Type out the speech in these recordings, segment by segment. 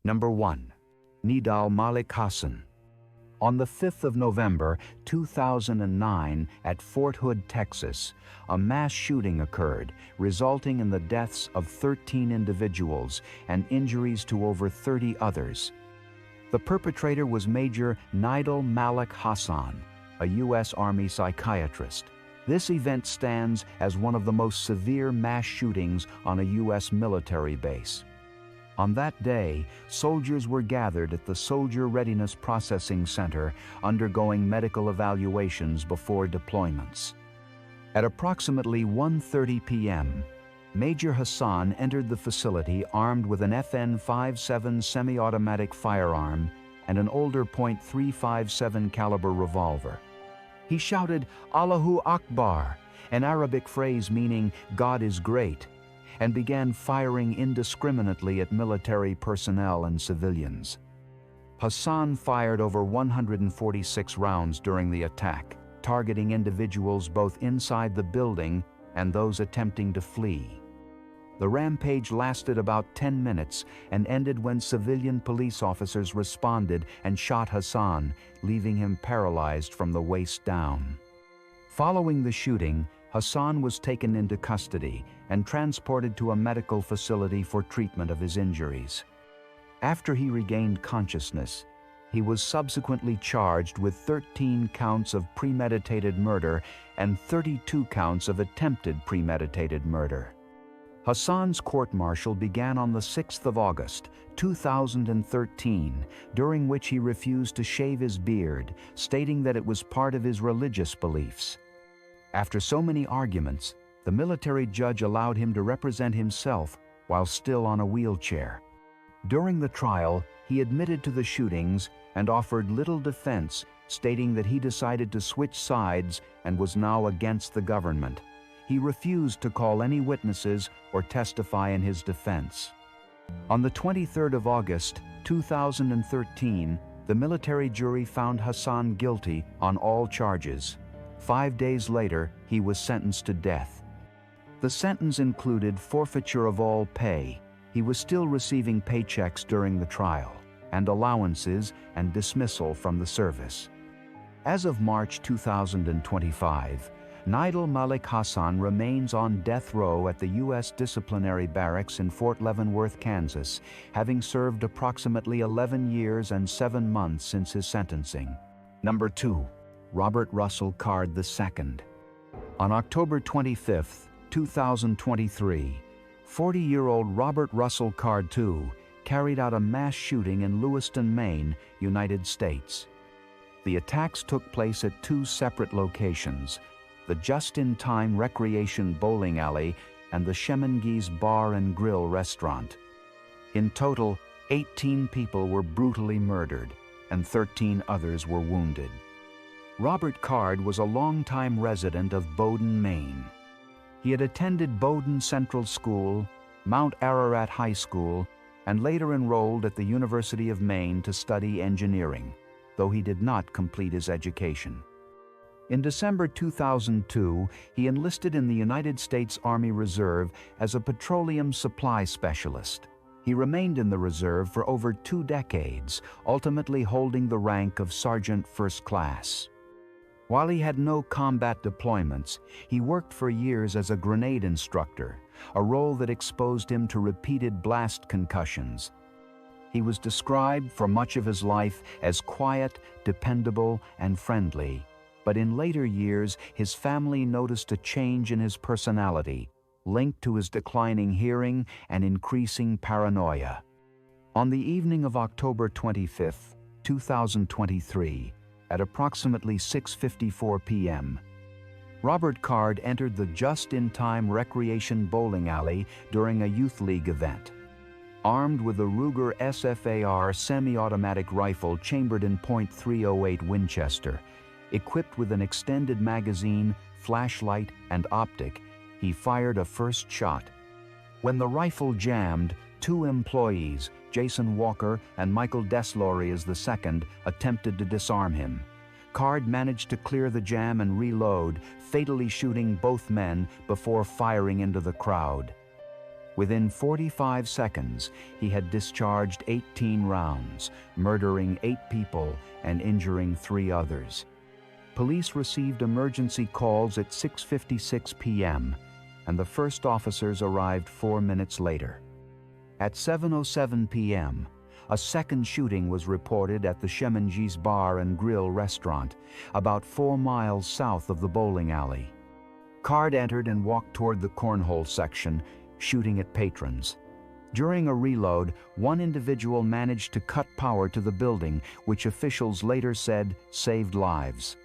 Number 1. Nidal Hasan. On the 5th of November 2009 at Fort Hood, Texas, a mass shooting occurred, resulting in the deaths of 13 individuals and injuries to over 30 others. The perpetrator was Major Nidal Hasan, a U.S. Army psychiatrist. This event stands as one of the most severe mass shootings on a U.S. military base. On that day, soldiers were gathered at the Soldier Readiness Processing Center undergoing medical evaluations before deployments. At approximately 1:30 p.m., Major Hasan entered the facility armed with an FN-57 semi-automatic firearm and an older .357 caliber revolver. He shouted, "Allahu Akbar," an Arabic phrase meaning "God is great," and began firing indiscriminately at military personnel and civilians. Hasan fired over 146 rounds during the attack, targeting individuals both inside the building and those attempting to flee. The rampage lasted about 10 minutes and ended when civilian police officers responded and shot Hasan, leaving him paralyzed from the waist down. Following the shooting, Hasan was taken into custody and transported to a medical facility for treatment of his injuries. After he regained consciousness, he was subsequently charged with 13 counts of premeditated murder and 32 counts of attempted premeditated murder. Hasan's court-martial began on the 6th of August, 2013, during which he refused to shave his beard, stating that it was part of his religious beliefs. After so many arguments, the military judge allowed him to represent himself while still on a wheelchair. During the trial, he admitted to the shootings and offered little defense, stating that he decided to switch sides and was now against the government. He refused to call any witnesses or testify in his defense. On the 23rd of August, 2013, the military jury found Hasan guilty on all charges. 5 days later, he was sentenced to death. The sentence included forfeiture of all pay. He was still receiving paychecks during the trial, and allowances and dismissal from the service. As of March 2025, Nidal Hasan remains on death row at the U.S. Disciplinary Barracks in Fort Leavenworth, Kansas, having served approximately 11 years and 7 months since his sentencing. Number 2. Robert Russell Card II. On October 25, 2023, 40-year-old Robert Russell Card II carried out a mass shooting in Lewiston, Maine, United States. The attacks took place at 2 separate locations: the Just-in-Time Recreation Bowling Alley and the Chemingues Bar and Grill restaurant. In total, 18 people were brutally murdered, and 13 others were wounded. Robert Card was a longtime resident of Bowdoin, Maine. He had attended Bowdoin Central School, Mount Ararat High School, and later enrolled at the University of Maine to study engineering, though he did not complete his education. In December 2002, he enlisted in the United States Army Reserve as a petroleum supply specialist. He remained in the reserve for over 2 decades, ultimately holding the rank of Sergeant First Class. While he had no combat deployments, he worked for years as a grenade instructor, a role that exposed him to repeated blast concussions. He was described for much of his life as quiet, dependable, and friendly, but in later years his family noticed a change in his personality, linked to his declining hearing and increasing paranoia. On the evening of October 25, 2023, at approximately 6:54 p.m., Robert Card entered the Just-in-Time Recreation Bowling Alley during a youth league event. Armed with a Ruger SFAR semi-automatic rifle chambered in .308 Winchester, equipped with an extended magazine, flashlight, and optic, he fired a first shot. When the rifle jammed, 2 employees, Jason Walker and Michael Desloriers II, attempted to disarm him. Card managed to clear the jam and reload, fatally shooting both men before firing into the crowd. Within 45 seconds, he had discharged 18 rounds, murdering 8 people and injuring 3 others. Police received emergency calls at 6:56 p.m., and the first officers arrived 4 minutes later. At 7:07 p.m., a second shooting was reported at the Cheminges Bar and Grill restaurant, about 4 miles south of the bowling alley. Card entered and walked toward the cornhole section, shooting at patrons. During a reload, one individual managed to cut power to the building, which officials later said saved lives.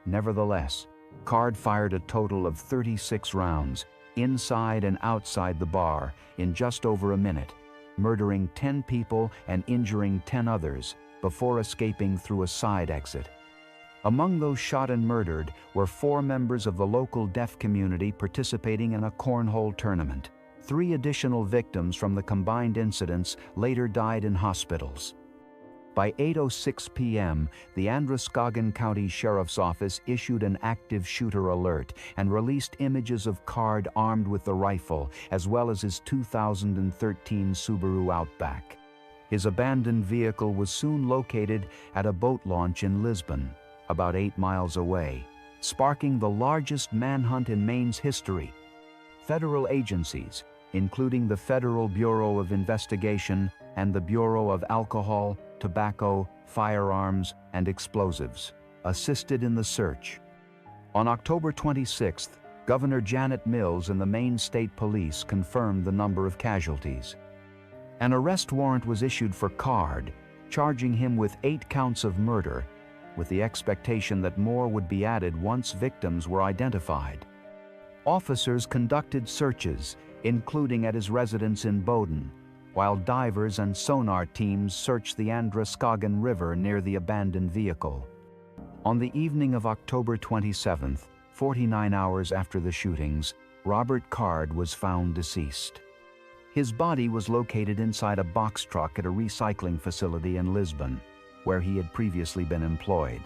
Nevertheless, Card fired a total of 36 rounds, inside and outside the bar, in just over a minute, murdering 10 people and injuring 10 others, before escaping through a side exit. Among those shot and murdered were 4 members of the local deaf community participating in a cornhole tournament. 3 additional victims from the combined incidents later died in hospitals. By 8:06 p.m., the Androscoggin County Sheriff's Office issued an active shooter alert and released images of Card armed with the rifle, as well as his 2013 Subaru Outback. His abandoned vehicle was soon located at a boat launch in Lisbon, about 8 miles away, sparking the largest manhunt in Maine's history. Federal agencies, including the Federal Bureau of Investigation and the Bureau of Alcohol, Tobacco, Firearms, and Explosives, assisted in the search. On October 26th, Governor Janet Mills and the Maine State Police confirmed the number of casualties. An arrest warrant was issued for Card, charging him with 8 counts of murder, with the expectation that more would be added once victims were identified. Officers conducted searches, including at his residence in Bowdoin, while divers and sonar teams searched the Androscoggin River near the abandoned vehicle. On the evening of October 27th, 49 hours after the shootings, Robert Card was found deceased. His body was located inside a box truck at a recycling facility in Lisbon, where he had previously been employed.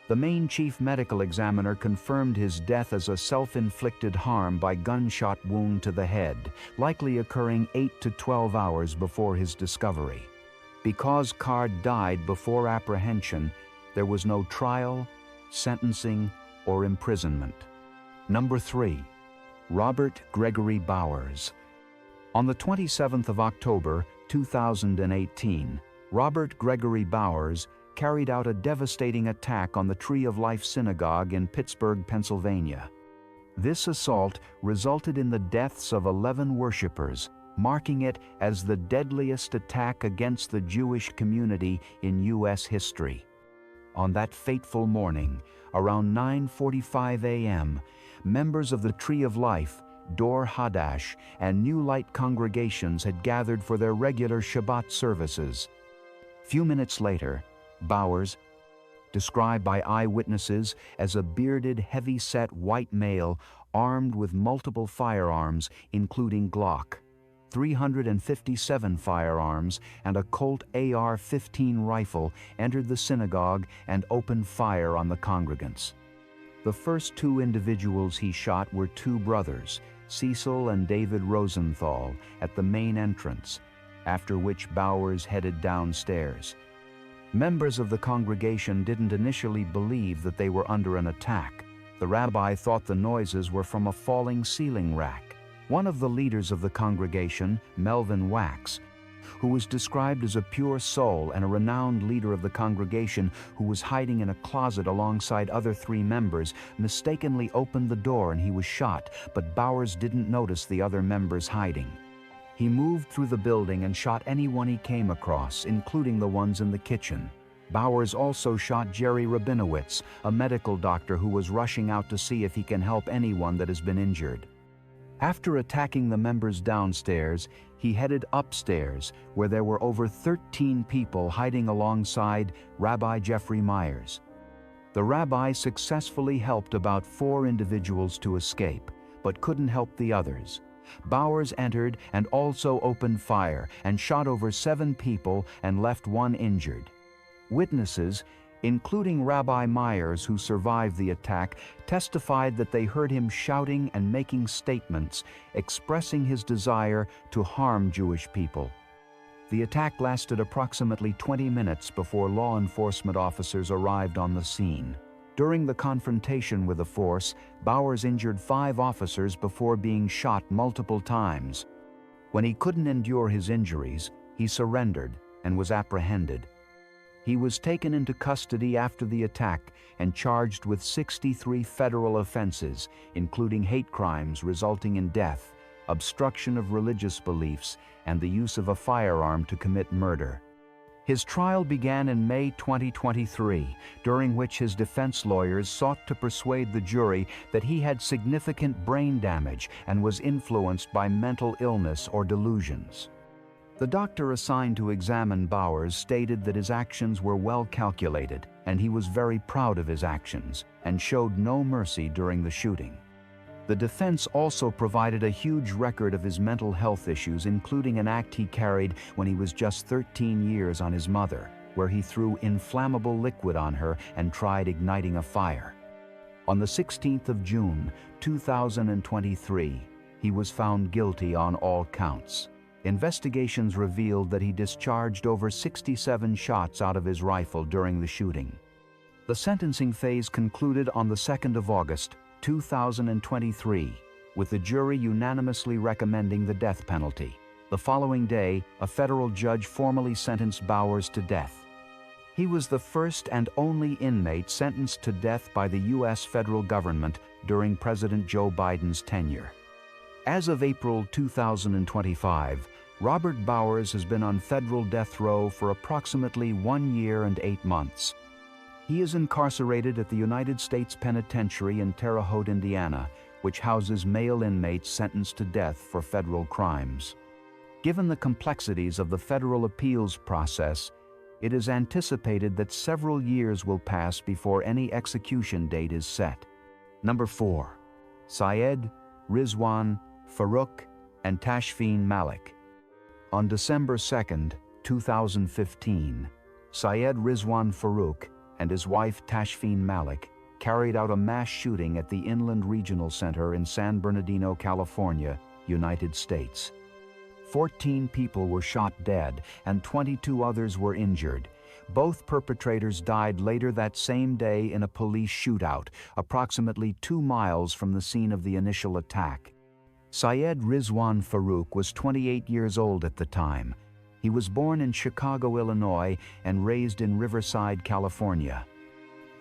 The Maine Chief Medical Examiner confirmed his death as a self-inflicted harm by gunshot wound to the head, likely occurring 8 to 12 hours before his discovery. Because Card died before apprehension, there was no trial, sentencing, or imprisonment. Number 3. Robert Gregory Bowers. On the 27th of October, 2018, Robert Gregory Bowers carried out a devastating attack on the Tree of Life Synagogue in Pittsburgh, Pennsylvania. This assault resulted in the deaths of 11 worshippers, marking it as the deadliest attack against the Jewish community in U.S. history. On that fateful morning, around 9:45 a.m., members of the Tree of Life, Dor Hadash, and New Light congregations had gathered for their regular Shabbat services. Few minutes later, Bowers, described by eyewitnesses as a bearded, heavy-set white male armed with multiple firearms, including Glock 357 firearms and a Colt AR-15 rifle, entered the synagogue and opened fire on the congregants. The first 2 individuals he shot were 2 brothers, Cecil and David Rosenthal, at the main entrance, after which Bowers headed downstairs. Members of the congregation didn't initially believe that they were under an attack. The rabbi thought the noises were from a falling ceiling rack. One of the leaders of the congregation, Melvin Wax, who was described as a pure soul and a renowned leader of the congregation who was hiding in a closet alongside other 3 members, mistakenly opened the door and he was shot, but Bowers didn't notice the other members hiding. He moved through the building and shot anyone he came across, including the ones in the kitchen. Bowers also shot Jerry Rabinowitz, a medical doctor who was rushing out to see if he can help anyone that has been injured. After attacking the members downstairs, he headed upstairs, where there were over 13 people hiding alongside Rabbi Jeffrey Myers. The rabbi successfully helped about 4 individuals to escape, but couldn't help the others. Bowers entered and also opened fire and shot over 7 people and left 1 injured. Witnesses, including Rabbi Myers, who survived the attack, testified that they heard him shouting and making statements, expressing his desire to harm Jewish people. The attack lasted approximately 20 minutes before law enforcement officers arrived on the scene. During the confrontation with the force, Bowers injured 5 officers before being shot multiple times. When he couldn't endure his injuries, he surrendered and was apprehended. He was taken into custody after the attack and charged with 63 federal offenses, including hate crimes resulting in death, obstruction of religious beliefs, and the use of a firearm to commit murder. His trial began in May 2023, during which his defense lawyers sought to persuade the jury that he had significant brain damage and was influenced by mental illness or delusions. The doctor assigned to examine Bowers stated that his actions were well calculated, and he was very proud of his actions, and showed no mercy during the shooting. The defense also provided a huge record of his mental health issues, including an act he carried when he was just 13 years on his mother, where he threw inflammable liquid on her and tried igniting a fire. On the 16th of June, 2023, he was found guilty on all counts. Investigations revealed that he discharged over 67 shots out of his rifle during the shooting. The sentencing phase concluded on the 2nd of August, 2023, with the jury unanimously recommending the death penalty. The following day, a federal judge formally sentenced Bowers to death. He was the first and only inmate sentenced to death by the U.S. federal government during President Joe Biden's tenure. As of April 2025, Robert Bowers has been on federal death row for approximately 1 year and 8 months. He is incarcerated at the United States Penitentiary in Terre Haute, Indiana, which houses male inmates sentenced to death for federal crimes. Given the complexities of the federal appeals process, it is anticipated that several years will pass before any execution date is set. Number 4. Syed, Rizwan, Farouk, and Tashfeen Malik. On December 2, 2015, Syed Rizwan Farouk and his wife Tashfeen Malik carried out a mass shooting at the Inland Regional Center in San Bernardino, California, United States. 14 people were shot dead and 22 others were injured. Both perpetrators died later that same day in a police shootout, approximately 2 miles from the scene of the initial attack. Syed Rizwan Farouk was 28 years old at the time. He was born in Chicago, Illinois, and raised in Riverside, California.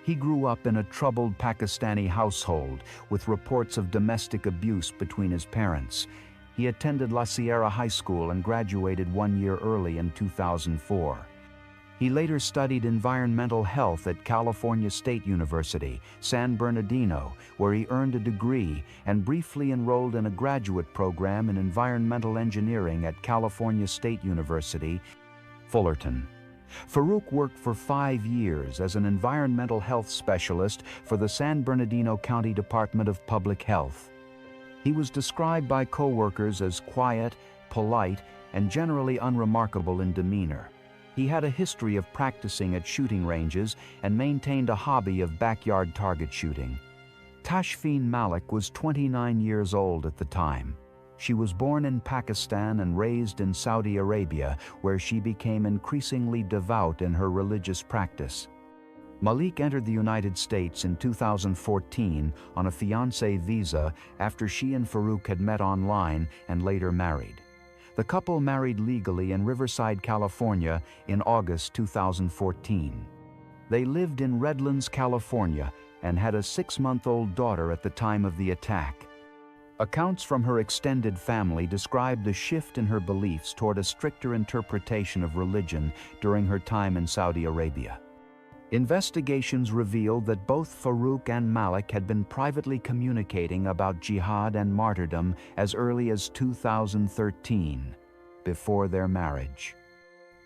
He grew up in a troubled Pakistani household with reports of domestic abuse between his parents. He attended La Sierra High School and graduated 1 year early in 2004. He later studied environmental health at California State University, San Bernardino, where he earned a degree and briefly enrolled in a graduate program in environmental engineering at California State University, Fullerton. Farouk worked for 5 years as an environmental health specialist for the San Bernardino County Department of Public Health. He was described by co-workers as quiet, polite, and generally unremarkable in demeanor. He had a history of practicing at shooting ranges and maintained a hobby of backyard target shooting. Tashfeen Malik was 29 years old at the time. She was born in Pakistan and raised in Saudi Arabia, where she became increasingly devout in her religious practice. Malik entered the United States in 2014 on a fiancé visa after she and Farouk had met online and later married. The couple married legally in Riverside, California in August 2014. They lived in Redlands, California, and had a 6-month-old daughter at the time of the attack. Accounts from her extended family described a shift in her beliefs toward a stricter interpretation of religion during her time in Saudi Arabia. Investigations revealed that both Farouk and Malik had been privately communicating about jihad and martyrdom as early as 2013, before their marriage.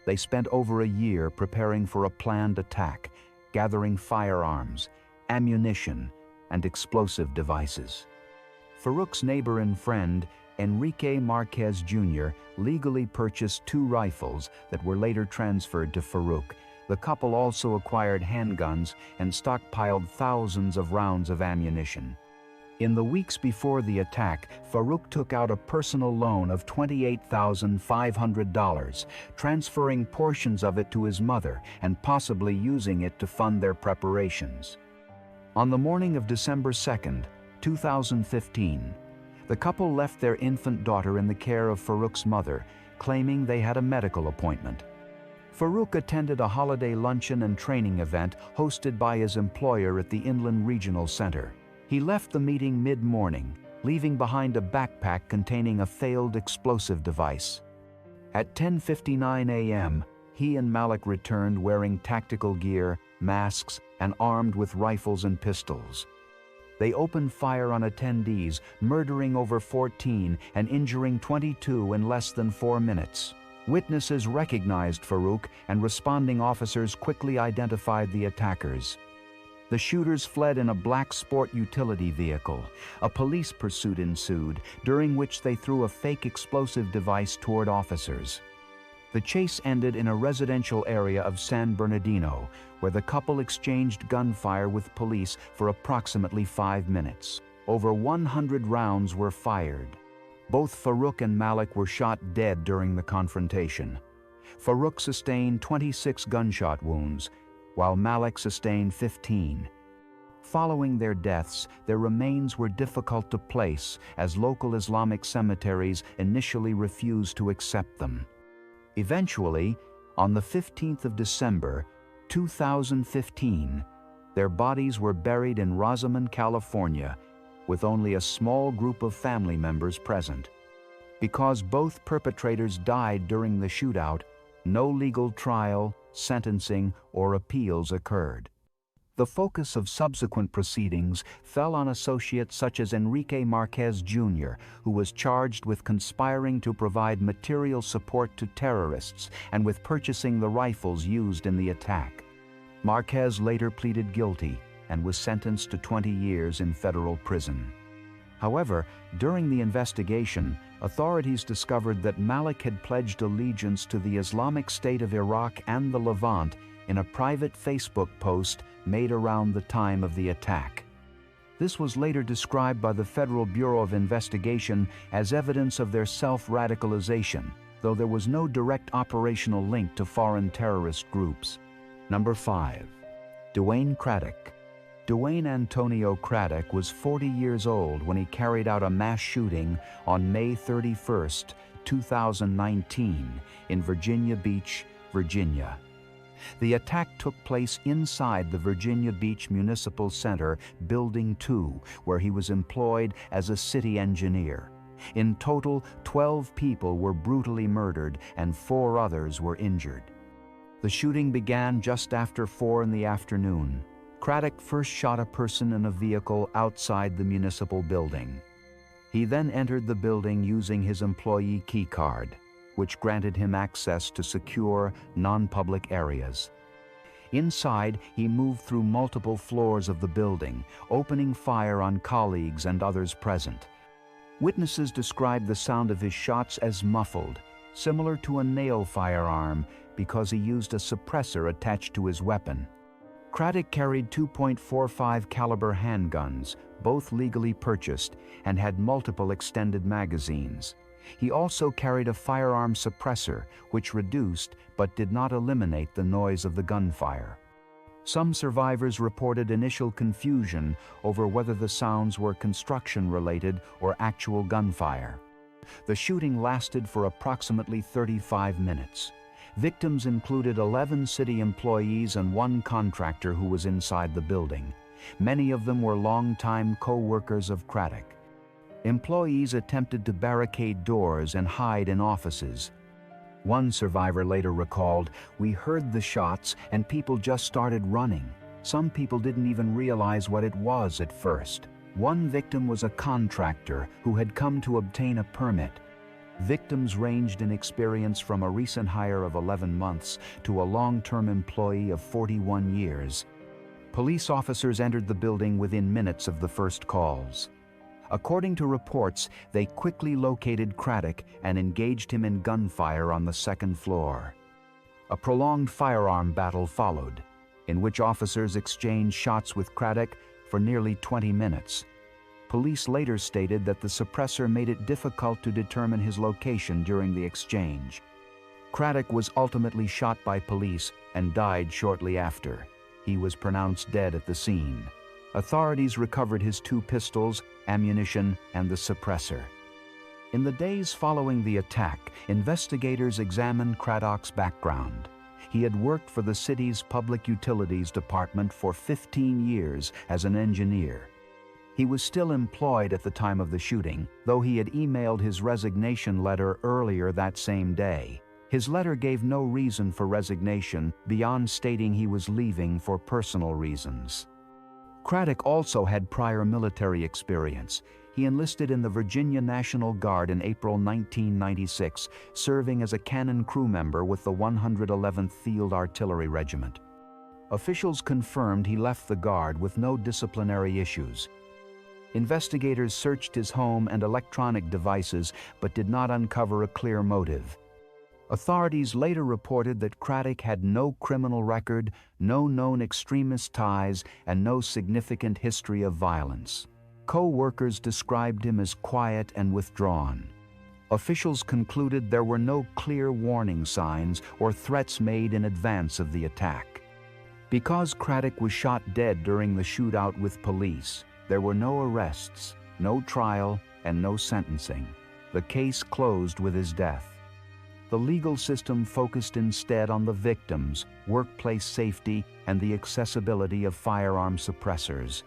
They spent over a year preparing for a planned attack, gathering firearms, ammunition, and explosive devices. Farouk's neighbor and friend, Enrique Marquez Jr., legally purchased 2 rifles that were later transferred to Farouk, The couple also acquired handguns and stockpiled thousands of rounds of ammunition. In the weeks before the attack, Farouk took out a personal loan of $28,500, transferring portions of it to his mother and possibly using it to fund their preparations. On the morning of December 2, 2015, the couple left their infant daughter in the care of Farouk's mother, claiming they had a medical appointment. Farouk attended a holiday luncheon and training event hosted by his employer at the Inland Regional Center. He left the meeting mid-morning, leaving behind a backpack containing a failed explosive device. At 10:59 a.m., he and Malik returned wearing tactical gear, masks, and armed with rifles and pistols. They opened fire on attendees, murdering over 14 and injuring 22 in less than 4 minutes. Witnesses recognized Farouk, and responding officers quickly identified the attackers. The shooters fled in a black sport utility vehicle. A police pursuit ensued, during which they threw a fake explosive device toward officers. The chase ended in a residential area of San Bernardino, where the couple exchanged gunfire with police for approximately 5 minutes. Over 100 rounds were fired. Both Farouk and Malik were shot dead during the confrontation. Farouk sustained 26 gunshot wounds, while Malik sustained 15. Following their deaths, their remains were difficult to place as local Islamic cemeteries initially refused to accept them. Eventually, on the 15th of December, 2015, their bodies were buried in Rosamond, California, with only a small group of family members present. Because both perpetrators died during the shootout, no legal trial, sentencing, or appeals occurred. The focus of subsequent proceedings fell on associates such as Enrique Marquez Jr., who was charged with conspiring to provide material support to terrorists and with purchasing the rifles used in the attack. Marquez later pleaded guilty and was sentenced to 20 years in federal prison. However, during the investigation, authorities discovered that Malik had pledged allegiance to the Islamic State of Iraq and the Levant in a private Facebook post made around the time of the attack. This was later described by the Federal Bureau of Investigation as evidence of their self-radicalization, though there was no direct operational link to foreign terrorist groups. Number 5. DeWayne Craddock. DeWayne Antonio Craddock was 40 years old when he carried out a mass shooting on May 31, 2019, in Virginia Beach, Virginia. The attack took place inside the Virginia Beach Municipal Center, Building 2, where he was employed as a city engineer. In total, 12 people were brutally murdered and 4 others were injured. The shooting began just after 4 in the afternoon. Craddock first shot a person in a vehicle outside the municipal building. He then entered the building using his employee key card, which granted him access to secure, non-public areas. Inside, he moved through multiple floors of the building, opening fire on colleagues and others present. Witnesses described the sound of his shots as muffled, similar to a nail firearm, because he used a suppressor attached to his weapon. Craddock carried 2.45 caliber handguns, both legally purchased, and had multiple extended magazines. He also carried a firearm suppressor, which reduced but did not eliminate the noise of the gunfire. Some survivors reported initial confusion over whether the sounds were construction-related or actual gunfire. The shooting lasted for approximately 35 minutes. Victims included 11 city employees and 1 contractor who was inside the building. Many of them were longtime co-workers of Craddock. Employees attempted to barricade doors and hide in offices. One survivor later recalled, "We heard the shots and people just started running. Some people didn't even realize what it was at first." One victim was a contractor who had come to obtain a permit. Victims ranged in experience from a recent hire of 11 months to a long-term employee of 41 years. Police officers entered the building within minutes of the first calls. According to reports, they quickly located Craddock and engaged him in gunfire on the second floor. A prolonged firearm battle followed, in which officers exchanged shots with Craddock for nearly 20 minutes. Police later stated that the suppressor made it difficult to determine his location during the exchange. Craddock was ultimately shot by police and died shortly after. He was pronounced dead at the scene. Authorities recovered his 2 pistols, ammunition, and the suppressor. In the days following the attack, investigators examined Craddock's background. He had worked for the city's Public Utilities Department for 15 years as an engineer. He was still employed at the time of the shooting, though he had emailed his resignation letter earlier that same day. His letter gave no reason for resignation beyond stating he was leaving for personal reasons. Craddock also had prior military experience. He enlisted in the Virginia National Guard in April 1996, serving as a cannon crew member with the 111th Field Artillery Regiment. Officials confirmed he left the Guard with no disciplinary issues. Investigators searched his home and electronic devices but did not uncover a clear motive. Authorities later reported that Craddock had no criminal record, no known extremist ties, and no significant history of violence. Co-workers described him as quiet and withdrawn. Officials concluded there were no clear warning signs or threats made in advance of the attack. Because Craddock was shot dead during the shootout with police, there were no arrests, no trial, and no sentencing. The case closed with his death. The legal system focused instead on the victims, workplace safety, and the accessibility of firearm suppressors.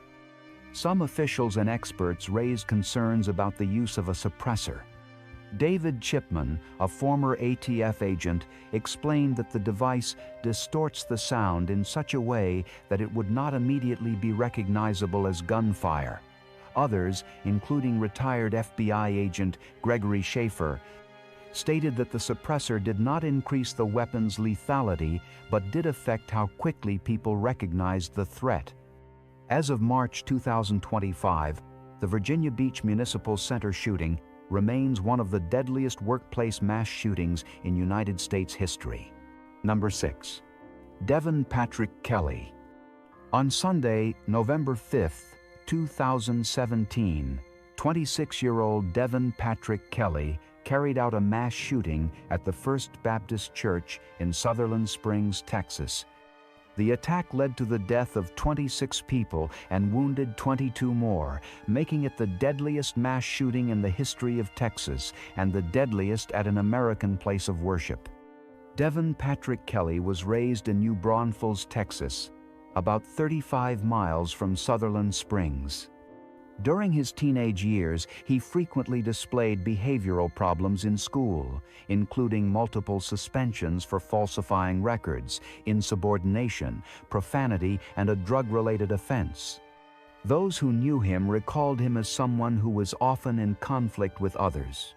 Some officials and experts raised concerns about the use of a suppressor. David Chipman, a former ATF agent, explained that the device distorts the sound in such a way that it would not immediately be recognizable as gunfire. Others, including retired FBI agent Gregory Schaefer, stated that the suppressor did not increase the weapon's lethality, but did affect how quickly people recognized the threat. As of March 2025, the Virginia Beach Municipal Center shooting remains one of the deadliest workplace mass shootings in United States history. Number 6. Devin Patrick Kelley. On Sunday, November 5, 2017, 26-year-old Devin Patrick Kelley carried out a mass shooting at the First Baptist Church in Sutherland Springs, Texas. The attack led to the death of 26 people and wounded 22 more, making it the deadliest mass shooting in the history of Texas and the deadliest at an American place of worship. Devin Patrick Kelley was raised in New Braunfels, Texas, about 35 miles from Sutherland Springs. During his teenage years, he frequently displayed behavioral problems in school, including multiple suspensions for falsifying records, insubordination, profanity, and a drug-related offense. Those who knew him recalled him as someone who was often in conflict with others.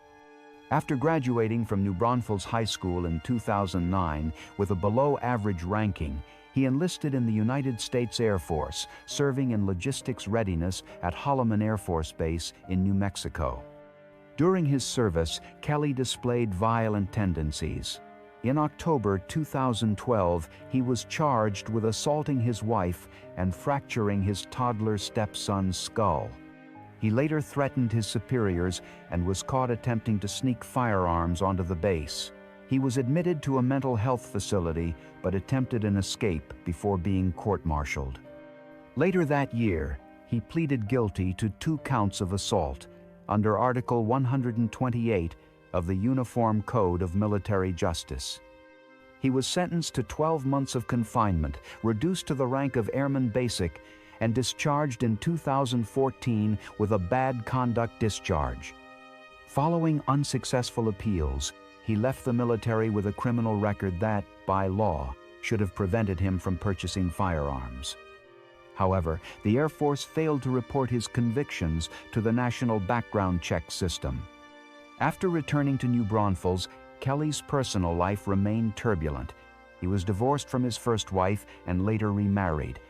After graduating from New Braunfels High School in 2009 with a below-average ranking, he enlisted in the United States Air Force, serving in logistics readiness at Holloman Air Force Base in New Mexico. During his service, Kelley displayed violent tendencies. In October 2012, he was charged with assaulting his wife and fracturing his toddler stepson's skull. He later threatened his superiors and was caught attempting to sneak firearms onto the base. He was admitted to a mental health facility but attempted an escape before being court-martialed. Later that year, he pleaded guilty to 2 counts of assault under Article 128 of the Uniform Code of Military Justice. He was sentenced to 12 months of confinement, reduced to the rank of Airman Basic, and discharged in 2014 with a bad conduct discharge. Following unsuccessful appeals, he left the military with a criminal record that, by law, should have prevented him from purchasing firearms. However, the Air Force failed to report his convictions to the National Background Check System. After returning to New Braunfels, Kelley's personal life remained turbulent. He was divorced from his first wife and later remarried,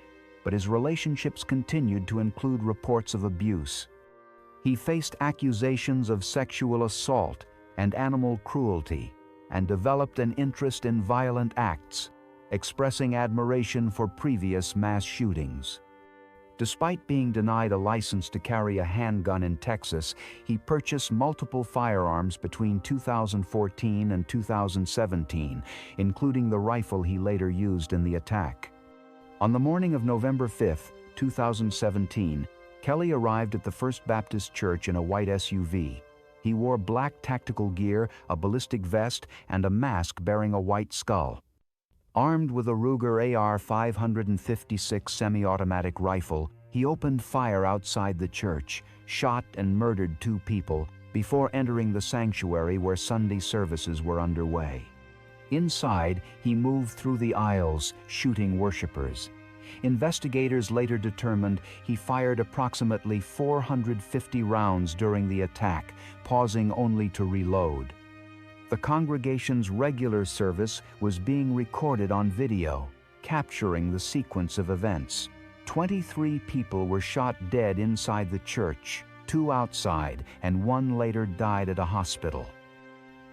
but his relationships continued to include reports of abuse. He faced accusations of sexual assault and animal cruelty, and developed an interest in violent acts, expressing admiration for previous mass shootings. Despite being denied a license to carry a handgun in Texas, he purchased multiple firearms between 2014 and 2017, including the rifle he later used in the attack. On the morning of November 5, 2017, Kelley arrived at the First Baptist Church in a white SUV. He wore black tactical gear, a ballistic vest, and a mask bearing a white skull. Armed with a Ruger AR-556 semi-automatic rifle, he opened fire outside the church, shot and murdered 2 people before entering the sanctuary where Sunday services were underway. Inside, he moved through the aisles, shooting worshipers. Investigators later determined he fired approximately 450 rounds during the attack, pausing only to reload. The congregation's regular service was being recorded on video, capturing the sequence of events. 23 people were shot dead inside the church, 2 outside, and 1 later died at a hospital.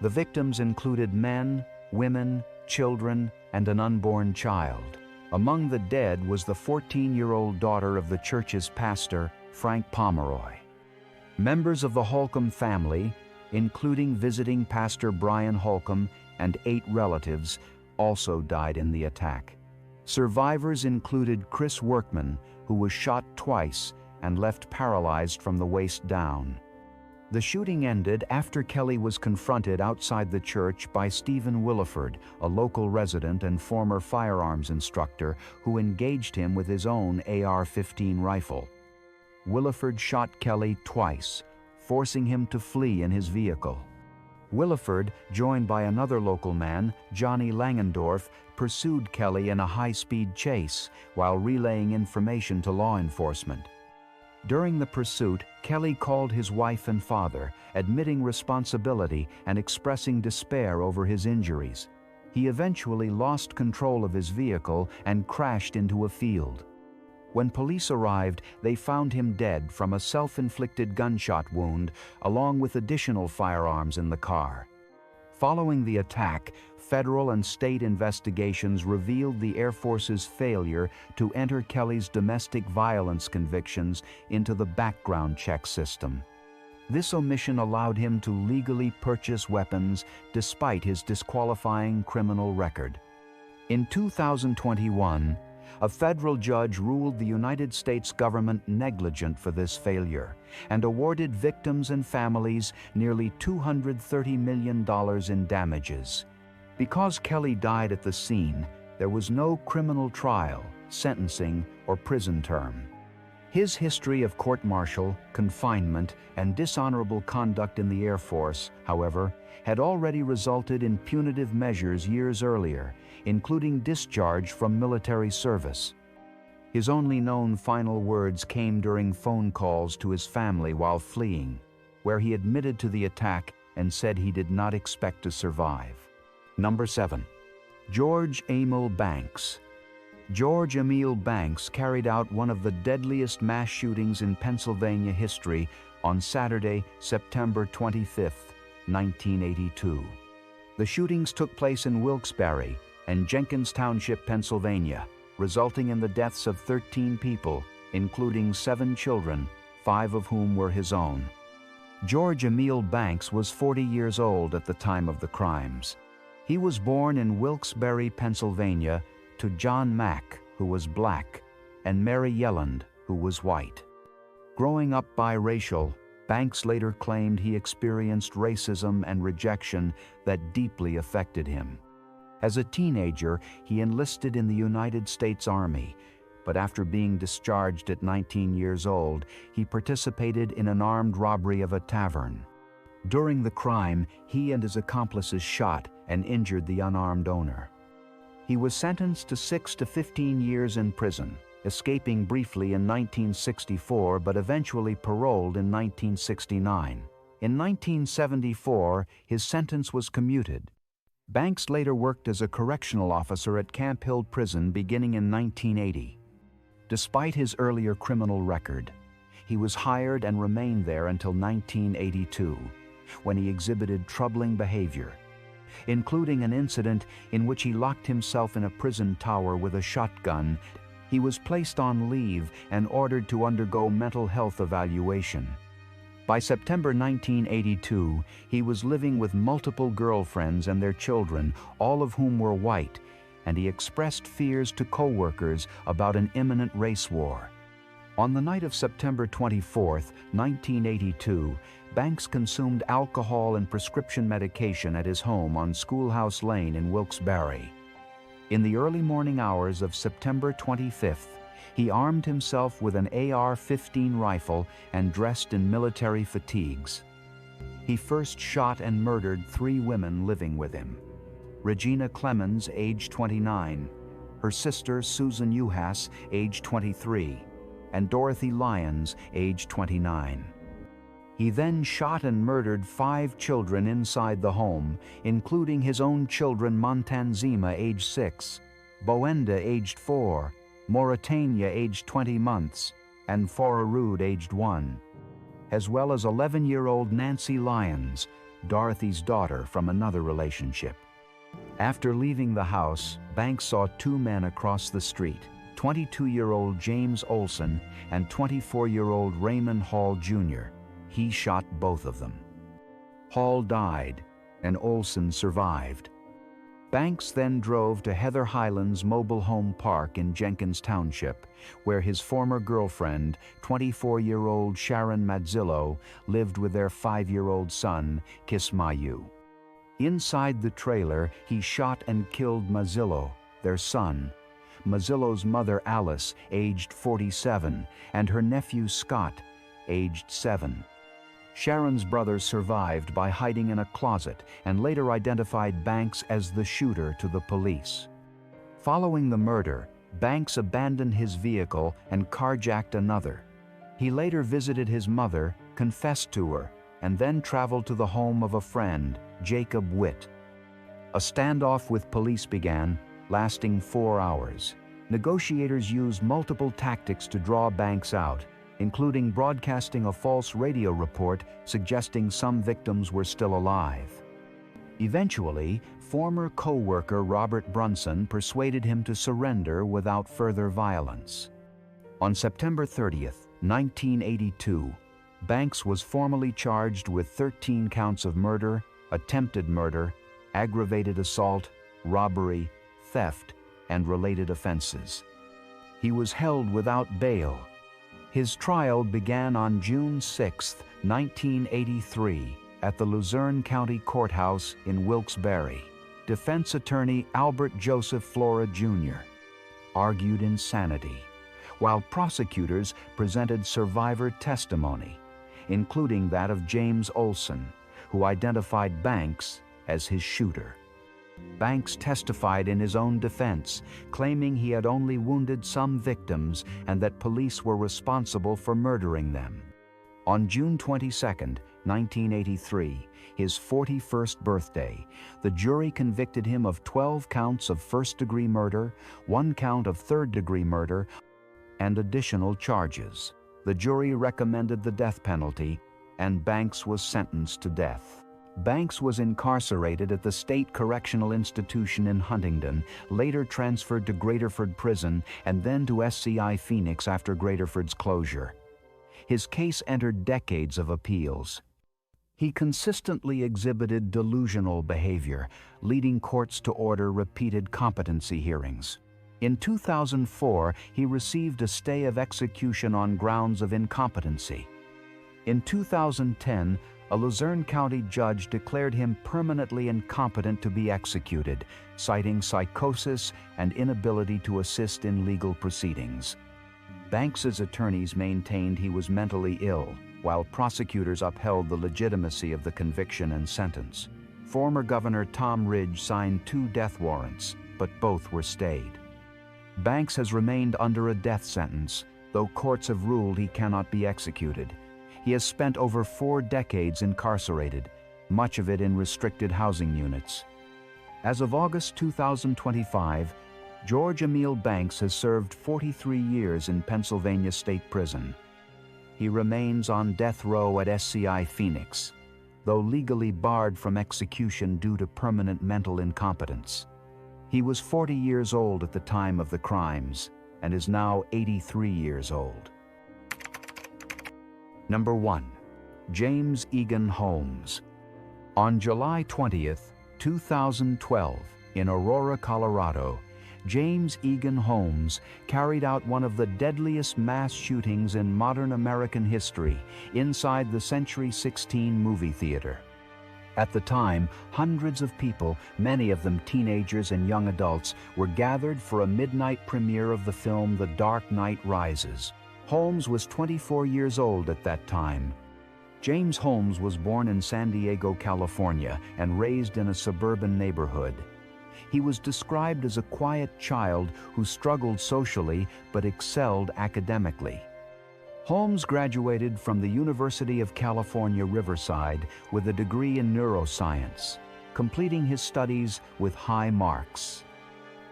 The victims included men, women, children, and an unborn child. Among the dead was the 14-year-old daughter of the church's pastor, Frank Pomeroy. Members of the Holcomb family, including visiting Pastor Brian Holcomb and 8 relatives, also died in the attack. Survivors included Chris Workman, who was shot twice and left paralyzed from the waist down. The shooting ended after Kelley was confronted outside the church by Stephen Williford, a local resident and former firearms instructor, who engaged him with his own AR-15 rifle. Williford shot Kelley twice, forcing him to flee in his vehicle. Williford, joined by another local man, Johnny Langendorf, pursued Kelley in a high-speed chase while relaying information to law enforcement. During the pursuit, Kelley called his wife and father, admitting responsibility and expressing despair over his injuries. He eventually lost control of his vehicle and crashed into a field. When police arrived, they found him dead from a self-inflicted gunshot wound, along with additional firearms in the car. Following the attack, federal and state investigations revealed the Air Force's failure to enter Kelley's domestic violence convictions into the background check system. This omission allowed him to legally purchase weapons despite his disqualifying criminal record. In 2021, a federal judge ruled the United States government negligent for this failure and awarded victims and families nearly $230 million in damages. Because Kelley died at the scene, there was no criminal trial, sentencing, or prison term. His history of court-martial, confinement, and dishonorable conduct in the Air Force, however, had already resulted in punitive measures years earlier, including discharge from military service. His only known final words came during phone calls to his family while fleeing, where he admitted to the attack and said he did not expect to survive. Number 7. George Emil Banks. George Emil Banks carried out one of the deadliest mass shootings in Pennsylvania history on Saturday, September 25, 1982. The shootings took place in Wilkes-Barre and Jenkins Township, Pennsylvania, resulting in the deaths of 13 people, including 7 children, 5 of whom were his own. George Emil Banks was 40 years old at the time of the crimes. He was born in Wilkes-Barre, Pennsylvania, to John Mack, who was black, and Mary Yelland, who was white. Growing up biracial, Banks later claimed he experienced racism and rejection that deeply affected him. As a teenager, he enlisted in the United States Army, but after being discharged at 19 years old, he participated in an armed robbery of a tavern. During the crime, he and his accomplices shot and injured the unarmed owner. He was sentenced to 6 to 15 years in prison, escaping briefly in 1964 but eventually paroled in 1969. In 1974, his sentence was commuted. Banks later worked as a correctional officer at Camp Hill Prison beginning in 1980. Despite his earlier criminal record, he was hired and remained there until 1982, when he exhibited troubling behavior. including an incident in which he locked himself in a prison tower with a shotgun. He was placed on leave and ordered to undergo mental health evaluation. By September 1982, he was living with multiple girlfriends and their children, all of whom were white, and he expressed fears to co-workers about an imminent race war. On the night of September 24, 1982, Banks consumed alcohol and prescription medication at his home on Schoolhouse Lane in Wilkes-Barre. In the early morning hours of September 25th, he armed himself with an AR-15 rifle and dressed in military fatigues. He first shot and murdered 3 women living with him: Regina Clemens, age 29, her sister Susan Uhas, age 23, and Dorothy Lyons, age 29. He then shot and murdered 5 children inside the home, including his own children Montanzima, age 6, Boenda, aged 4, Mauritania, aged 20 months, and Forarud, aged 1, as well as 11-year-old Nancy Lyons, Dorothy's daughter from another relationship. After leaving the house, Banks saw 2 men across the street, 22-year-old James Olson and 24-year-old Raymond Hall Jr. He shot both of them. Hall died, and Olson survived. Banks then drove to Heather Highlands Mobile Home Park in Jenkins Township, where his former girlfriend, 24-year-old Sharon Madzillo, lived with their 5-year-old son, Kismayu. Inside the trailer, he shot and killed Mazzillo, their son, Mazzillo's mother Alice, aged 47, and her nephew Scott, aged 7. Sharon's brother survived by hiding in a closet and later identified Banks as the shooter to the police. Following the murder, Banks abandoned his vehicle and carjacked another. He later visited his mother, confessed to her, and then traveled to the home of a friend, Jacob Witt. A standoff with police began, lasting 4 hours. Negotiators used multiple tactics to draw Banks out, including broadcasting a false radio report suggesting some victims were still alive. Eventually, former co-worker Robert Brunson persuaded him to surrender without further violence. On September 30th, 1982, Banks was formally charged with 13 counts of murder, attempted murder, aggravated assault, robbery, theft, and related offenses. He was held without bail. His trial began on June 6, 1983, at the Luzerne County Courthouse in Wilkes-Barre. Defense attorney Albert Joseph Flora Jr. argued insanity, while prosecutors presented survivor testimony, including that of James Olson, who identified Banks as his shooter. Banks testified in his own defense, claiming he had only wounded some victims and that police were responsible for murdering them. On June 22, 1983, his 41st birthday, the jury convicted him of 12 counts of first-degree murder, 1 count of third-degree murder, and additional charges. The jury recommended the death penalty, and Banks was sentenced to death. Banks was incarcerated at the State Correctional Institution in Huntingdon, later transferred to Graterford Prison, and then to SCI Phoenix after Graterford's closure. His case entered decades of appeals. He consistently exhibited delusional behavior, leading courts to order repeated competency hearings. In 2004, he received a stay of execution on grounds of incompetency. In 2010, a Luzerne County judge declared him permanently incompetent to be executed, citing psychosis and inability to assist in legal proceedings. Banks's attorneys maintained he was mentally ill, while prosecutors upheld the legitimacy of the conviction and sentence. Former Governor Tom Ridge signed 2 death warrants, but both were stayed. Banks has remained under a death sentence, though courts have ruled he cannot be executed. He has spent over 4 decades incarcerated, much of it in restricted housing units. As of August 2025, George Emil Banks has served 43 years in Pennsylvania State Prison. He remains on death row at SCI Phoenix. though legally barred from execution due to permanent mental incompetence. He was 40 years old at the time of the crimes and is now 83 years old. Number 1. James Egan Holmes. On July 20th, 2012, in Aurora, Colorado, James Egan Holmes carried out one of the deadliest mass shootings in modern American history inside the Century 16 movie theater. At the time, hundreds of people, many of them teenagers and young adults, were gathered for a midnight premiere of the film The Dark Knight Rises. Holmes was 24 years old at that time. James Holmes was born in San Diego, California, and raised in a suburban neighborhood. He was described as a quiet child who struggled socially but excelled academically. Holmes graduated from the University of California, Riverside with a degree in neuroscience, completing his studies with high marks.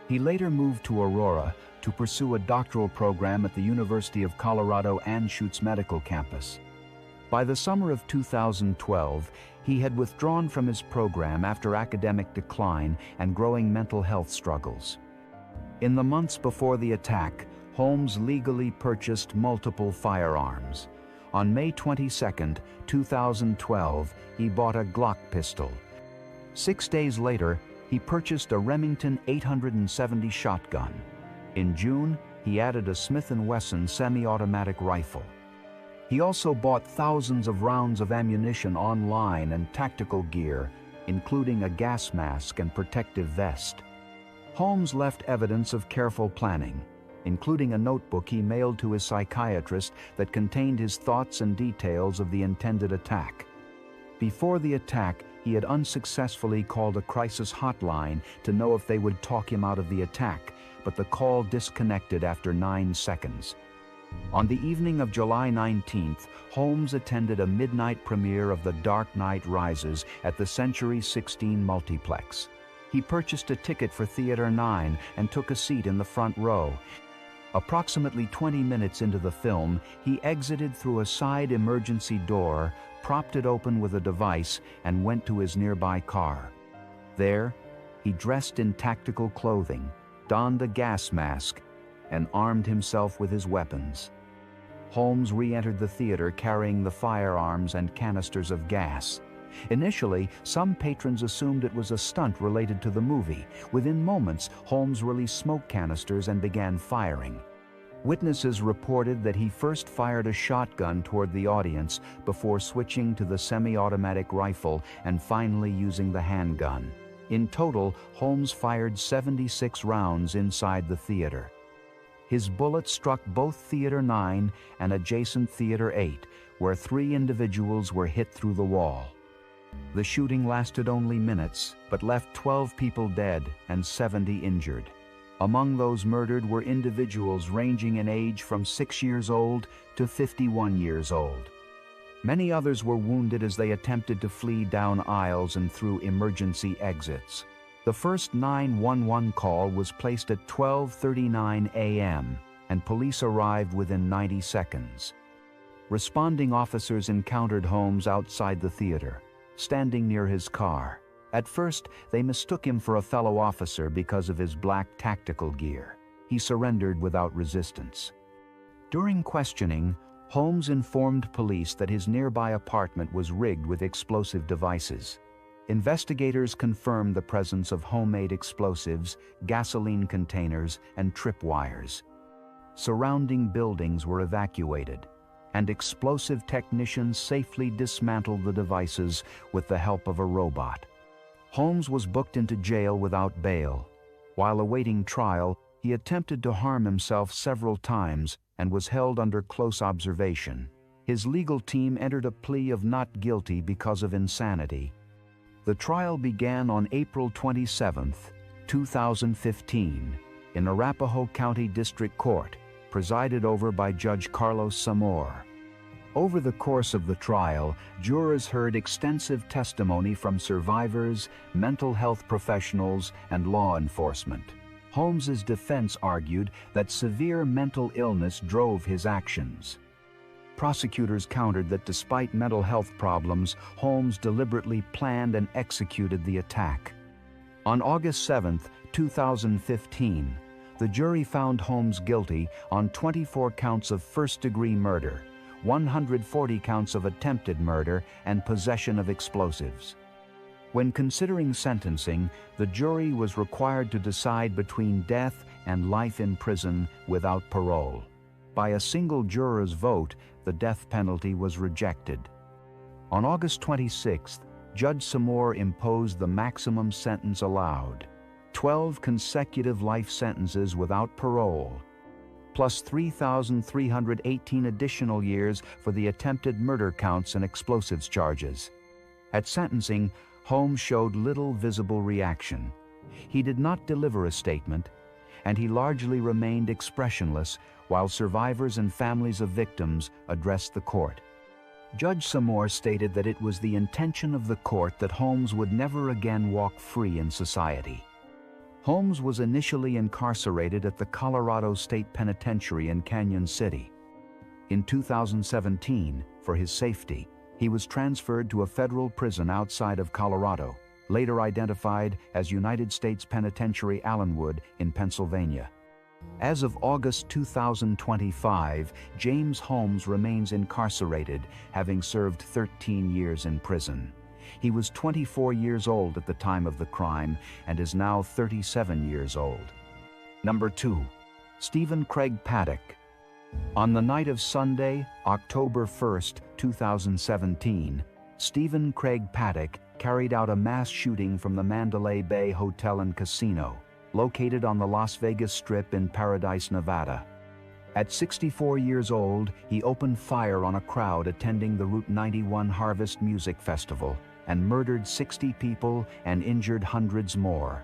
He later moved to Aurora to pursue a doctoral program at the University of Colorado Anschutz Medical Campus. By the summer of 2012, he had withdrawn from his program after academic decline and growing mental health struggles. In the months before the attack, Holmes legally purchased multiple firearms. On May 22, 2012, he bought a Glock pistol. 6 days later, he purchased a Remington 870 shotgun. In June, he added a Smith & Wesson semi-automatic rifle. He also bought thousands of rounds of ammunition online and tactical gear, including a gas mask and protective vest. Holmes left evidence of careful planning, including a notebook he mailed to his psychiatrist that contained his thoughts and details of the intended attack. Before the attack, he had unsuccessfully called a crisis hotline to know if they would talk him out of the attack, but the call disconnected after 9 seconds. On the evening of July 19th, Holmes attended a midnight premiere of The Dark Knight Rises at the Century 16 multiplex. He purchased a ticket for Theater 9 and took a seat in the front row. Approximately 20 minutes into the film, he exited through a side emergency door, propped it open with a device, and went to his nearby car. There, he dressed in tactical clothing, donned a gas mask, and armed himself with his weapons. Holmes re-entered the theater carrying the firearms and canisters of gas. Initially, some patrons assumed it was a stunt related to the movie. Within moments, Holmes released smoke canisters and began firing. Witnesses reported that he first fired a shotgun toward the audience before switching to the semi-automatic rifle and finally using the handgun. In total, Holmes fired 76 rounds inside the theater. His bullets struck both Theater 9 and adjacent Theater 8, where 3 individuals were hit through the wall. The shooting lasted only minutes, but left 12 people dead and 70 injured. Among those murdered were individuals ranging in age from 6 years old to 51 years old. Many others were wounded as they attempted to flee down aisles and through emergency exits. The first 911 call was placed at 12:39 a.m., and police arrived within 90 seconds. Responding officers encountered Holmes outside the theater, standing near his car. At first, they mistook him for a fellow officer because of his black tactical gear. He surrendered without resistance. During questioning, Holmes informed police that his nearby apartment was rigged with explosive devices. Investigators confirmed the presence of homemade explosives, gasoline containers, and tripwires. Surrounding buildings were evacuated, and explosive technicians safely dismantled the devices with the help of a robot. Holmes was booked into jail without bail. While awaiting trial, he attempted to harm himself several times and was held under close observation. His legal team entered a plea of not guilty because of insanity. The trial began on April 27, 2015, in Arapahoe County District Court, presided over by Judge Carlos Zamor. Over the course of the trial, jurors heard extensive testimony from survivors, mental health professionals, and law enforcement. Holmes's defense argued that severe mental illness drove his actions. prosecutors countered that despite mental health problems, Holmes deliberately planned and executed the attack. On August 7, 2015, the jury found Holmes guilty on 24 counts of first-degree murder, 140 counts of attempted murder, and possession of explosives. When considering sentencing, the jury was required to decide between death and life in prison without parole. By a single juror's vote, the death penalty was rejected. On August 26, Judge Samore imposed the maximum sentence allowed, 12 consecutive life sentences without parole, plus 3,318 additional years for the attempted murder counts and explosives charges. At sentencing, Holmes showed little visible reaction. He did not deliver a statement, and he largely remained expressionless while survivors and families of victims addressed the court. Judge Samore stated that it was the intention of the court that Holmes would never again walk free in society. Holmes was initially incarcerated at the Colorado State Penitentiary in Canyon City. In 2017, for his safety, he was transferred to a federal prison outside of Colorado, later identified as United States Penitentiary Allenwood in Pennsylvania. As of August 2025, James Holmes remains incarcerated, having served 13 years in prison. He was 24 years old at the time of the crime and is now 37 years old. Number 2. Stephen Craig Paddock. On the night of Sunday, October 1, 2017, Stephen Craig Paddock carried out a mass shooting from the Mandalay Bay Hotel and Casino, located on the Las Vegas Strip in Paradise, Nevada. At 64 years old, he opened fire on a crowd attending the Route 91 Harvest Music Festival and murdered 60 people and injured hundreds more.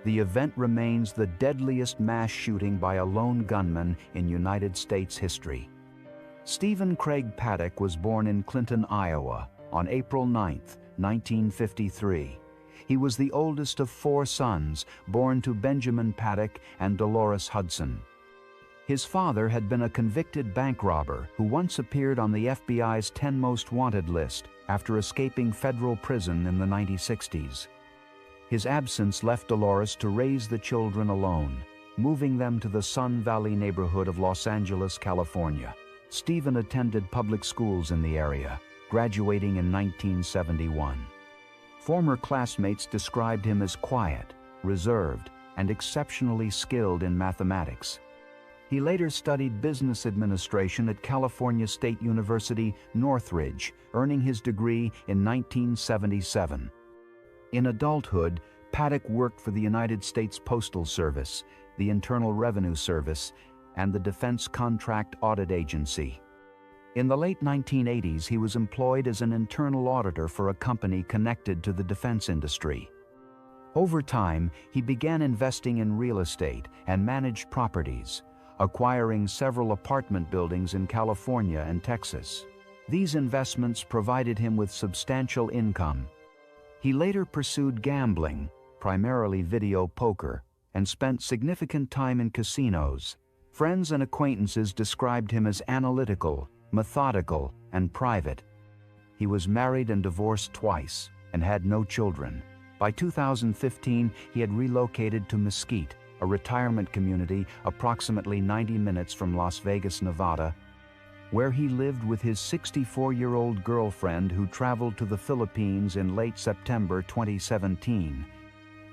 The event remains the deadliest mass shooting by a lone gunman in United States history. Stephen Craig Paddock was born in Clinton, Iowa, on April 9, 1953. He was the oldest of 4 sons, born to Benjamin Paddock and Dolores Hudson. His father had been a convicted bank robber who once appeared on the FBI's 10 Most Wanted list after escaping federal prison in the 1960s. His absence left Dolores to raise the children alone, moving them to the Sun Valley neighborhood of Los Angeles, California. Stephen attended public schools in the area, graduating in 1971. Former classmates described him as quiet, reserved, and exceptionally skilled in mathematics. He later studied business administration at California State University, Northridge, earning his degree in 1977. In adulthood, Paddock worked for the United States Postal Service, the Internal Revenue Service, and the Defense Contract Audit Agency. In the late 1980s, he was employed as an internal auditor for a company connected to the defense industry. Over time, he began investing in real estate and managed properties, acquiring several apartment buildings in California and Texas. These investments provided him with substantial income. He later pursued gambling, primarily video poker, and spent significant time in casinos. Friends and acquaintances described him as analytical, methodical, and private. He was married and divorced twice and had no children. By 2015, he had relocated to Mesquite, a retirement community approximately 90 minutes from Las Vegas, Nevada, where he lived with his 64-year-old girlfriend who traveled to the Philippines in late September 2017.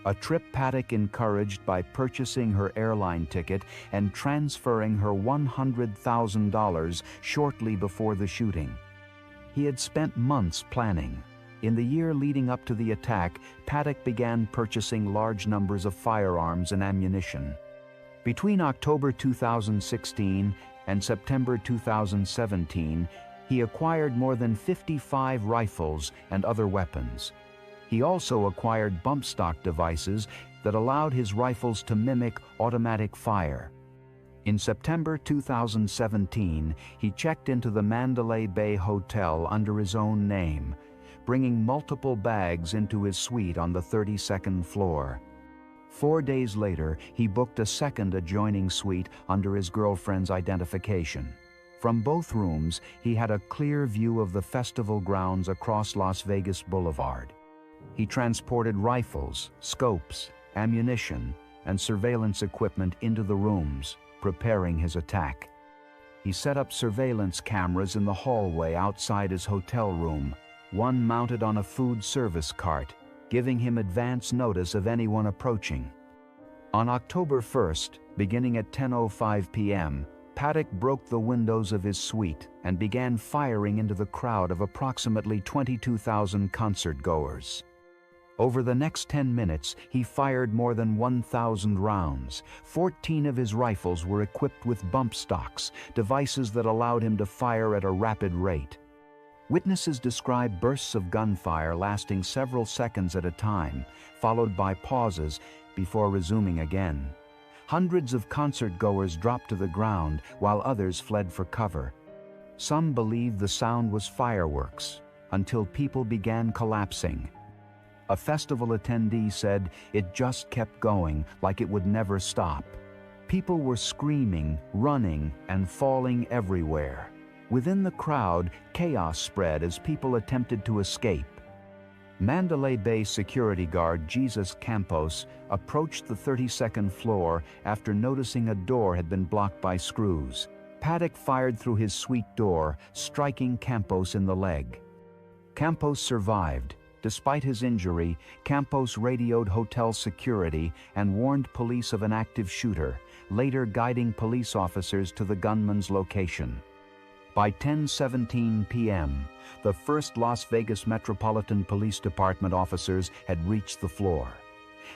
A trip Paddock encouraged by purchasing her airline ticket and transferring her $100,000 shortly before the shooting. He had spent months planning. In the year leading up to the attack, Paddock began purchasing large numbers of firearms and ammunition. Between October 2016 and September 2017, he acquired more than 55 rifles and other weapons. He also acquired bump stock devices that allowed his rifles to mimic automatic fire. In September 2017, he checked into the Mandalay Bay Hotel under his own name, bringing multiple bags into his suite on the 32nd floor. 4 days later, he booked a second adjoining suite under his girlfriend's identification. From both rooms, he had a clear view of the festival grounds across Las Vegas Boulevard. He transported rifles, scopes, ammunition, and surveillance equipment into the rooms, preparing his attack. He set up surveillance cameras in the hallway outside his hotel room, one mounted on a food service cart, giving him advance notice of anyone approaching. On October 1st, beginning at 10:05 p.m., Paddock broke the windows of his suite and began firing into the crowd of approximately 22,000 concert-goers. Over the next 10 minutes, he fired more than 1,000 rounds. 14 of his rifles were equipped with bump stocks, devices that allowed him to fire at a rapid rate. Witnesses describe bursts of gunfire lasting several seconds at a time, followed by pauses before resuming again. Hundreds of concert-goers dropped to the ground while others fled for cover. Some believed the sound was fireworks, until people began collapsing. A festival attendee said it just kept going, like it would never stop. People were screaming, running, and falling everywhere. Within the crowd, chaos spread as people attempted to escape. Mandalay Bay security guard Jesus Campos approached the 32nd floor after noticing a door had been blocked by screws. Paddock fired through his suite door, striking Campos in the leg. Campos survived. Despite his injury, Campos radioed hotel security and warned police of an active shooter, later guiding police officers to the gunman's location. By 10:17 p.m., the first Las Vegas Metropolitan Police Department officers had reached the floor.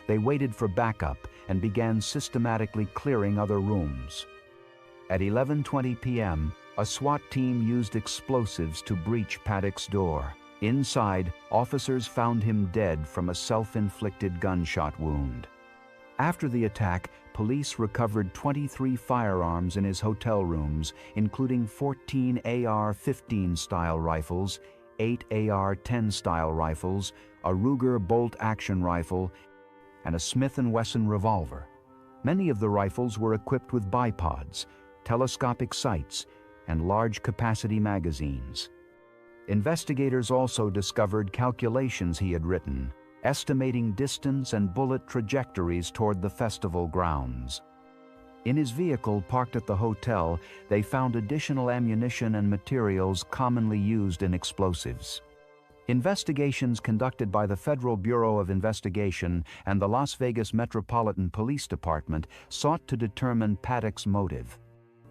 They waited for backup and began systematically clearing other rooms. At 11:20 p.m., a SWAT team used explosives to breach Paddock's door. Inside, officers found him dead from a self-inflicted gunshot wound. After the attack, police recovered 23 firearms in his hotel rooms, including 14 AR-15 style rifles, 8 AR-10 style rifles, a Ruger bolt-action rifle, and a Smith & Wesson revolver. Many of the rifles were equipped with bipods, telescopic sights, and large-capacity magazines. Investigators also discovered calculations he had written, estimating distance and bullet trajectories toward the festival grounds. In his vehicle parked at the hotel, they found additional ammunition and materials commonly used in explosives. Investigations conducted by the Federal Bureau of Investigation and the Las Vegas Metropolitan Police Department sought to determine Paddock's motive.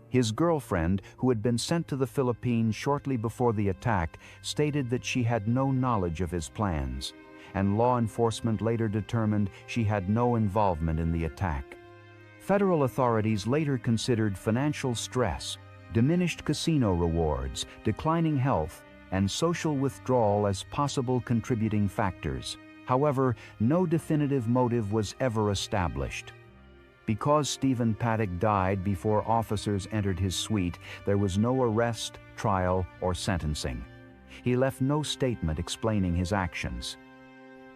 His girlfriend, who had been sent to the Philippines shortly before the attack, stated that she had no knowledge of his plans, and law enforcement later determined she had no involvement in the attack. Federal authorities later considered financial stress, diminished casino rewards, declining health, and social withdrawal as possible contributing factors. However, no definitive motive was ever established. Because Stephen Paddock died before officers entered his suite, there was no arrest, trial, or sentencing. He left no statement explaining his actions.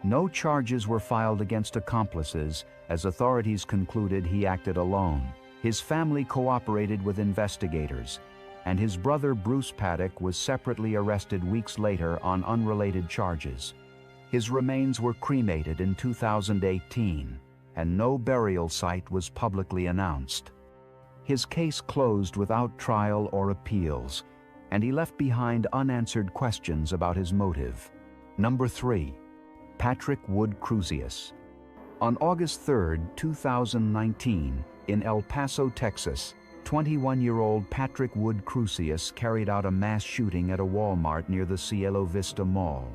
No charges were filed against accomplices, as authorities concluded he acted alone. His family cooperated with investigators, and his brother Bruce Paddock was separately arrested weeks later on unrelated charges. His remains were cremated in 2018, and no burial site was publicly announced. His case closed without trial or appeals, and he left behind unanswered questions about his motive. Number 3. Patrick Wood Cruzius. On August 3, 2019, in El Paso, Texas, 21-year-old Patrick Wood Cruzius carried out a mass shooting at a Walmart near the Cielo Vista Mall.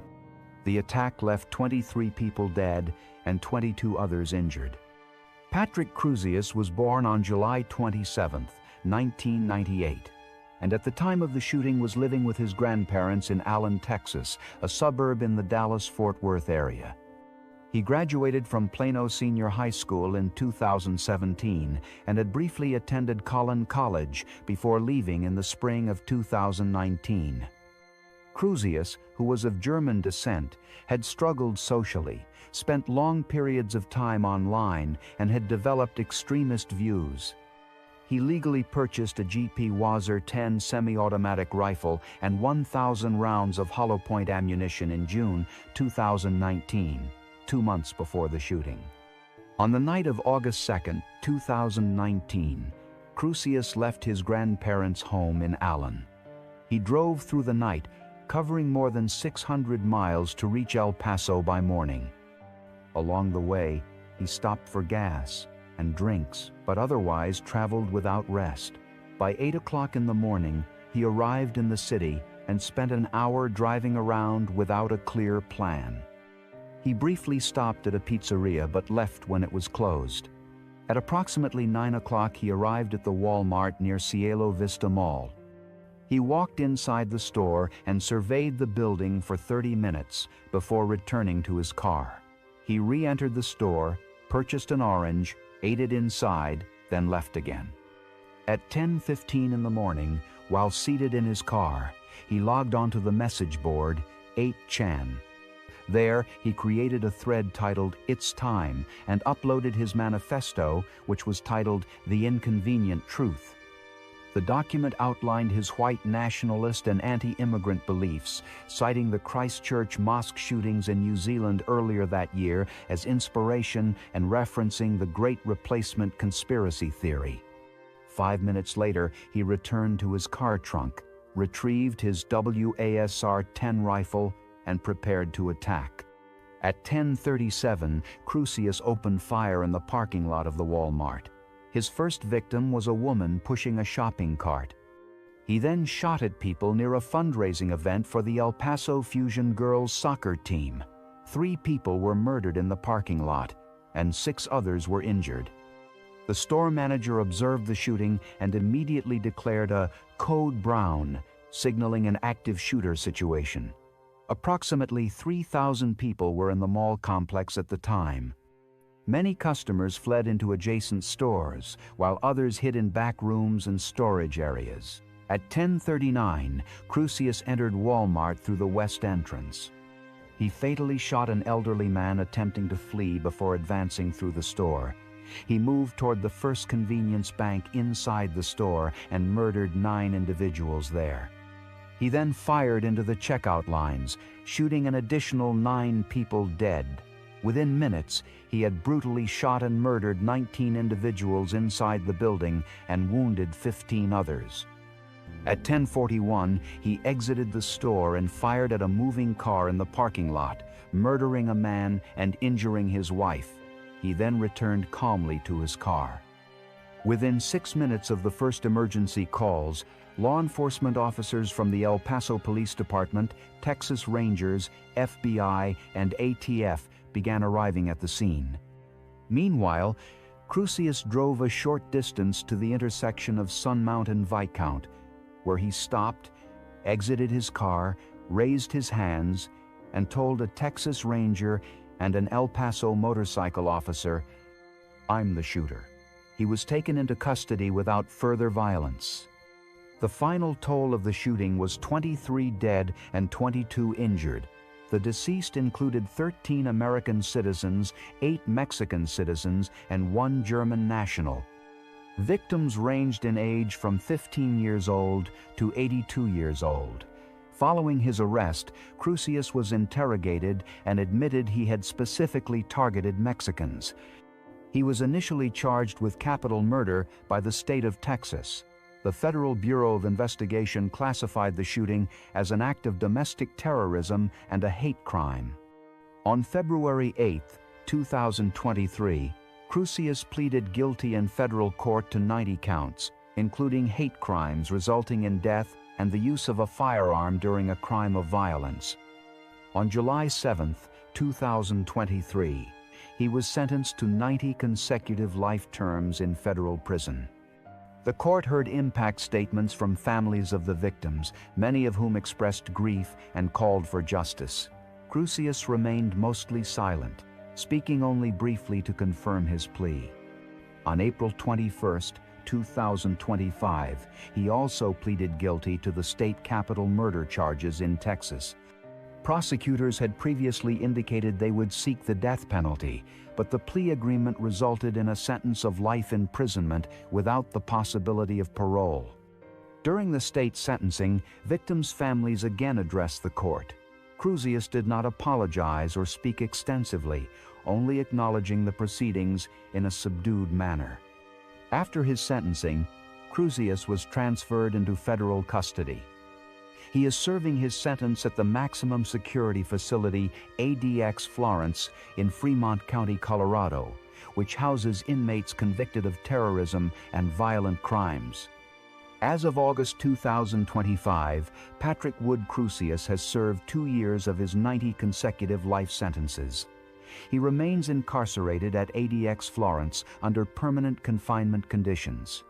The attack left 23 people dead and 22 others injured. Patrick Cruzius was born on July 27, 1998, and at the time of the shooting was living with his grandparents in Allen, Texas, a suburb in the Dallas-Fort Worth area. He graduated from Plano Senior High School in 2017 and had briefly attended Collin College before leaving in the spring of 2019. Cruzius, who was of German descent, had struggled socially, spent long periods of time online, and had developed extremist views. He legally purchased a GP Wazir 10 semi-automatic rifle and 1,000 rounds of hollow point ammunition in June 2019, 2 months before the shooting. On the night of August 2, 2019, Cruz left his grandparents' home in Allen. He drove through the night, covering more than 600 miles to reach El Paso by morning. Along the way, he stopped for gas and drinks, but otherwise traveled without rest. By 8 o'clock in the morning, he arrived in the city and spent an hour driving around without a clear plan. He briefly stopped at a pizzeria but left when it was closed. At approximately 9 o'clock, he arrived at the Walmart near Cielo Vista Mall. He walked inside the store and surveyed the building for 30 minutes before returning to his car. He re-entered the store, purchased an orange, ate it inside, then left again. At 10:15 in the morning, while seated in his car, he logged onto the message board, 8chan. There, he created a thread titled "It's Time" and uploaded his manifesto, which was titled "The Inconvenient Truth." The document outlined his white nationalist and anti-immigrant beliefs, citing the Christchurch mosque shootings in New Zealand earlier that year as inspiration and referencing the Great Replacement conspiracy theory. 5 minutes later, he returned to his car trunk, retrieved his WASR-10 rifle, and prepared to attack. At 10:37, Cruz opened fire in the parking lot of the Walmart. His first victim was a woman pushing a shopping cart. He then shot at people near a fundraising event for the El Paso Fusion girls soccer team. 3 people were murdered in the parking lot, and 6 others were injured. The store manager observed the shooting and immediately declared a code brown, signaling an active shooter situation. Approximately 3,000 people were in the mall complex at the time. Many customers fled into adjacent stores, while others hid in back rooms and storage areas. At 10:39, Cruz entered Walmart through the west entrance. He fatally shot an elderly man attempting to flee before advancing through the store. He moved toward the First Convenience Bank inside the store and murdered 9 individuals there. He then fired into the checkout lines, shooting an additional 9 people dead. Within minutes, he had brutally shot and murdered 19 individuals inside the building and wounded 15 others. At 10:41, he exited the store and fired at a moving car in the parking lot, murdering a man and injuring his wife. He then returned calmly to his car. Within 6 minutes of the first emergency calls, law enforcement officers from the El Paso Police Department, Texas Rangers, FBI, and ATF began arriving at the scene. Meanwhile, Cruz drove a short distance to the intersection of Sun Mountain Viscount, where he stopped, exited his car, raised his hands, and told a Texas Ranger and an El Paso motorcycle officer, "I'm the shooter." He was taken into custody without further violence. The final toll of the shooting was 23 dead and 22 injured. The deceased included 13 American citizens, 8 Mexican citizens, and 1 German national. Victims ranged in age from 15 years old to 82 years old. Following his arrest, Cruz was interrogated and admitted he had specifically targeted Mexicans. He was initially charged with capital murder by the state of Texas. The Federal Bureau of Investigation classified the shooting as an act of domestic terrorism and a hate crime. On February 8, 2023, Cruz pleaded guilty in federal court to 90 counts, including hate crimes resulting in death and the use of a firearm during a crime of violence. On July 7, 2023, he was sentenced to 90 consecutive life terms in federal prison. The court heard impact statements from families of the victims, many of whom expressed grief and called for justice. Cruz remained mostly silent, speaking only briefly to confirm his plea. On April 21, 2025, he also pleaded guilty to the state capital murder charges in Texas. Prosecutors had previously indicated they would seek the death penalty, but the plea agreement resulted in a sentence of life imprisonment without the possibility of parole. During the state sentencing, victims' families again addressed the court. Cruz did not apologize or speak extensively, only acknowledging the proceedings in a subdued manner. After his sentencing, Cruz was transferred into federal custody. He is serving his sentence at the Maximum Security Facility ADX Florence in Fremont County, Colorado, which houses inmates convicted of terrorism and violent crimes. As of August 2025, Patrick Wood Crusius has served 2 years of his 90 consecutive life sentences. He remains incarcerated at ADX Florence under permanent confinement conditions.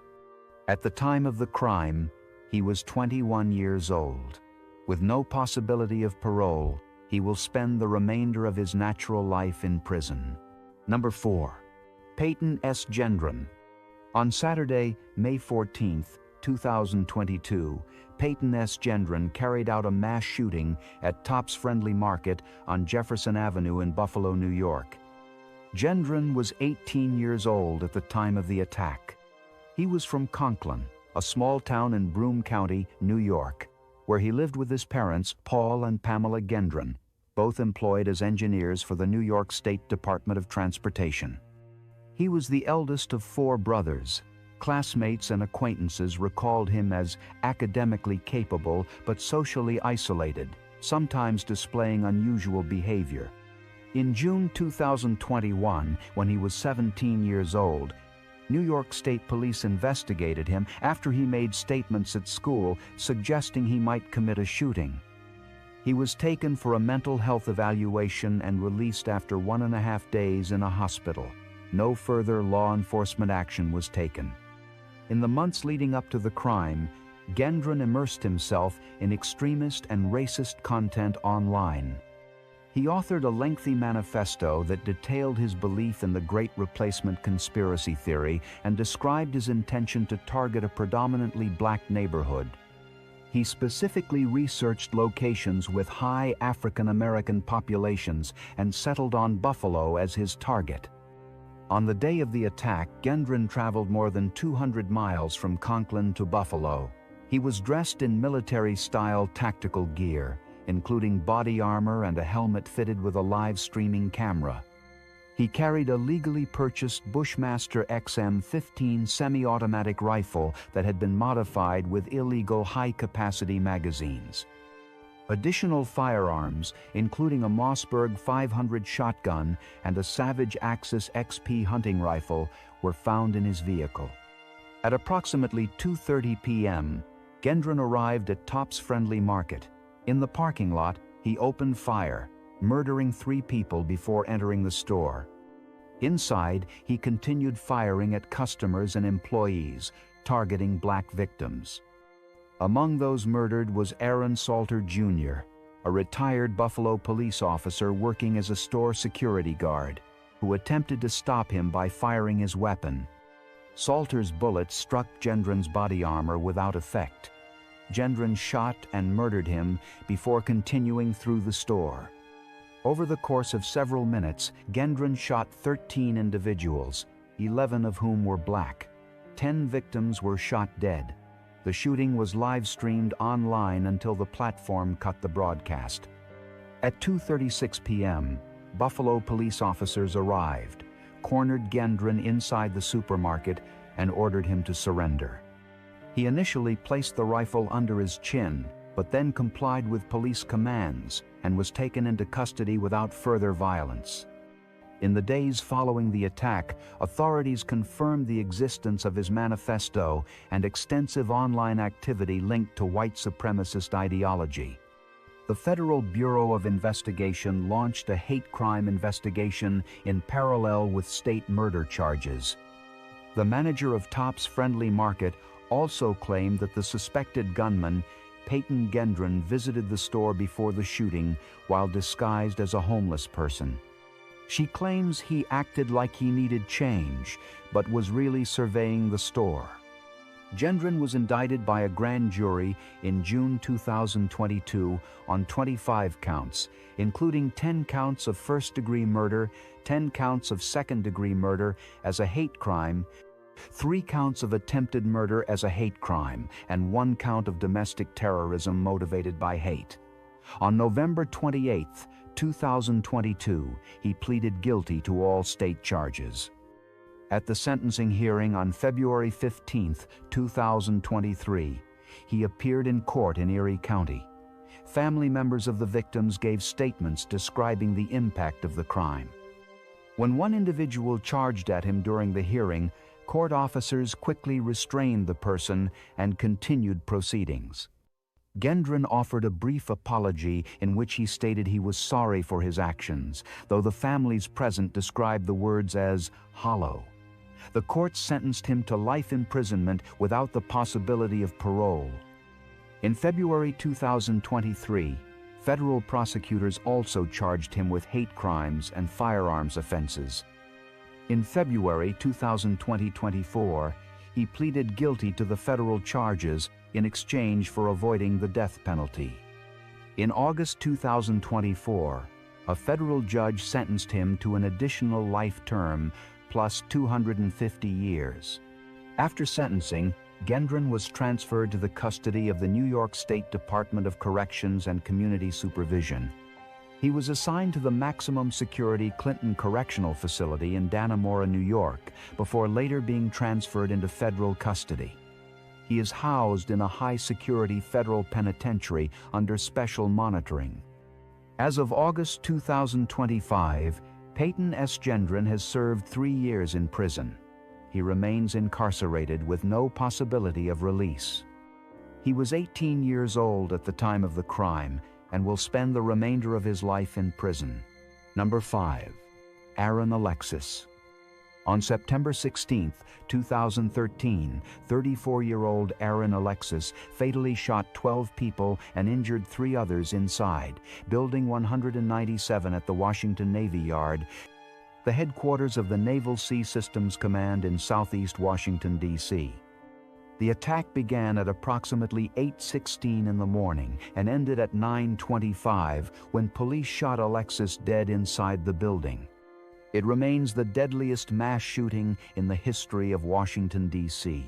At the time of the crime, he was 21 years old. With no possibility of parole, he will spend the remainder of his natural life in prison. Number 4. Payton S. Gendron. On Saturday, May 14, 2022, Payton S. Gendron carried out a mass shooting at Tops Friendly Market on Jefferson Avenue in Buffalo, New York. Gendron was 18 years old at the time of the attack. He was from Conklin, a small town in Broome County, New York, where he lived with his parents, Paul and Pamela Gendron, both employed as engineers for the New York State Department of Transportation. He was the eldest of 4 brothers. Classmates and acquaintances recalled him as academically capable but socially isolated, sometimes displaying unusual behavior. In June 2021, when he was 17 years old, New York State Police investigated him after he made statements at school suggesting he might commit a shooting. He was taken for a mental health evaluation and released after 1.5 days in a hospital. No further law enforcement action was taken. In the months leading up to the crime, Gendron immersed himself in extremist and racist content online. He authored a lengthy manifesto that detailed his belief in the Great Replacement conspiracy theory and described his intention to target a predominantly black neighborhood. He specifically researched locations with high African American populations and settled on Buffalo as his target. On the day of the attack, Gendron traveled more than 200 miles from Conklin to Buffalo. He was dressed in military-style tactical gear, including body armor and a helmet fitted with a live-streaming camera. He carried a legally purchased Bushmaster XM-15 semi-automatic rifle that had been modified with illegal high-capacity magazines. Additional firearms, including a Mossberg 500 shotgun and a Savage Axis XP hunting rifle, were found in his vehicle. At approximately 2:30 p.m., Gendron arrived at Tops Friendly Market. In the parking lot, he opened fire, murdering 3 people before entering the store. Inside, he continued firing at customers and employees, targeting black victims. Among those murdered was Aaron Salter Jr., a retired Buffalo police officer working as a store security guard, who attempted to stop him by firing his weapon. Salter's bullets struck Gendron's body armor without effect. Gendron shot and murdered him before continuing through the store. Over the course of several minutes, Gendron shot 13 individuals, 11 of whom were black. 10 victims were shot dead. The shooting was live-streamed online until the platform cut the broadcast. At 2:36 p.m., Buffalo police officers arrived, cornered Gendron inside the supermarket, and ordered him to surrender. He initially placed the rifle under his chin, but then complied with police commands and was taken into custody without further violence. In the days following the attack, authorities confirmed the existence of his manifesto and extensive online activity linked to white supremacist ideology. The Federal Bureau of Investigation launched a hate crime investigation in parallel with state murder charges. The manager of Tops Friendly Market also claimed that the suspected gunman, Payton Gendron, visited the store before the shooting while disguised as a homeless person. She claims he acted like he needed change, but was really surveying the store. Gendron was indicted by a grand jury in June 2022 on 25 counts, including 10 counts of first-degree murder, 10 counts of second-degree murder as a hate crime, 3 counts of attempted murder as a hate crime, and 1 count of domestic terrorism motivated by hate. On November 28, 2022, he pleaded guilty to all state charges. At the sentencing hearing on February 15, 2023, he appeared in court in Erie County. Family members of the victims gave statements describing the impact of the crime. When one individual charged at him during the hearing, court officers quickly restrained the person and continued proceedings. Gendron offered a brief apology in which he stated he was sorry for his actions, though the families present described the words as hollow. The court sentenced him to life imprisonment without the possibility of parole. In February 2023, federal prosecutors also charged him with hate crimes and firearms offenses. In February 2024, he pleaded guilty to the federal charges in exchange for avoiding the death penalty. In August 2024, a federal judge sentenced him to an additional life term plus 250 years. After sentencing, Gendron was transferred to the custody of the New York State Department of Corrections and Community Supervision. He was assigned to the maximum security Clinton Correctional Facility in Dannemora, New York, before later being transferred into federal custody. He is housed in a high-security federal penitentiary under special monitoring. As of August 2025, Payton S. Gendron has served 3 years in prison. He remains incarcerated with no possibility of release. He was 18 years old at the time of the crime and will spend the remainder of his life in prison. Number 5. Aaron Alexis. On September 16, 2013, 34-year-old Aaron Alexis fatally shot 12 people and injured 3 others inside Building 197 at the Washington Navy Yard, the headquarters of the Naval Sea Systems Command in southeast Washington, D.C. The attack began at approximately 8:16 in the morning and ended at 9:25 when police shot Alexis dead inside the building. It remains the deadliest mass shooting in the history of Washington, D.C.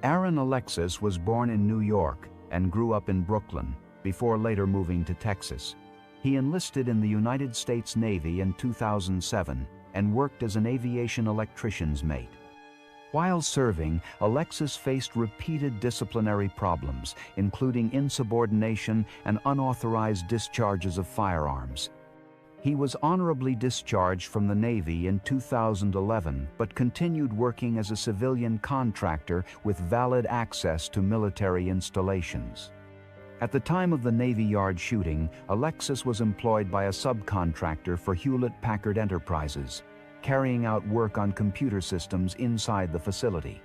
Aaron Alexis was born in New York and grew up in Brooklyn, before later moving to Texas. He enlisted in the United States Navy in 2007 and worked as an aviation electrician's mate. While serving, Alexis faced repeated disciplinary problems, including insubordination and unauthorized discharges of firearms. He was honorably discharged from the Navy in 2011, but continued working as a civilian contractor with valid access to military installations. At the time of the Navy Yard shooting, Alexis was employed by a subcontractor for Hewlett-Packard Enterprises, carrying out work on computer systems inside the facility.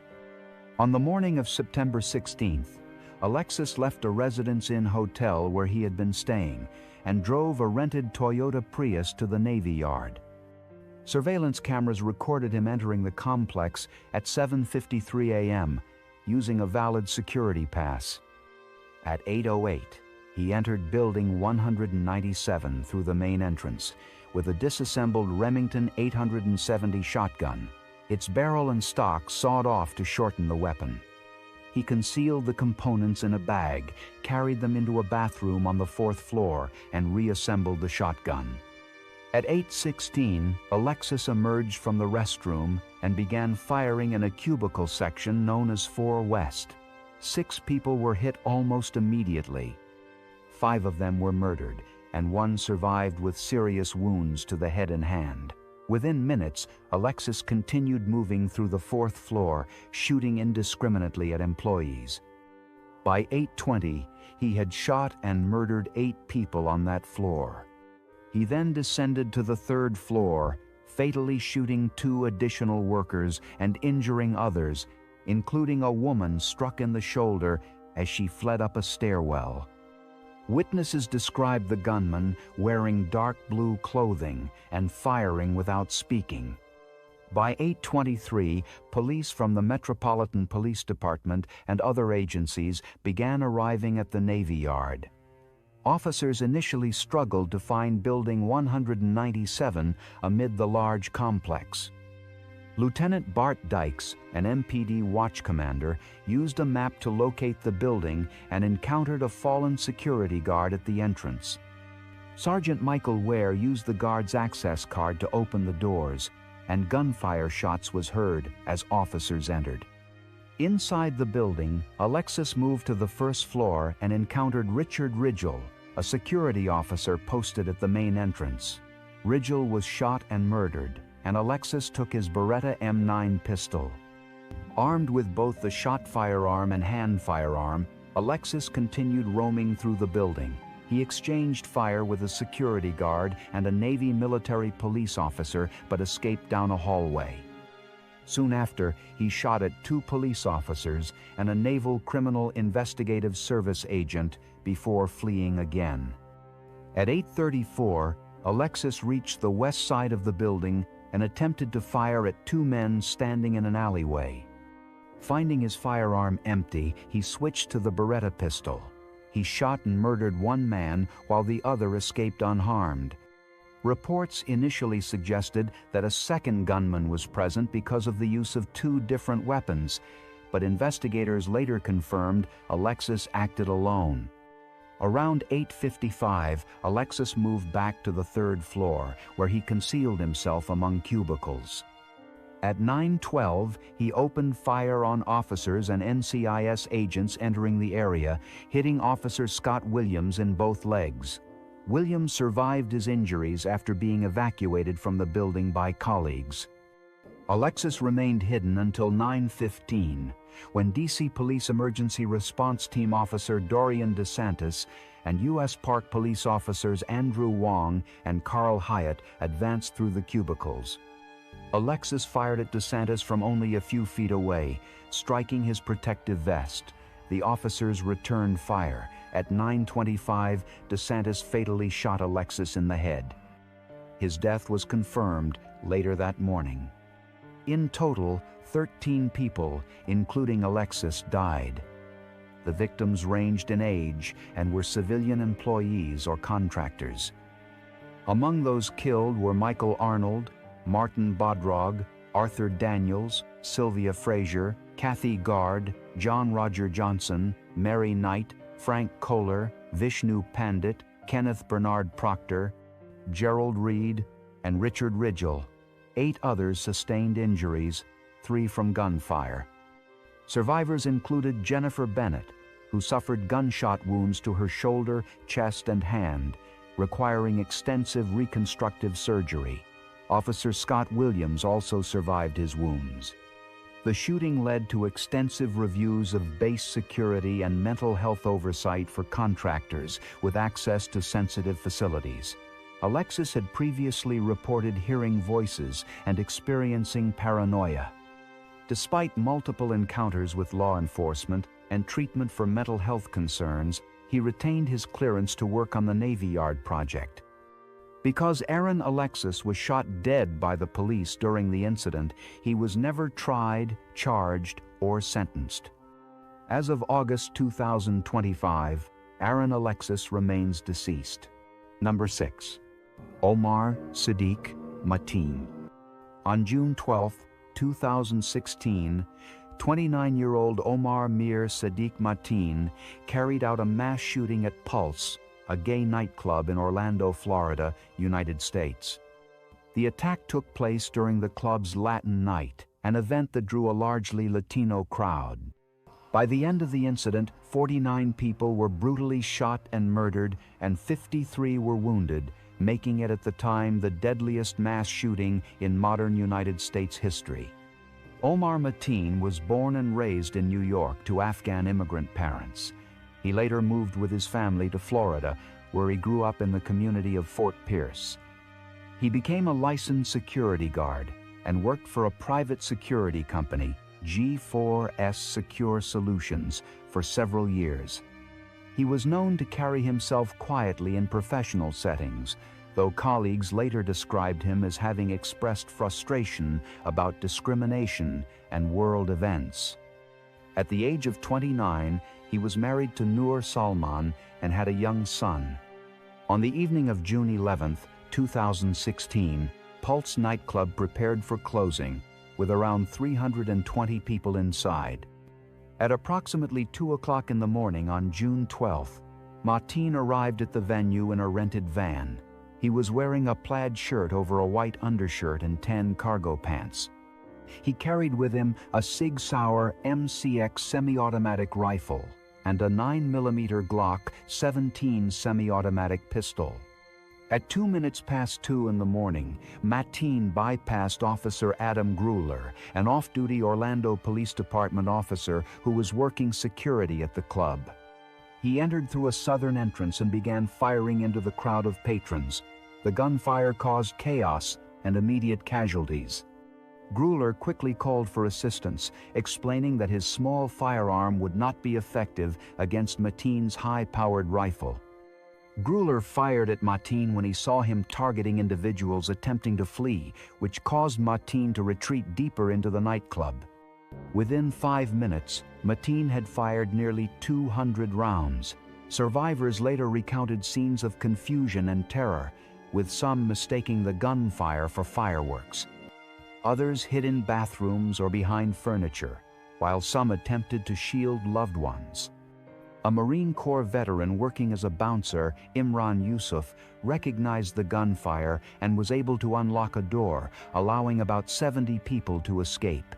On the morning of September 16th, Alexis left a Residence Inn hotel where he had been staying and drove a rented Toyota Prius to the Navy Yard. Surveillance cameras recorded him entering the complex at 7:53 a.m. using a valid security pass. At 8:08, he entered Building 197 through the main entrance with a disassembled Remington 870 shotgun, its barrel and stock sawed off to shorten the weapon. He concealed the components in a bag, carried them into a bathroom on the 4th floor, and reassembled the shotgun. At 8:16, Alexis emerged from the restroom and began firing in a cubicle section known as 4 West. 6 people were hit almost immediately. 5 of them were murdered, and 1 survived with serious wounds to the head and hand. Within minutes, Alexis continued moving through the 4th floor, shooting indiscriminately at employees. By 8:20, he had shot and murdered 8 people on that floor. He then descended to the 3rd floor, fatally shooting 2 additional workers and injuring others, including a woman struck in the shoulder as she fled up a stairwell. Witnesses described the gunman wearing dark blue clothing and firing without speaking. By 8:23, police from the Metropolitan Police Department and other agencies began arriving at the Navy Yard. Officers initially struggled to find Building 197 amid the large complex. Lieutenant Bart Dykes, an MPD watch commander, used a map to locate the building and encountered a fallen security guard at the entrance. Sergeant Michael Ware used the guard's access card to open the doors, and gunfire shots was heard as officers entered. Inside the building, Alexis moved to the first floor and encountered Richard Ridgel, a security officer posted at the main entrance. Ridgel was shot and murdered, and Alexis took his Beretta M9 pistol. Armed with both the shot firearm and hand firearm, Alexis continued roaming through the building. He exchanged fire with a security guard and a Navy military police officer, but escaped down a hallway. Soon after, he shot at 2 police officers and a Naval Criminal Investigative Service agent before fleeing again. At 8:34, Alexis reached the west side of the building and attempted to fire at 2 men standing in an alleyway. Finding his firearm empty, he switched to the Beretta pistol. He shot and murdered 1 man while the other escaped unharmed. Reports initially suggested that a second gunman was present because of the use of 2 different weapons, but investigators later confirmed Alexis acted alone. Around 8:55, Alexis moved back to the 3rd floor, where he concealed himself among cubicles. At 9:12, he opened fire on officers and NCIS agents entering the area, hitting Officer Scott Williams in both legs. Williams survived his injuries after being evacuated from the building by colleagues. Alexis remained hidden until 9:15, when DC Police Emergency Response Team Officer Dorian DeSantis and U.S. Park Police Officers Andrew Wong and Carl Hyatt advanced through the cubicles. Alexis fired at DeSantis from only a few feet away, striking his protective vest. The officers returned fire. At 9:25, DeSantis fatally shot Alexis in the head. His death was confirmed later that morning. In total, 13 people, including Alexis, died. The victims ranged in age and were civilian employees or contractors. Among those killed were Michael Arnold, Martin Bodrog, Arthur Daniels, Sylvia Frazier, Kathy Gard, John Roger Johnson, Mary Knight, Frank Kohler, Vishnu Pandit, Kenneth Bernard Proctor, Gerald Reed, and Richard Ridgel. 8 others sustained injuries, 3 from gunfire. Survivors included Jennifer Bennett, who suffered gunshot wounds to her shoulder, chest, and hand, requiring extensive reconstructive surgery. Officer Scott Williams also survived his wounds. The shooting led to extensive reviews of base security and mental health oversight for contractors with access to sensitive facilities. Alexis had previously reported hearing voices and experiencing paranoia. Despite multiple encounters with law enforcement and treatment for mental health concerns, he retained his clearance to work on the Navy Yard project. Because Aaron Alexis was shot dead by the police during the incident, he was never tried, charged, or sentenced. As of August 2025, Aaron Alexis remains deceased. Number 6. Omar Sadiq Mateen. On June 12, 2016, 29-year-old Omar Mir Sadiq Mateen carried out a mass shooting at Pulse, a gay nightclub in Orlando, Florida, United States. The attack took place during the club's Latin Night, an event that drew a largely Latino crowd. By the end of the incident, 49 people were brutally shot and murdered, and 53 were wounded, making it at the time the deadliest mass shooting in modern United States history. Omar Mateen was born and raised in New York to Afghan immigrant parents. He later moved with his family to Florida, where he grew up in the community of Fort Pierce. He became a licensed security guard and worked for a private security company, G4S Secure Solutions, for several years. He was known to carry himself quietly in professional settings, though colleagues later described him as having expressed frustration about discrimination and world events. At the age of 29, he was married to Noor Salman and had a young son. On the evening of June 11, 2016, Pulse nightclub prepared for closing, with around 320 people inside. At approximately 2 o'clock in the morning on June 12th, Mateen arrived at the venue in a rented van. He was wearing a plaid shirt over a white undershirt and tan cargo pants. He carried with him a Sig Sauer MCX semi-automatic rifle and a 9mm Glock 17 semi-automatic pistol. At 2 minutes past 2 in the morning, Mateen bypassed Officer Adam Grueller, an off-duty Orlando Police Department officer who was working security at the club. He entered through a southern entrance and began firing into the crowd of patrons. The gunfire caused chaos and immediate casualties. Grueller quickly called for assistance, explaining that his small firearm would not be effective against Mateen's high-powered rifle. Grueller fired at Mateen when he saw him targeting individuals attempting to flee, which caused Mateen to retreat deeper into the nightclub. Within 5 minutes, Mateen had fired nearly 200 rounds. Survivors later recounted scenes of confusion and terror, with some mistaking the gunfire for fireworks. Others hid in bathrooms or behind furniture, while some attempted to shield loved ones. A Marine Corps veteran working as a bouncer, Imran Yusuf, recognized the gunfire and was able to unlock a door, allowing about 70 people to escape.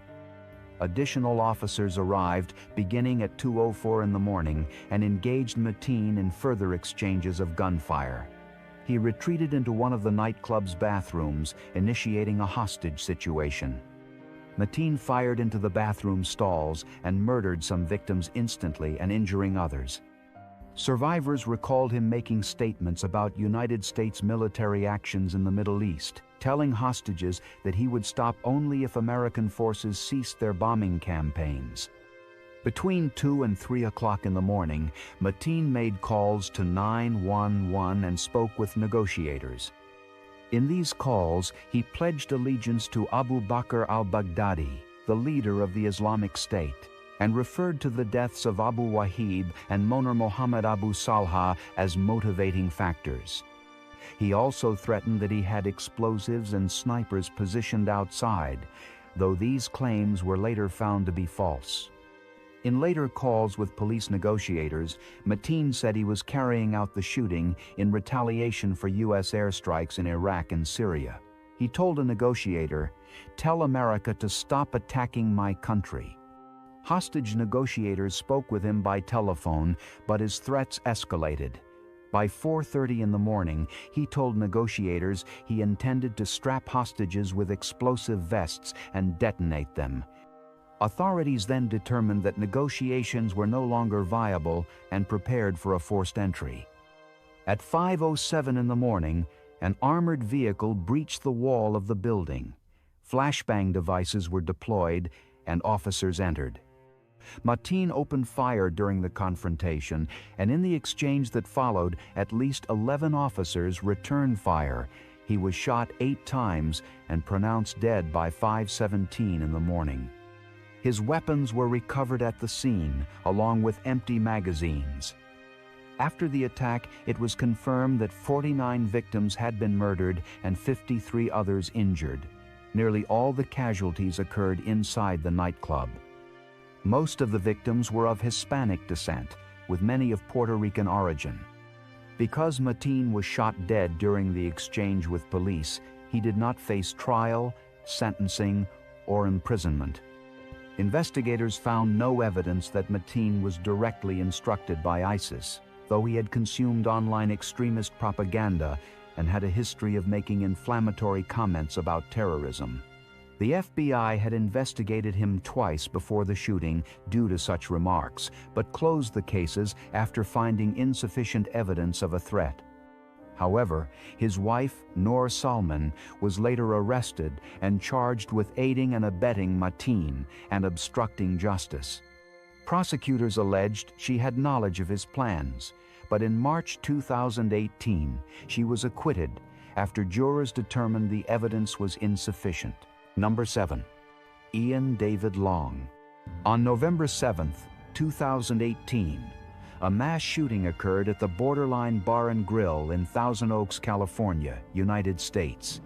Additional officers arrived beginning at 2:04 in the morning and engaged Mateen in further exchanges of gunfire. He retreated into one of the nightclub's bathrooms, initiating a hostage situation. Mateen fired into the bathroom stalls and murdered some victims instantly and injuring others. Survivors recalled him making statements about United States military actions in the Middle East, telling hostages that he would stop only if American forces ceased their bombing campaigns. Between 2 and 3 o'clock in the morning, Mateen made calls to 911 and spoke with negotiators. In these calls, he pledged allegiance to Abu Bakr al-Baghdadi, the leader of the Islamic State, and referred to the deaths of Abu Wahib and Moner Mohammed Abu Salha as motivating factors. He also threatened that he had explosives and snipers positioned outside, though these claims were later found to be false. In later calls with police negotiators, Mateen said he was carrying out the shooting in retaliation for U.S. airstrikes in Iraq and Syria. He told a negotiator, "Tell America to stop attacking my country." Hostage negotiators spoke with him by telephone, but his threats escalated. By 4:30 in the morning, he told negotiators he intended to strap hostages with explosive vests and detonate them. Authorities then determined that negotiations were no longer viable and prepared for a forced entry. At 5:07 in the morning, an armored vehicle breached the wall of the building. Flashbang devices were deployed and officers entered. Mateen opened fire during the confrontation, and in the exchange that followed, at least 11 officers returned fire. He was shot 8 times and pronounced dead by 5:17 in the morning. His weapons were recovered at the scene, along with empty magazines. After the attack, it was confirmed that 49 victims had been murdered and 53 others injured. Nearly all the casualties occurred inside the nightclub. Most of the victims were of Hispanic descent, with many of Puerto Rican origin. Because Mateen was shot dead during the exchange with police, he did not face trial, sentencing, or imprisonment. Investigators found no evidence that Mateen was directly instructed by ISIS, though he had consumed online extremist propaganda and had a history of making inflammatory comments about terrorism. The FBI had investigated him twice before the shooting due to such remarks, but closed the cases after finding insufficient evidence of a threat. However, his wife, Noor Salman, was later arrested and charged with aiding and abetting Mateen and obstructing justice. Prosecutors alleged she had knowledge of his plans, but in March 2018, she was acquitted, after jurors determined the evidence was insufficient. Number 7. Ian David Long. On November 7, 2018, a mass shooting occurred at the Borderline Bar and Grill in Thousand Oaks, California, United States.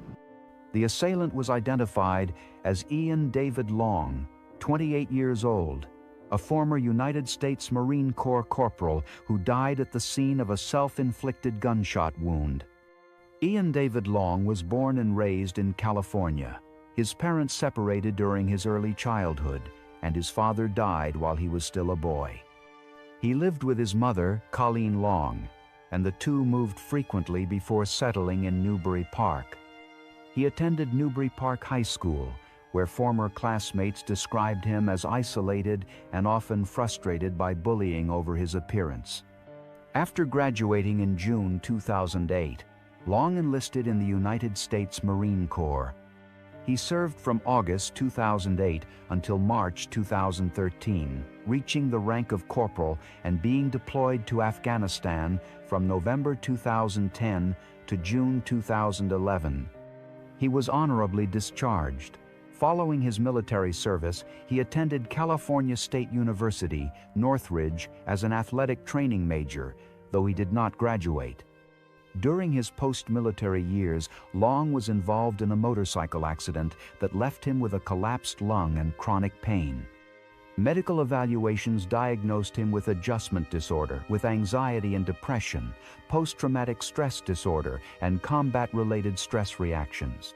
The assailant was identified as Ian David Long, 28 years old, a former United States Marine Corps corporal who died at the scene of a self-inflicted gunshot wound. Ian David Long was born and raised in California. His parents separated during his early childhood, and his father died while he was still a boy. He lived with his mother, Colleen Long, and the two moved frequently before settling in Newbury Park. He attended Newbury Park High School, where former classmates described him as isolated and often frustrated by bullying over his appearance. After graduating in June 2008, Long enlisted in the United States Marine Corps. He served from August 2008 until March 2013, reaching the rank of corporal and being deployed to Afghanistan from November 2010 to June 2011. He was honorably discharged. Following his military service, he attended California State University, Northridge, as an athletic training major, though he did not graduate. During his post-military years, Long was involved in a motorcycle accident that left him with a collapsed lung and chronic pain. Medical evaluations diagnosed him with adjustment disorder, with anxiety and depression, post-traumatic stress disorder, and combat-related stress reactions.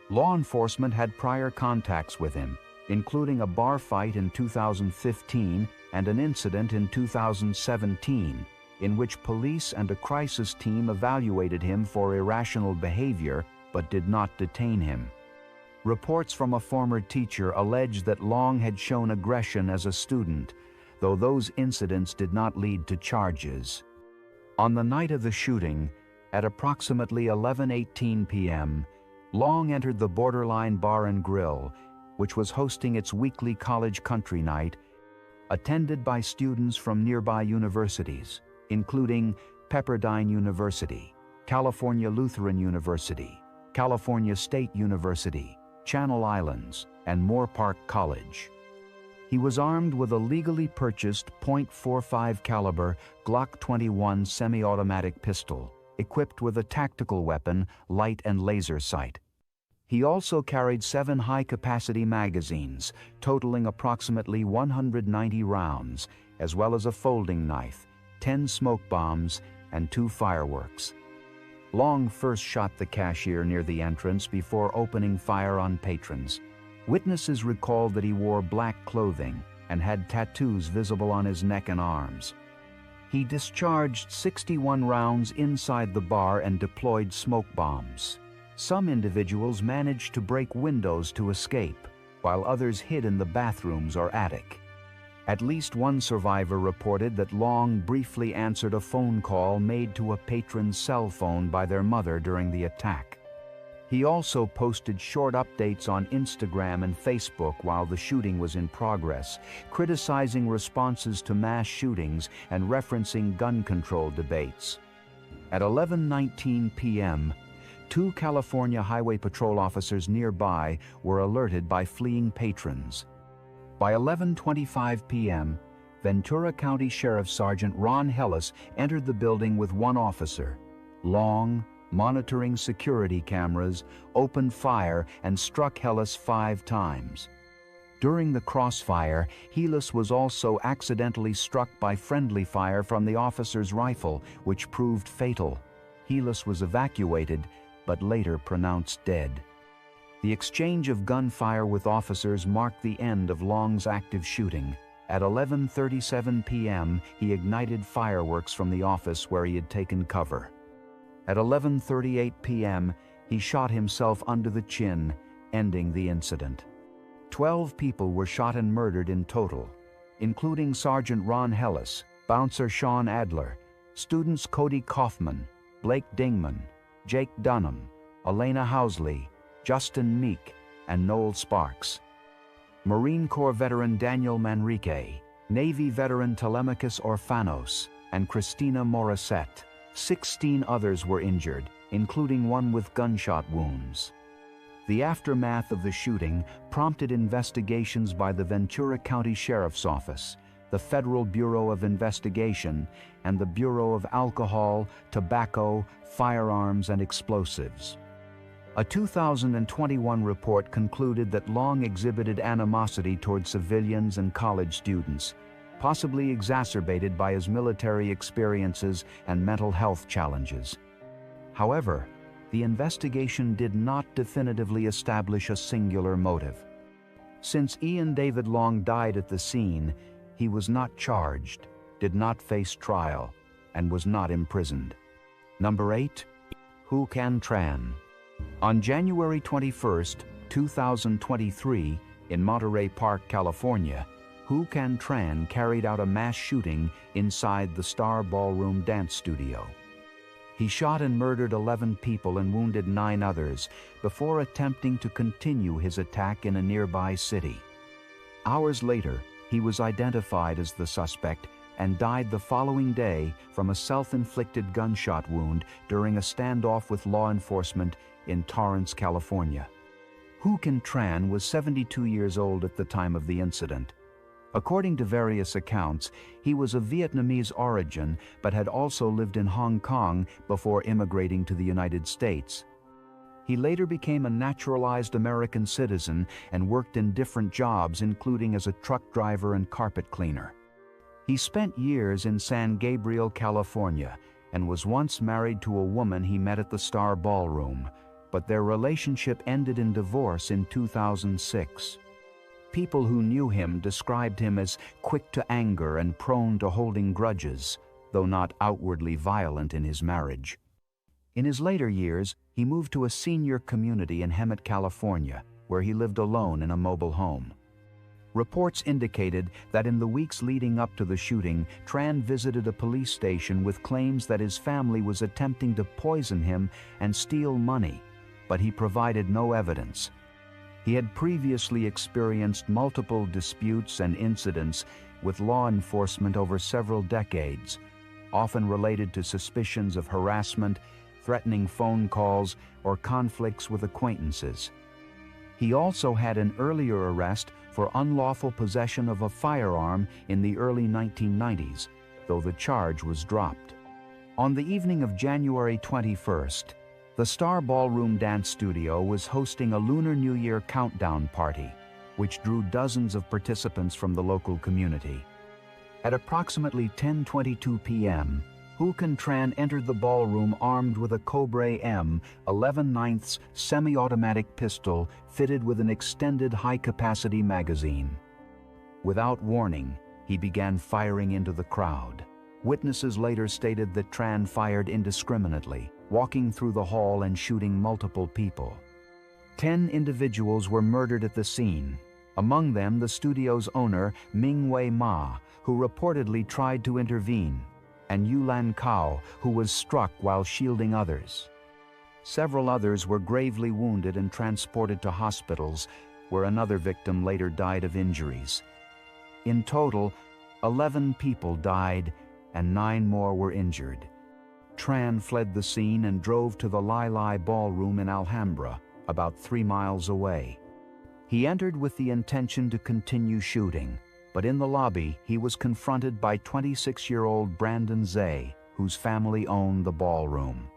Law enforcement had prior contacts with him, including a bar fight in 2015 and an incident in 2017, in which police and a crisis team evaluated him for irrational behavior but did not detain him. Reports from a former teacher alleged that Long had shown aggression as a student, though those incidents did not lead to charges. On the night of the shooting, at approximately 11:18 p.m., Long entered the Borderline Bar and Grill, which was hosting its weekly college country night, attended by students from nearby universities, including Pepperdine University, California Lutheran University, California State University, Channel Islands, and Moore Park College. He was armed with a legally purchased .45 caliber Glock 21 semi-automatic pistol, equipped with a tactical weapon, light and laser sight. He also carried 7 high-capacity magazines, totaling approximately 190 rounds, as well as a folding knife, 10 smoke bombs, and 2 fireworks. Long first shot the cashier near the entrance before opening fire on patrons. Witnesses recalled that he wore black clothing and had tattoos visible on his neck and arms. He discharged 61 rounds inside the bar and deployed smoke bombs. Some individuals managed to break windows to escape, while others hid in the bathrooms or attic. At least one survivor reported that Long briefly answered a phone call made to a patron's cell phone by their mother during the attack. He also posted short updates on Instagram and Facebook while the shooting was in progress, criticizing responses to mass shootings and referencing gun control debates. At 11:19 p.m., 2 California Highway Patrol officers nearby were alerted by fleeing patrons. By 11:25 p.m., Ventura County Sheriff Sergeant Ron Hellis entered the building with 1 officer. Long, monitoring security cameras, opened fire and struck Hellis 5 times. During the crossfire, Hellis was also accidentally struck by friendly fire from the officer's rifle, which proved fatal. Hellis was evacuated, but later pronounced dead. The exchange of gunfire with officers marked the end of Long's active shooting. At 11:37 p.m., he ignited fireworks from the office where he had taken cover. At 11:38 p.m., he shot himself under the chin, ending the incident. 12 people were shot and murdered in total, including Sergeant Ron Hellis, Bouncer Sean Adler, students Cody Kaufman, Blake Dingman, Jake Dunham, Elena Housley, Justin Meek, and Noel Sparks. Marine Corps veteran Daniel Manrique, Navy veteran Telemachus Orfanos, and Christina Morissette. 16 others were injured, including one with gunshot wounds. The aftermath of the shooting prompted investigations by the Ventura County Sheriff's Office, the Federal Bureau of Investigation, and the Bureau of Alcohol, Tobacco, Firearms, and Explosives. A 2021 report concluded that Long exhibited animosity toward civilians and college students, possibly exacerbated by his military experiences and mental health challenges. However, the investigation did not definitively establish a singular motive. Since Ian David Long died at the scene, he was not charged, did not face trial, and was not imprisoned. Number 8. Huu Can Tran. On January 21, 2023, in Monterey Park, California, Huu Can Tran carried out a mass shooting inside the Star Ballroom dance studio. He shot and murdered 11 people and wounded 9 others before attempting to continue his attack in a nearby city. Hours later, he was identified as the suspect and died the following day from a self-inflicted gunshot wound during a standoff with law enforcement in Torrance, California. Huu Can Tran was 72 years old at the time of the incident. According to various accounts, he was of Vietnamese origin but had also lived in Hong Kong before immigrating to the United States. He later became a naturalized American citizen and worked in different jobs, including as a truck driver and carpet cleaner. He spent years in San Gabriel, California, and was once married to a woman he met at the Star Ballroom, but their relationship ended in divorce in 2006. People who knew him described him as quick to anger and prone to holding grudges, though not outwardly violent in his marriage. In his later years, he moved to a senior community in Hemet, California, where he lived alone in a mobile home. Reports indicated that in the weeks leading up to the shooting, Tran visited a police station with claims that his family was attempting to poison him and steal money, but he provided no evidence. He had previously experienced multiple disputes and incidents with law enforcement over several decades, often related to suspicions of harassment, threatening phone calls, or conflicts with acquaintances. He also had an earlier arrest for unlawful possession of a firearm in the early 1990s, though the charge was dropped. On the evening of January 21st, the Star Ballroom Dance Studio was hosting a Lunar New Year countdown party, which drew dozens of participants from the local community. At approximately 10:22 p.m., Huu Can Tran entered the ballroom armed with a Cobra M11/9 semi-automatic pistol fitted with an extended high-capacity magazine. Without warning, he began firing into the crowd. Witnesses later stated that Tran fired indiscriminately, walking through the hall and shooting multiple people. 10 individuals were murdered at the scene, among them the studio's owner, Ming-Wei Ma, who reportedly tried to intervene, and Yulan Kao, who was struck while shielding others. Several others were gravely wounded and transported to hospitals, where another victim later died of injuries. In total, 11 people died and 9 more were injured. Tran fled the scene and drove to the Lai Lai Ballroom in Alhambra, about 3 miles away. He entered with the intention to continue shooting, but in the lobby he was confronted by 26-year-old Brandon Zay, whose family owned the ballroom.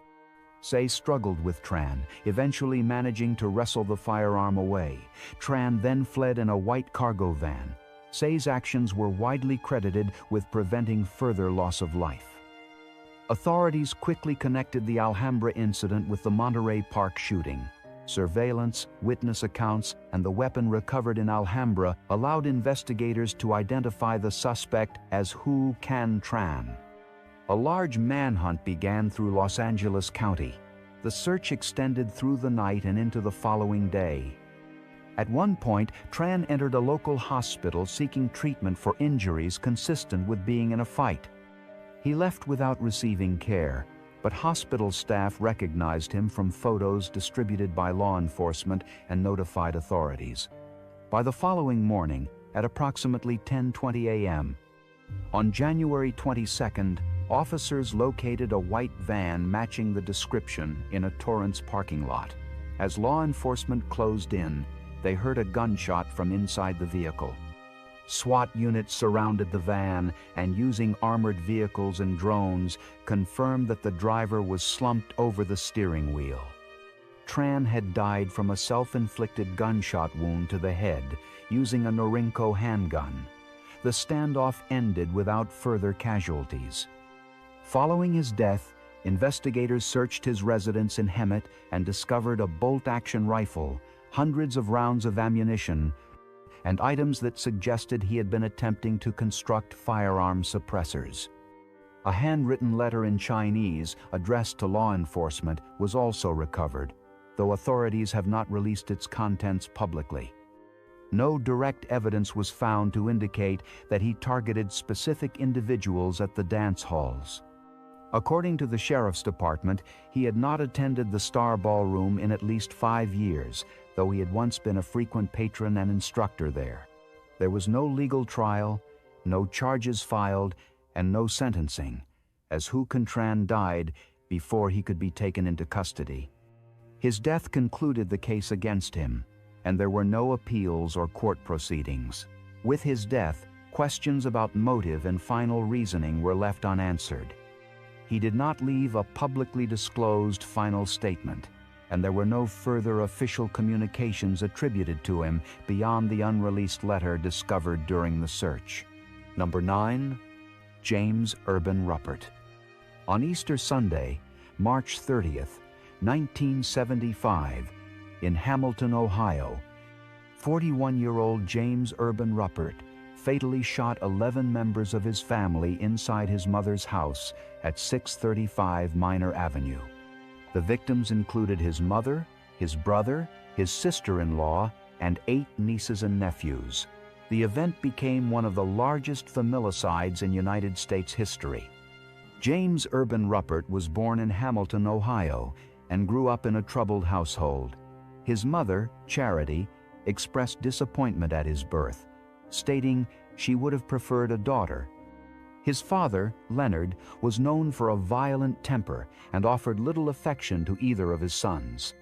Zay struggled with Tran, eventually managing to wrestle the firearm away. Tran then fled in a white cargo van. Zay's actions were widely credited with preventing further loss of life. Authorities quickly connected the Alhambra incident with the Monterey Park shooting. Surveillance, witness accounts, and the weapon recovered in Alhambra allowed investigators to identify the suspect as Huu Can Tran. A large manhunt began through Los Angeles County. The search extended through the night and into the following day. At one point, Tran entered a local hospital seeking treatment for injuries consistent with being in a fight. He left without receiving care, but hospital staff recognized him from photos distributed by law enforcement and notified authorities. By the following morning, at approximately 10:20 a.m., on January 22nd, officers located a white van matching the description in a Torrance parking lot. As law enforcement closed in, they heard a gunshot from inside the vehicle. SWAT units surrounded the van and, using armored vehicles and drones, confirmed that the driver was slumped over the steering wheel. Tran had died from a self-inflicted gunshot wound to the head using a Norinco handgun. The standoff ended without further casualties. Following his death, investigators searched his residence in Hemet and discovered a bolt-action rifle, hundreds of rounds of ammunition, and items that suggested he had been attempting to construct firearm suppressors. A handwritten letter in Chinese addressed to law enforcement was also recovered, though authorities have not released its contents publicly. No direct evidence was found to indicate that he targeted specific individuals at the dance halls. According to the Sheriff's Department, he had not attended the Star Ballroom in at least 5 years, though he had once been a frequent patron and instructor there. There was no legal trial, no charges filed, and no sentencing, as Huu Can Tran died before he could be taken into custody. His death concluded the case against him, and there were no appeals or court proceedings. With his death, questions about motive and final reasoning were left unanswered. He did not leave a publicly disclosed final statement, and there were no further official communications attributed to him beyond the unreleased letter discovered during the search. Number 9. James Urban Ruppert. On Easter Sunday, March 30th, 1975, in Hamilton, Ohio, 41-year-old James Urban Ruppert fatally shot 11 members of his family inside his mother's house at 635 Minor Avenue. The victims included his mother, his brother, his sister-in-law, and 8 nieces and nephews. The event became one of the largest familicides in United States history. James Urban Ruppert was born in Hamilton, Ohio, and grew up in a troubled household. His mother, Charity, expressed disappointment at his birth, stating she would have preferred a daughter. His father, Leonard, was known for a violent temper and offered little affection to either of his sons.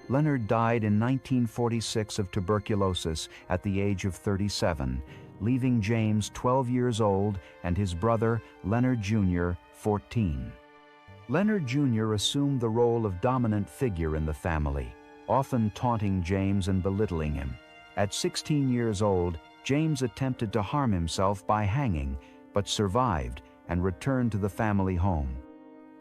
Leonard died in 1946 of tuberculosis at the age of 37, leaving James 12 years old and his brother, Leonard Jr., 14. Leonard Jr. assumed the role of dominant figure in the family, often taunting James and belittling him. At 16 years old, James attempted to harm himself by hanging, but survived and returned to the family home.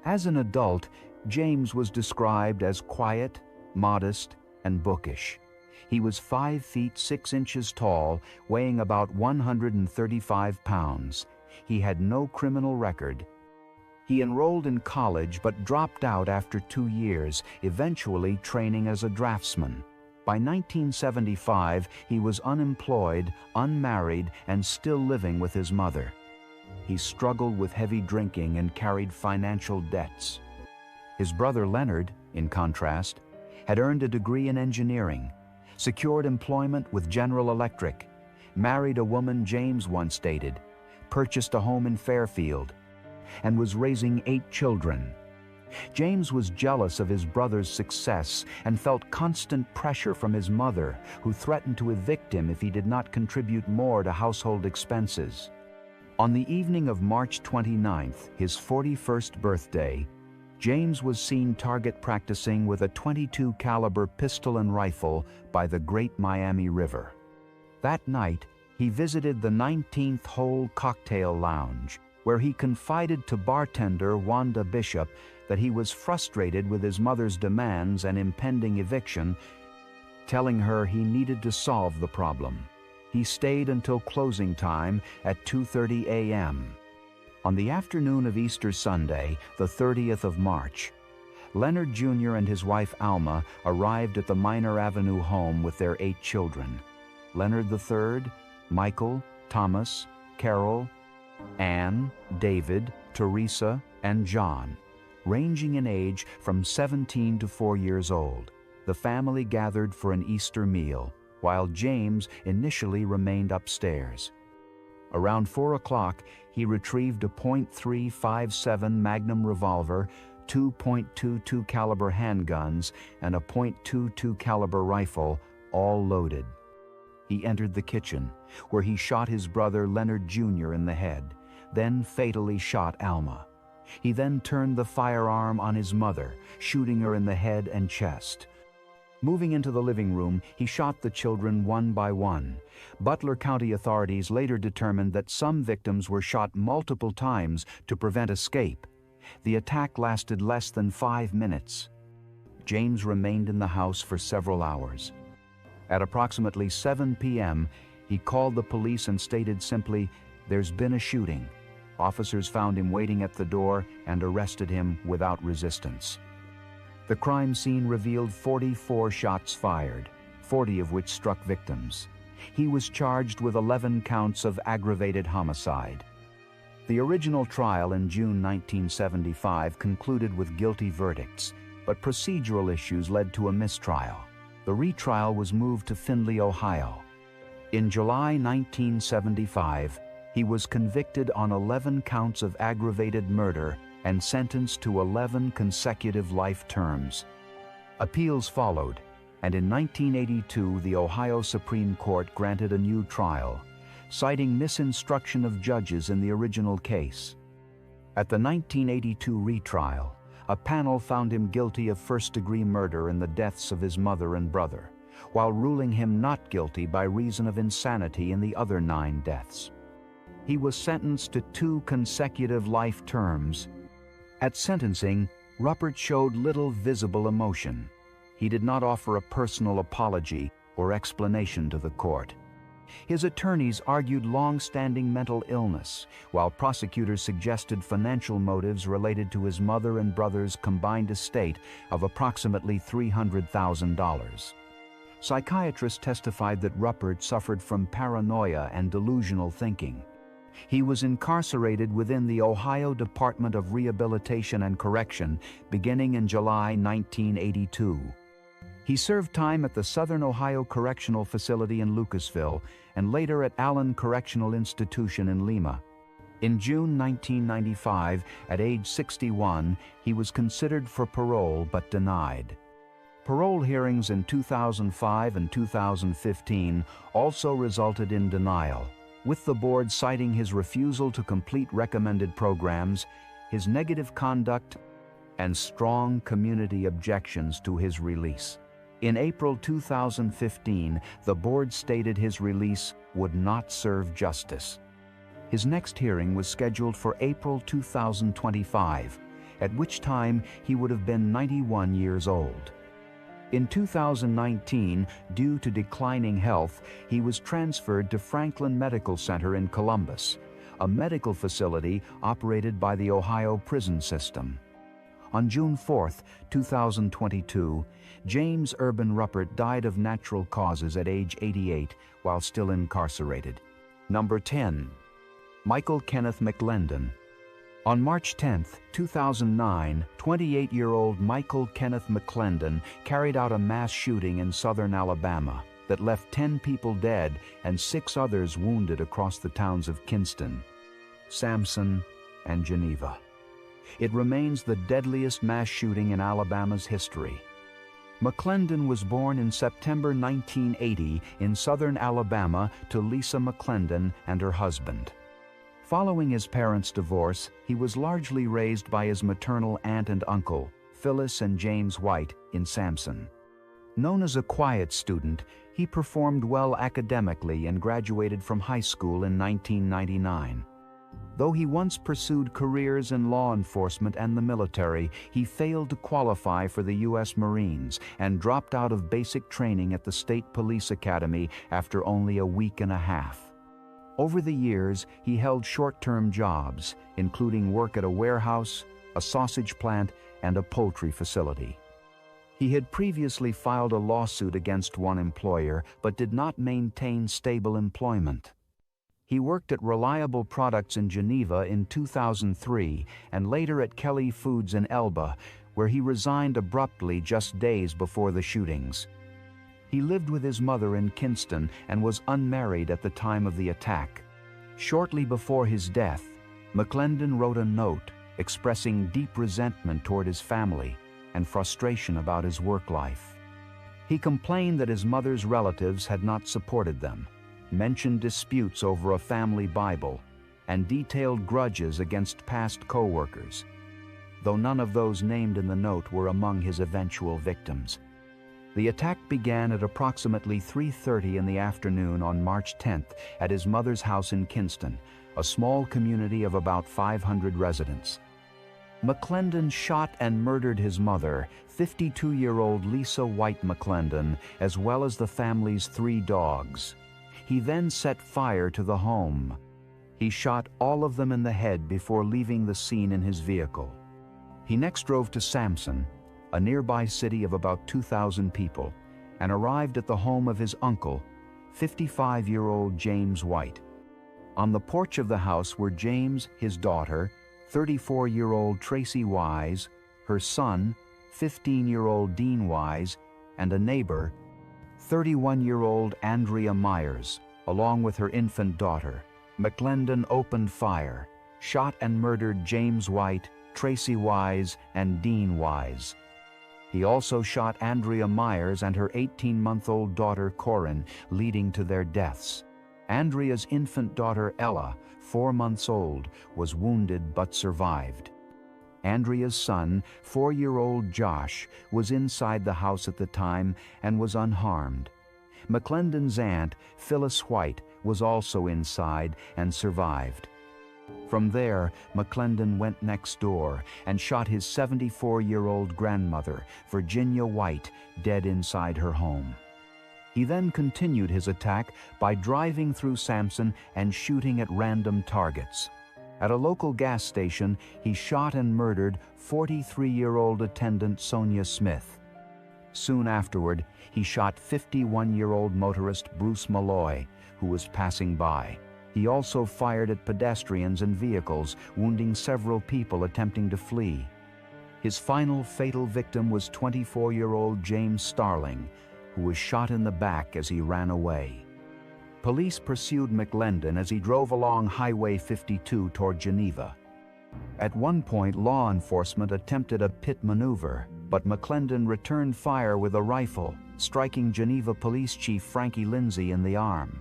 As an adult, James was described as quiet, modest, and bookish. He was 5 feet 6 inches tall, weighing about 135 pounds. He had no criminal record. He enrolled in college but dropped out after 2 years, eventually training as a draftsman. By 1975, he was unemployed, unmarried, and still living with his mother. He struggled with heavy drinking and carried financial debts. His brother Leonard, in contrast, had earned a degree in engineering, secured employment with General Electric, married a woman James once dated, purchased a home in Fairfield, and was raising 8 children. James was jealous of his brother's success and felt constant pressure from his mother, who threatened to evict him if he did not contribute more to household expenses. On the evening of March 29th, his 41st birthday, James was seen target practicing with a .22 caliber pistol and rifle by the Great Miami River. That night, he visited the 19th Hole Cocktail Lounge, where he confided to bartender Wanda Bishop that he was frustrated with his mother's demands and impending eviction, telling her he needed to solve the problem. He stayed until closing time at 2:30 a.m. On the afternoon of Easter Sunday, the 30th of March, Leonard Jr. and his wife Alma arrived at the Minor Avenue home with their 8 children: Leonard III, Michael, Thomas, Carol, Anne, David, Teresa, and John, ranging in age from 17 to 4 years old. The family gathered for an Easter meal, while James initially remained upstairs. Around 4 o'clock, he retrieved a .357 Magnum revolver, 2.22 caliber handguns, and a .22 caliber rifle, all loaded. He entered the kitchen, where he shot his brother Leonard Jr. in the head, then fatally shot Alma. He then turned the firearm on his mother, shooting her in the head and chest. Moving into the living room, he shot the children one by one. Butler County authorities later determined that some victims were shot multiple times to prevent escape. The attack lasted less than 5 minutes. James remained in the house for several hours. At approximately 7 p.m., he called the police and stated simply, "There's been a shooting." Officers found him waiting at the door and arrested him without resistance. The crime scene revealed 44 shots fired, 40 of which struck victims. He was charged with 11 counts of aggravated homicide. The original trial in June 1975 concluded with guilty verdicts, but procedural issues led to a mistrial. The retrial was moved to Findlay, Ohio. In July 1975, he was convicted on 11 counts of aggravated murder and sentenced to 11 consecutive life terms. Appeals followed, and in 1982 the Ohio Supreme Court granted a new trial, citing misinstruction of judges in the original case. At the 1982 retrial, a panel found him guilty of first-degree murder in the deaths of his mother and brother, while ruling him not guilty by reason of insanity in the other 9 deaths. He was sentenced to 2 consecutive life terms. At sentencing, Ruppert showed little visible emotion. He did not offer a personal apology or explanation to the court. His attorneys argued long-standing mental illness, while prosecutors suggested financial motives related to his mother and brother's combined estate of approximately $300,000. Psychiatrists testified that Ruppert suffered from paranoia and delusional thinking. He was incarcerated within the Ohio Department of Rehabilitation and Correction beginning in July 1982. He served time at the Southern Ohio Correctional Facility in Lucasville and later at Allen Correctional Institution in Lima. In June 1995, at age 61, he was considered for parole but denied. Parole hearings in 2005 and 2015 also resulted in denial, with the board citing his refusal to complete recommended programs, his negative conduct, and strong community objections to his release. In April 2015, the board stated his release would not serve justice. His next hearing was scheduled for April 2025, at which time he would have been 91 years old. In 2019, due to declining health, he was transferred to Franklin Medical Center in Columbus, a medical facility operated by the Ohio prison system. On June 4, 2022, James Urban Ruppert died of natural causes at age 88 while still incarcerated. Number 10. Michael Kenneth McClendon. On March 10, 2009, 28-year-old Michael Kenneth McClendon carried out a mass shooting in southern Alabama that left 10 people dead and 6 others wounded across the towns of Kinston, Sampson, and Geneva. It remains the deadliest mass shooting in Alabama's history. McClendon was born in September 1980 in southern Alabama to Lisa McClendon and her husband. Following his parents' divorce, he was largely raised by his maternal aunt and uncle, Phyllis and James White, in Sampson. Known as a quiet student, he performed well academically and graduated from high school in 1999. Though he once pursued careers in law enforcement and the military, he failed to qualify for the U.S. Marines and dropped out of basic training at the State Police Academy after only a week and a half. Over the years, he held short-term jobs, including work at a warehouse, a sausage plant, and a poultry facility. He had previously filed a lawsuit against one employer, but did not maintain stable employment. He worked at Reliable Products in Geneva in 2003 and later at Kelly Foods in Elba, where he resigned abruptly just days before the shootings. He lived with his mother in Kinston and was unmarried at the time of the attack. Shortly before his death, McClendon wrote a note expressing deep resentment toward his family and frustration about his work life. He complained that his mother's relatives had not supported them, mentioned disputes over a family Bible, and detailed grudges against past co-workers, though none of those named in the note were among his eventual victims. The attack began at approximately 3:30 in the afternoon on March 10th at his mother's house in Kinston, a small community of about 500 residents. McClendon shot and murdered his mother, 52-year-old Lisa White McClendon, as well as the family's 3 dogs. He then set fire to the home. He shot all of them in the head before leaving the scene in his vehicle. He next drove to Sampson, a nearby city of about 2,000 people, and arrived at the home of his uncle, 55-year-old James White. On the porch of the house were James, his daughter, 34-year-old Tracy Wise, her son, 15-year-old Dean Wise, and a neighbor, 31-year-old Andrea Myers, along with her infant daughter. McClendon opened fire, shot and murdered James White, Tracy Wise, and Dean Wise. He also shot Andrea Myers and her 18-month-old daughter Corinne, leading to their deaths. Andrea's infant daughter Ella, 4 months old, was wounded but survived. Andrea's son, 4-year-old Josh, was inside the house at the time and was unharmed. McClendon's aunt, Phyllis White, was also inside and survived. From there, McClendon went next door and shot his 74-year-old grandmother, Virginia White, dead inside her home. He then continued his attack by driving through Sampson and shooting at random targets. At a local gas station, he shot and murdered 43-year-old attendant Sonia Smith. Soon afterward, he shot 51-year-old motorist Bruce Malloy, who was passing by. He also fired at pedestrians and vehicles, wounding several people attempting to flee. His final fatal victim was 24-year-old James Starling, who was shot in the back as he ran away. Police pursued McClendon as he drove along Highway 52 toward Geneva. At one point, law enforcement attempted a pit maneuver, but McClendon returned fire with a rifle, striking Geneva Police Chief Frankie Lindsay in the arm.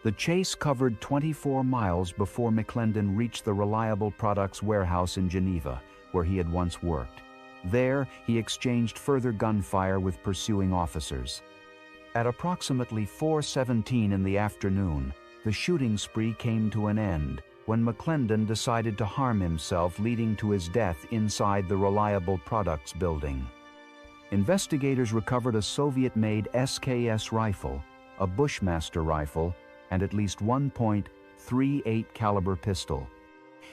The chase covered 24 miles before McClendon reached the Reliable Products warehouse in Geneva, where he had once worked. There, he exchanged further gunfire with pursuing officers. At approximately 4:17 in the afternoon, the shooting spree came to an end when McClendon decided to harm himself, leading to his death inside the Reliable Products building. Investigators recovered a Soviet-made SKS rifle, a Bushmaster rifle, and at least 1.38 caliber pistol.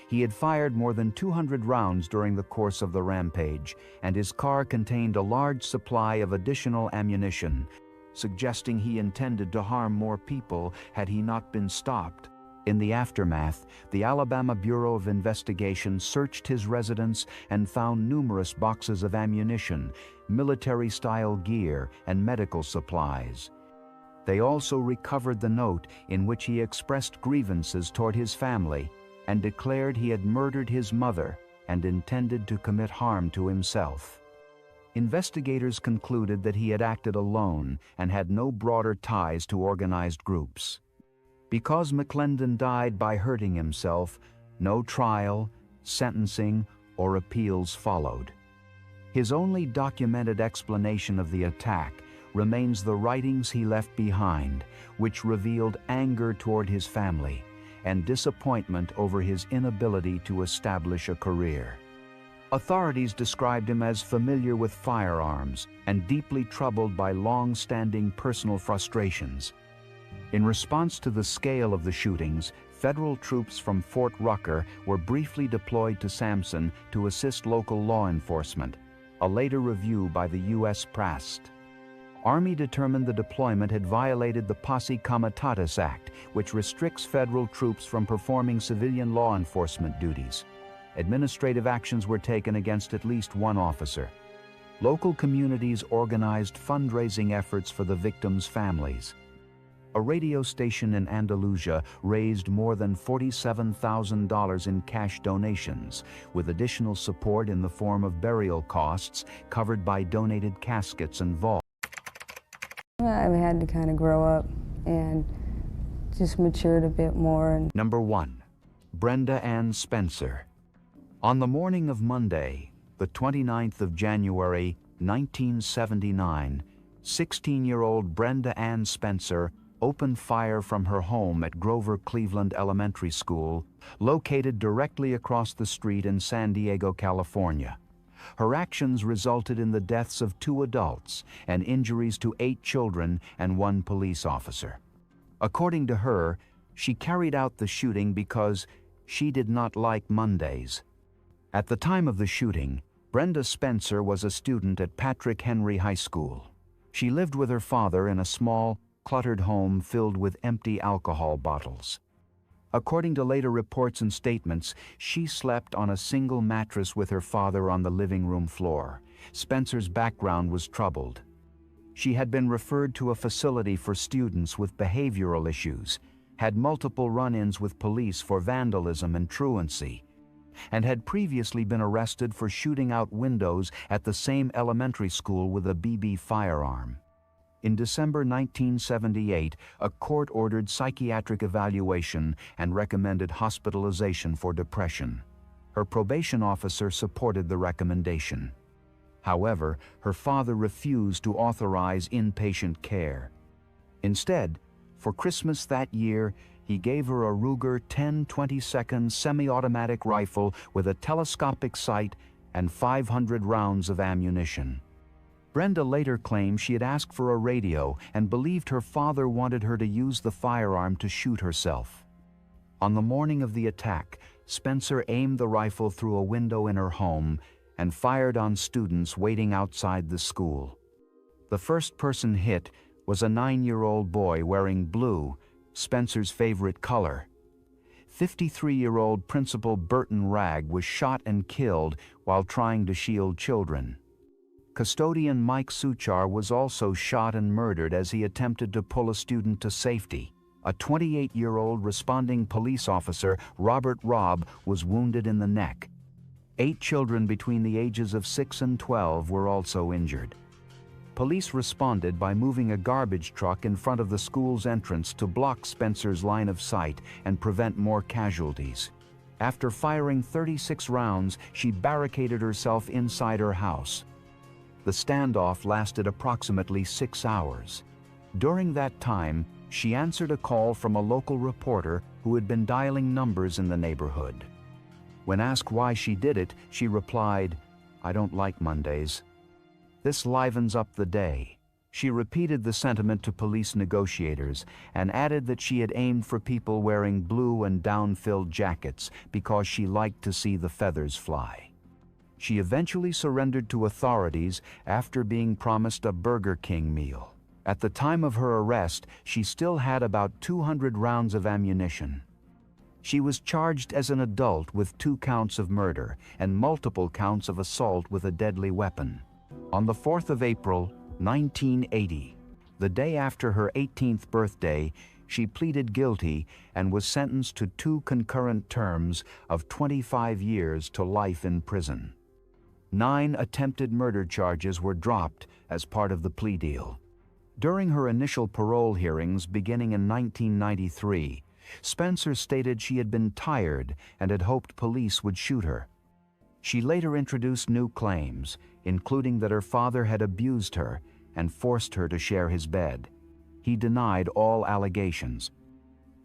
He had fired more than 200 rounds during the course of the rampage, and his car contained a large supply of additional ammunition, suggesting he intended to harm more people had he not been stopped. In the aftermath, the Alabama Bureau of Investigation searched his residence and found numerous boxes of ammunition, military-style gear, and medical supplies. They also recovered the note in which he expressed grievances toward his family and declared he had murdered his mother and intended to commit harm to himself. Investigators concluded that he had acted alone and had no broader ties to organized groups. Because McClendon died by hurting himself, no trial, sentencing, or appeals followed. His only documented explanation of the attack remains the writings he left behind, which revealed anger toward his family and disappointment over his inability to establish a career. Authorities described him as familiar with firearms and deeply troubled by long-standing personal frustrations. In response to the scale of the shootings, federal troops from Fort Rucker were briefly deployed to Sampson to assist local law enforcement, a later review by the U.S. pressed. Army determined the deployment had violated the Posse Comitatus Act, which restricts federal troops from performing civilian law enforcement duties. Administrative actions were taken against at least one officer. Local communities organized fundraising efforts for the victims' families. A radio station in Andalusia raised more than $47,000 in cash donations, with additional support in the form of burial costs covered by donated caskets and vaults. I had to kind of grow up and just matured a bit more. Number 1. Brenda Ann Spencer. On the morning of Monday, the 29th of January, 1979, 16-year-old Brenda Ann Spencer opened fire from her home at Grover Cleveland Elementary School, located directly across the street in San Diego, California. Her actions resulted in the deaths of 2 adults and injuries to 8 children and 1 police officer. According to her, she carried out the shooting because she did not like Mondays. At the time of the shooting, Brenda Spencer was a student at Patrick Henry High School. She lived with her father in a small, cluttered home filled with empty alcohol bottles. According to later reports and statements, she slept on a single mattress with her father on the living room floor. Spencer's background was troubled. She had been referred to a facility for students with behavioral issues, had multiple run-ins with police for vandalism and truancy, and had previously been arrested for shooting out windows at the same elementary school with a BB firearm. In December 1978, a court ordered psychiatric evaluation and recommended hospitalization for depression. Her probation officer supported the recommendation. However, her father refused to authorize inpatient care. Instead, for Christmas that year, he gave her a Ruger 10-22 semi-automatic rifle with a telescopic sight and 500 rounds of ammunition. Brenda later claimed she had asked for a radio and believed her father wanted her to use the firearm to shoot herself. On the morning of the attack, Spencer aimed the rifle through a window in her home and fired on students waiting outside the school. The first person hit was a 9-year-old boy wearing blue, Spencer's favorite color. 53-year-old Principal Burton Ragg was shot and killed while trying to shield children. Custodian Mike Suchar was also shot and murdered as he attempted to pull a student to safety. A 28-year-old responding police officer, Robert Robb, was wounded in the neck. 8 children between the ages of 6 and 12 were also injured. Police responded by moving a garbage truck in front of the school's entrance to block Spencer's line of sight and prevent more casualties. After firing 36 rounds, she barricaded herself inside her house. The standoff lasted approximately 6 hours. During that time, she answered a call from a local reporter who had been dialing numbers in the neighborhood. When asked why she did it, she replied, "I don't like Mondays. This livens up the day." She repeated the sentiment to police negotiators and added that she had aimed for people wearing blue and down-filled jackets because she liked to see the feathers fly. She eventually surrendered to authorities after being promised a Burger King meal. At the time of her arrest, she still had about 200 rounds of ammunition. She was charged as an adult with 2 counts of murder and multiple counts of assault with a deadly weapon. On the 4th of April, 1980, the day after her 18th birthday, she pleaded guilty and was sentenced to 2 concurrent terms of 25 years to life in prison. 9 attempted murder charges were dropped as part of the plea deal. During her initial parole hearings beginning in 1993, Spencer stated she had been tired and had hoped police would shoot her. She later introduced new claims, including that her father had abused her and forced her to share his bed. He denied all allegations.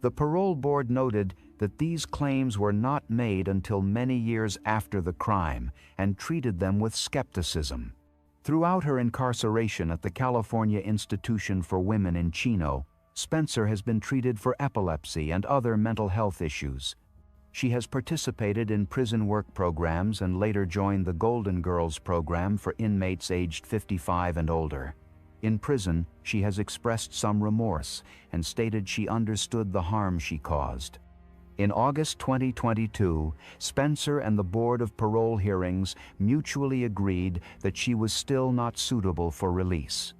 The parole board noted that these claims were not made until many years after the crime and treated them with skepticism. Throughout her incarceration at the California Institution for Women in Chino, Spencer has been treated for epilepsy and other mental health issues. She has participated in prison work programs and later joined the Golden Girls program for inmates aged 55 and older. In prison, she has expressed some remorse and stated she understood the harm she caused. In August 2022, Spencer and the Board of Parole Hearings mutually agreed that she was still not suitable for release.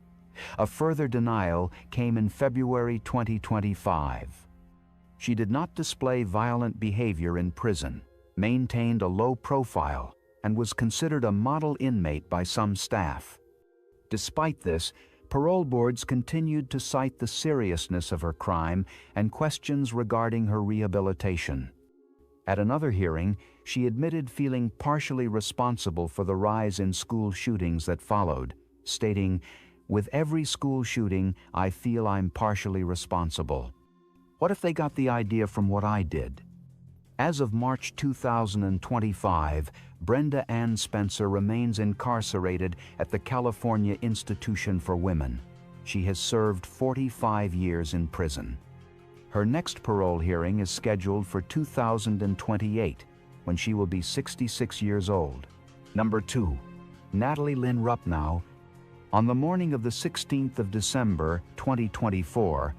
A further denial came in February 2025. She did not display violent behavior in prison, maintained a low profile, and was considered a model inmate by some staff. Despite this, parole boards continued to cite the seriousness of her crime and questions regarding her rehabilitation. At another hearing, she admitted feeling partially responsible for the rise in school shootings that followed, stating, "With every school shooting, I feel I'm partially responsible. What if they got the idea from what I did?" As of March 2025, Brenda Ann Spencer remains incarcerated at the California Institution for Women. She has served 45 years in prison. Her next parole hearing is scheduled for 2028, when she will be 66 years old. Number 2. Natalie Lynn Rupnow. On the morning of the 16th of December, 2024,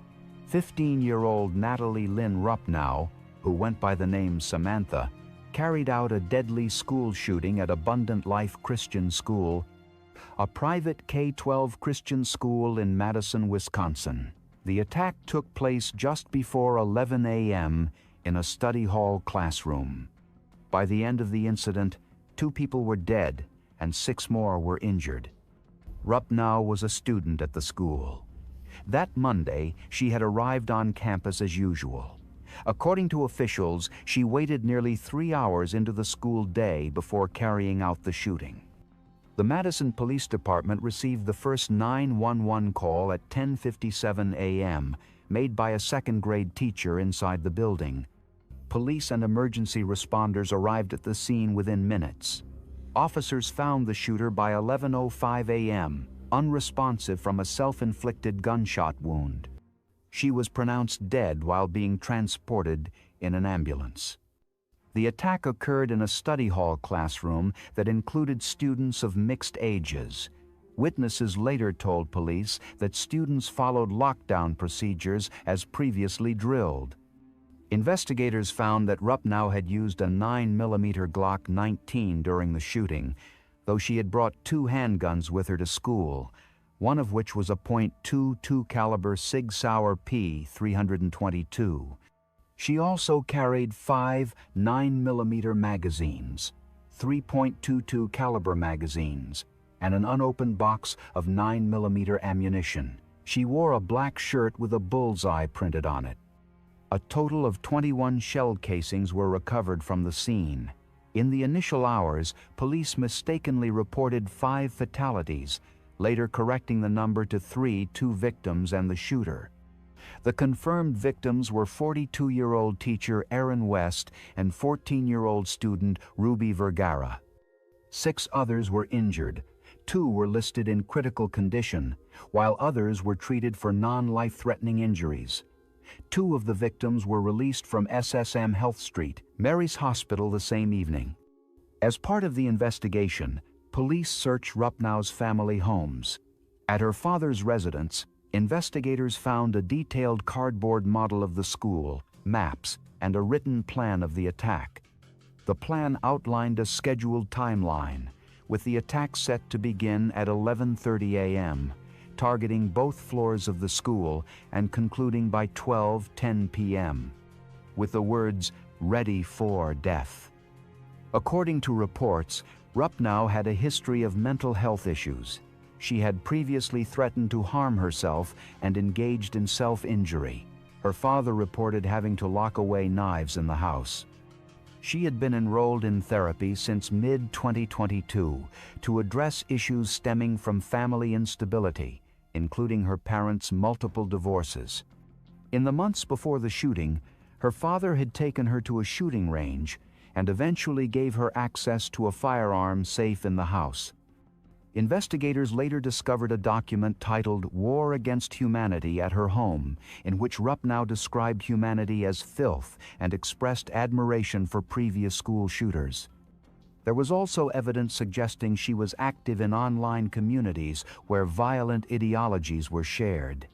15-year-old Natalie Lynn Rupnow, who went by the name Samantha, carried out a deadly school shooting at Abundant Life Christian School, a private K-12 Christian school in Madison, Wisconsin. The attack took place just before 11 a.m. in a study hall classroom. By the end of the incident, 2 people were dead and 6 more were injured. Rupnow was a student at the school. That Monday, she had arrived on campus as usual. According to officials, she waited nearly 3 hours into the school day before carrying out the shooting. The Madison Police Department received the first 911 call at 10:57 a.m., made by a second-grade teacher inside the building. Police and emergency responders arrived at the scene within minutes. Officers found the shooter by 11:05 a.m., unresponsive from a self-inflicted gunshot wound. She was pronounced dead while being transported in an ambulance. The attack occurred in a study hall classroom that included students of mixed ages. Witnesses later told police that students followed lockdown procedures as previously drilled. Investigators found that Rupnow had used a 9mm Glock 19 during the shooting, though she had brought 2 handguns with her to school, one of which was a .22 caliber Sig Sauer P322. She also carried 5 9mm magazines, 3.22 caliber magazines, and an unopened box of 9mm ammunition. She wore a black shirt with a bullseye printed on it. A total of 21 shell casings were recovered from the scene. In the initial hours, police mistakenly reported 5 fatalities, later correcting the number to 3, 2 victims and the shooter. The confirmed victims were 42-year-old teacher Aaron West and 14-year-old student Ruby Vergara. 6 others were injured. 2 were listed in critical condition, while others were treated for non-life-threatening injuries. 2 of the victims were released from SSM Health Street, Mary's Hospital, the same evening. As part of the investigation, police searched Rupnow's family homes. At her father's residence, investigators found a detailed cardboard model of the school, maps, and a written plan of the attack. The plan outlined a scheduled timeline, with the attack set to begin at 11:30 a.m., targeting both floors of the school and concluding by 12:10 p.m., with the words, "Ready for death." According to reports, Rupnow had a history of mental health issues. She had previously threatened to harm herself and engaged in self-injury. Her father reported having to lock away knives in the house. She had been enrolled in therapy since mid-2022 to address issues stemming from family instability, including her parents' multiple divorces. In the months before the shooting, her father had taken her to a shooting range and eventually gave her access to a firearm safe in the house. Investigators later discovered a document titled War Against Humanity at her home, in which Rupnow described humanity as filth and expressed admiration for previous school shooters. There was also evidence suggesting she was active in online communities where violent ideologies were shared.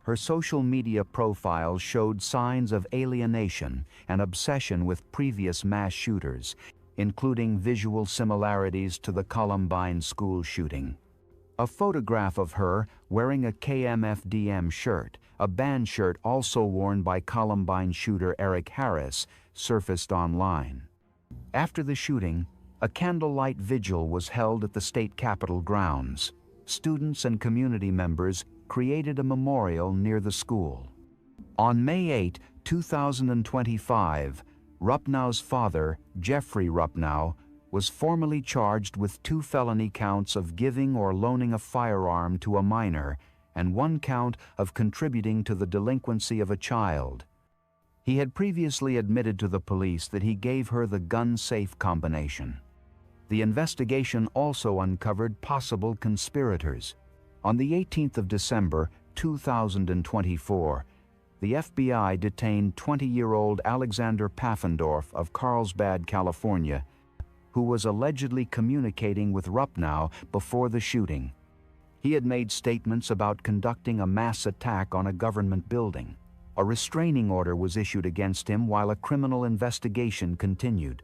Her social media profile showed signs of alienation and obsession with previous mass shooters, including visual similarities to the Columbine school shooting. A photograph of her wearing a KMFDM shirt, a band shirt also worn by Columbine shooter Eric Harris, surfaced online. After the shooting, a candlelight vigil was held at the state capitol grounds. Students and community members created a memorial near the school. On May 8, 2025, Rupnau's father, Jeffrey Rupnau, was formally charged with 2 felony counts of giving or loaning a firearm to a minor and 1 count of contributing to the delinquency of a child. He had previously admitted to the police that he gave her the gun-safe combination. The investigation also uncovered possible conspirators. On the 18th of December, 2024, the FBI detained 20-year-old Alexander Paffendorf of Carlsbad, California, who was allegedly communicating with Rupnau before the shooting. He had made statements about conducting a mass attack on a government building. A restraining order was issued against him while a criminal investigation continued.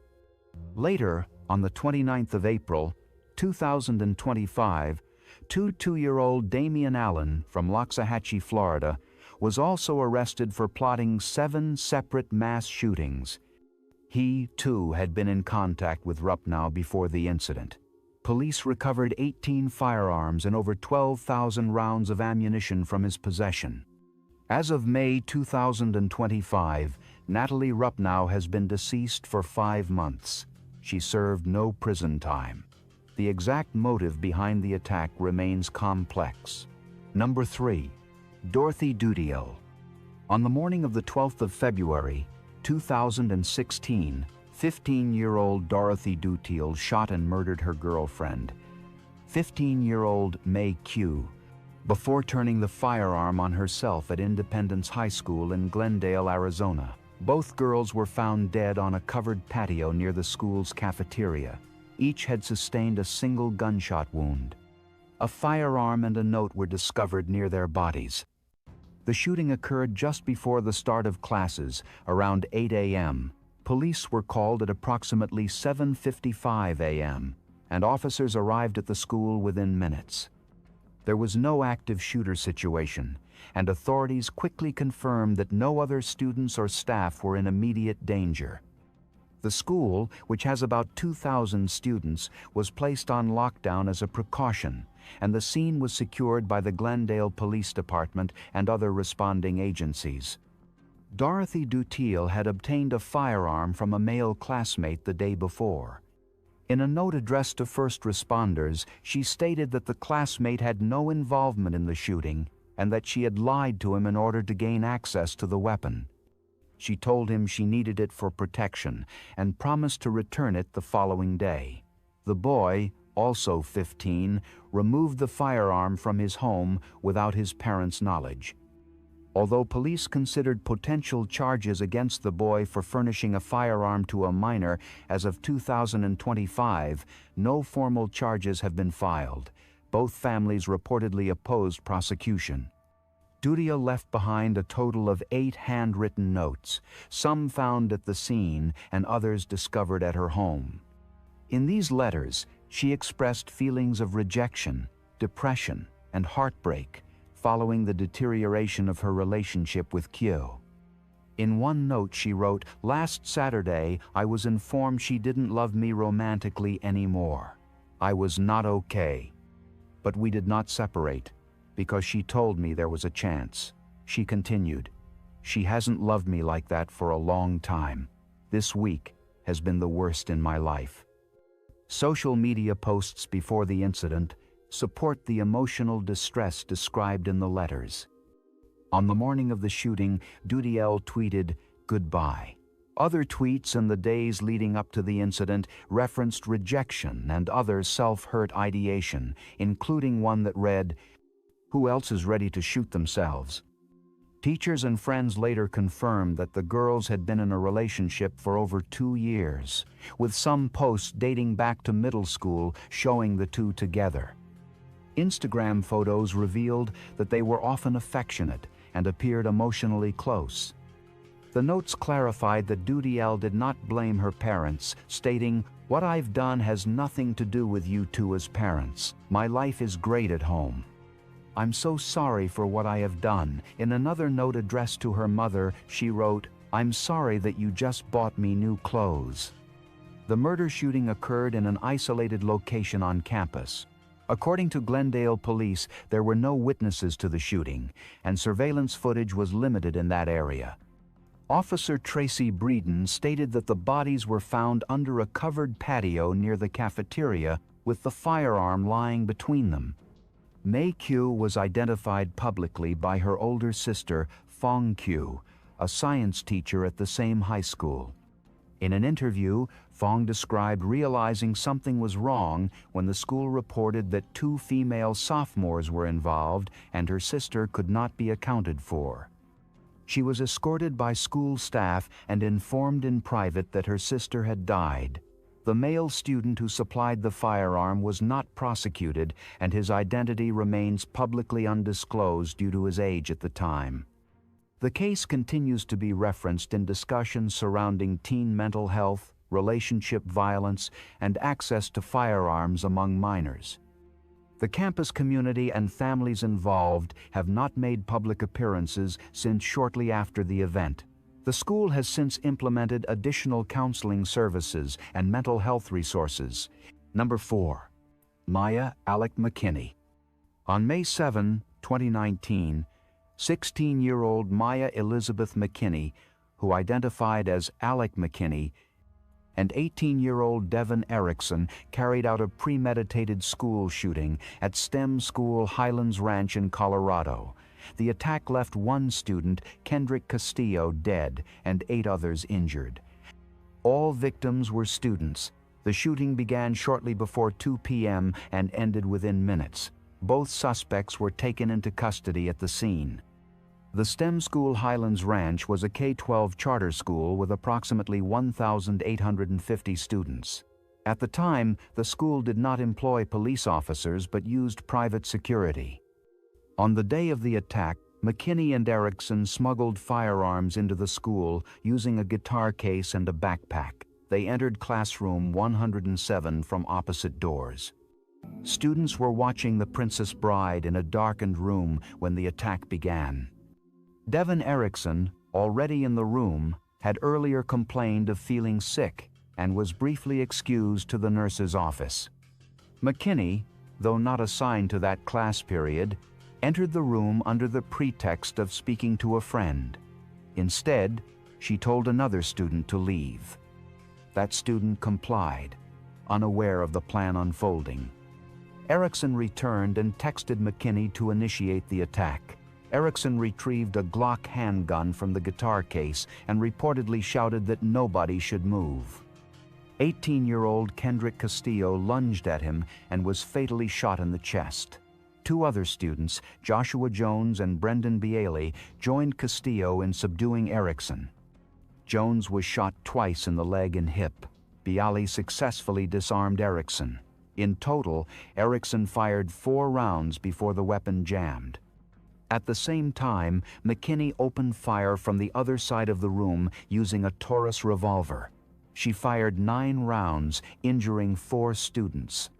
Later, on the 29th of April, 2025, 2-year-old Damian Allen from Loxahatchee, Florida, was also arrested for plotting 7 separate mass shootings. He, too, had been in contact with Rupnau before the incident. Police recovered 18 firearms and over 12,000 rounds of ammunition from his possession. As of May 2025, Natalie Rupnau has been deceased for 5 months. She served no prison time. The exact motive behind the attack remains complex. Number 3. Dorothy Dudiel. On the morning of the 12th of February, 2016, 15-year-old Dorothy Dudiel shot and murdered her girlfriend, 15-year-old May Q, before turning the firearm on herself at Independence High School in Glendale, Arizona. Both girls were found dead on a covered patio near the school's cafeteria. Each had sustained a single gunshot wound. A firearm and a note were discovered near their bodies. The shooting occurred just before the start of classes, around 8 a.m. Police were called at approximately 7:55 a.m., and officers arrived at the school within minutes. There was no active shooter situation, and authorities quickly confirmed that no other students or staff were in immediate danger. The school, which has about 2,000 students, was placed on lockdown as a precaution, and the scene was secured by the Glendale Police Department and other responding agencies. Dorothy Dudiel had obtained a firearm from a male classmate the day before. In a note addressed to first responders, she stated that the classmate had no involvement in the shooting and that she had lied to him in order to gain access to the weapon. She told him she needed it for protection and promised to return it the following day. The boy, also 15, removed the firearm from his home without his parents' knowledge. Although police considered potential charges against the boy for furnishing a firearm to a minor as of 2025, no formal charges have been filed. Both families reportedly opposed prosecution. Dudiel left behind a total of 8 handwritten notes, some found at the scene and others discovered at her home. In these letters, she expressed feelings of rejection, depression, and heartbreak following the deterioration of her relationship with Kyo. In one note she wrote, "Last Saturday, I was informed she didn't love me romantically anymore. I was not okay. But we did not separate, because she told me there was a chance." She continued, "She hasn't loved me like that for a long time. This week has been the worst in my life." Social media posts before the incident support the emotional distress described in the letters. On the morning of the shooting, Dudiel tweeted, "Goodbye." Other tweets in the days leading up to the incident referenced rejection and other self-hurt ideation, including one that read, "Who else is ready to shoot themselves?" Teachers and friends later confirmed that the girls had been in a relationship for over 2 years, with some posts dating back to middle school showing the two together. Instagram photos revealed that they were often affectionate and appeared emotionally close. The notes clarified that Dudiel did not blame her parents, stating, "What I've done has nothing to do with you two as parents. My life is great at home. I'm so sorry for what I have done." In another note addressed to her mother, she wrote, "I'm sorry that you just bought me new clothes." The murder shooting occurred in an isolated location on campus. According to Glendale police, there were no witnesses to the shooting, and surveillance footage was limited in that area. Officer Tracy Breeden stated that the bodies were found under a covered patio near the cafeteria with the firearm lying between them. Mei Q was identified publicly by her older sister, Fong Q, a science teacher at the same high school. In an interview, Fong described realizing something was wrong when the school reported that 2 female sophomores were involved and her sister could not be accounted for. She was escorted by school staff and informed in private that her sister had died. The male student who supplied the firearm was not prosecuted, and his identity remains publicly undisclosed due to his age at the time. The case continues to be referenced in discussions surrounding teen mental health, relationship violence, and access to firearms among minors. The campus community and families involved have not made public appearances since shortly after the event. The school has since implemented additional counseling services and mental health resources. Number 4. Maya Alec McKinney. On May 7, 2019, 16-year-old Maya Elizabeth McKinney, who identified as Alec McKinney, and 18-year-old Devin Erickson carried out a premeditated school shooting at STEM School Highlands Ranch in Colorado. The attack left 1 student, Kendrick Castillo, dead and 8 others injured. All victims were students. The shooting began shortly before 2 p.m. and ended within minutes. Both suspects were taken into custody at the scene. The STEM School Highlands Ranch was a K-12 charter school with approximately 1,850 students. At the time, the school did not employ police officers but used private security. On the day of the attack, McKinney and Erickson smuggled firearms into the school using a guitar case and a backpack. They entered classroom 107 from opposite doors. Students were watching The Princess Bride in a darkened room when the attack began. Devin Erickson, already in the room, had earlier complained of feeling sick and was briefly excused to the nurse's office. McKinney, though not assigned to that class period, entered the room under the pretext of speaking to a friend. Instead, she told another student to leave. That student complied, unaware of the plan unfolding. Erickson returned and texted McKinney to initiate the attack. Erickson retrieved a Glock handgun from the guitar case and reportedly shouted that nobody should move. 18-year-old Kendrick Castillo lunged at him and was fatally shot in the chest. 2 other students, Joshua Jones and Brendan Bialy, joined Castillo in subduing Erickson. Jones was shot twice in the leg and hip. Bialy successfully disarmed Erickson. In total, Erickson fired 4 rounds before the weapon jammed. At the same time, McKinney opened fire from the other side of the room using a Taurus revolver. She fired 9 rounds, injuring 4 students.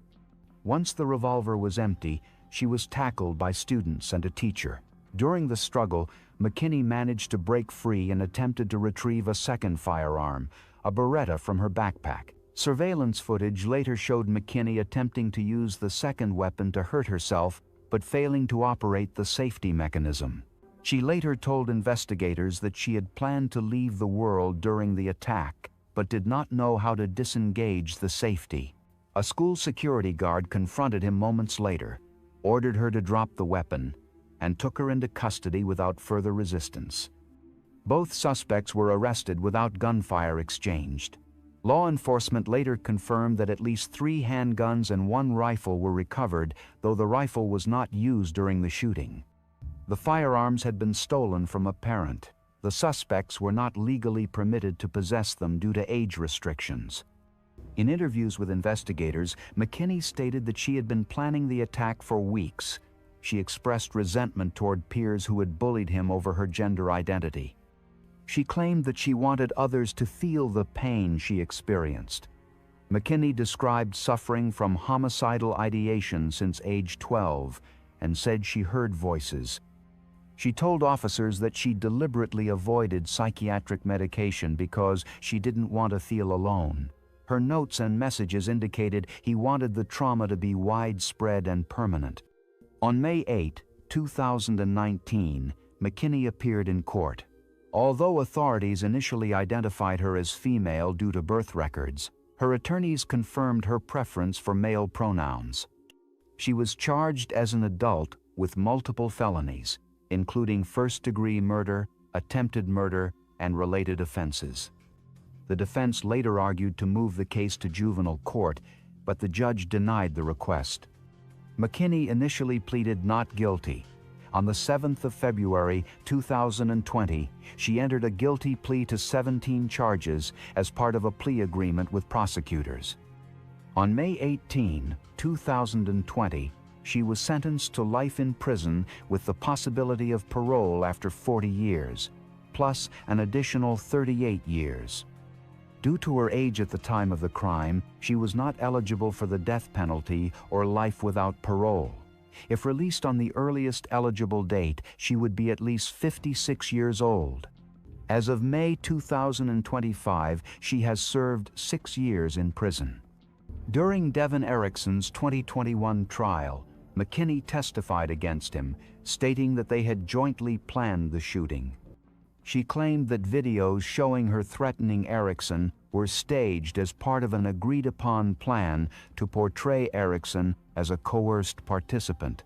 Once the revolver was empty, she was tackled by students and a teacher. During the struggle, McKinney managed to break free and attempted to retrieve a second firearm, a Beretta from her backpack. Surveillance footage later showed McKinney attempting to use the second weapon to hurt herself, but failing to operate the safety mechanism. She later told investigators that she had planned to leave the world during the attack, but did not know how to disengage the safety. A school security guard confronted him moments later, ordered her to drop the weapon, and took her into custody without further resistance. Both suspects were arrested without gunfire exchanged. Law enforcement later confirmed that at least 3 handguns and 1 rifle were recovered, though the rifle was not used during the shooting. The firearms had been stolen from a parent. The suspects were not legally permitted to possess them due to age restrictions. In interviews with investigators, McKinney stated that she had been planning the attack for weeks. She expressed resentment toward peers who had bullied him over her gender identity. She claimed that she wanted others to feel the pain she experienced. McKinney described suffering from homicidal ideation since age 12 and said she heard voices. She told officers that she deliberately avoided psychiatric medication because she didn't want to feel alone. Her notes and messages indicated he wanted the trauma to be widespread and permanent. On May 8, 2019, McKinney appeared in court. Although authorities initially identified her as female due to birth records, her attorneys confirmed her preference for male pronouns. She was charged as an adult with multiple felonies, including first-degree murder, attempted murder, and related offenses. The defense later argued to move the case to juvenile court, but the judge denied the request. McKinney initially pleaded not guilty. On the 7th of February 2020, she entered a guilty plea to 17 charges as part of a plea agreement with prosecutors. On May 18, 2020, she was sentenced to life in prison with the possibility of parole after 40 years, plus an additional 38 years. Due to her age at the time of the crime, she was not eligible for the death penalty or life without parole. If released on the earliest eligible date, she would be at least 56 years old. As of May 2025, she has served 6 years in prison. During Devin Erickson's 2021 trial, McKinney testified against him, stating that they had jointly planned the shooting. She claimed that videos showing her threatening Erickson were staged as part of an agreed-upon plan to portray Erickson as a coerced participant.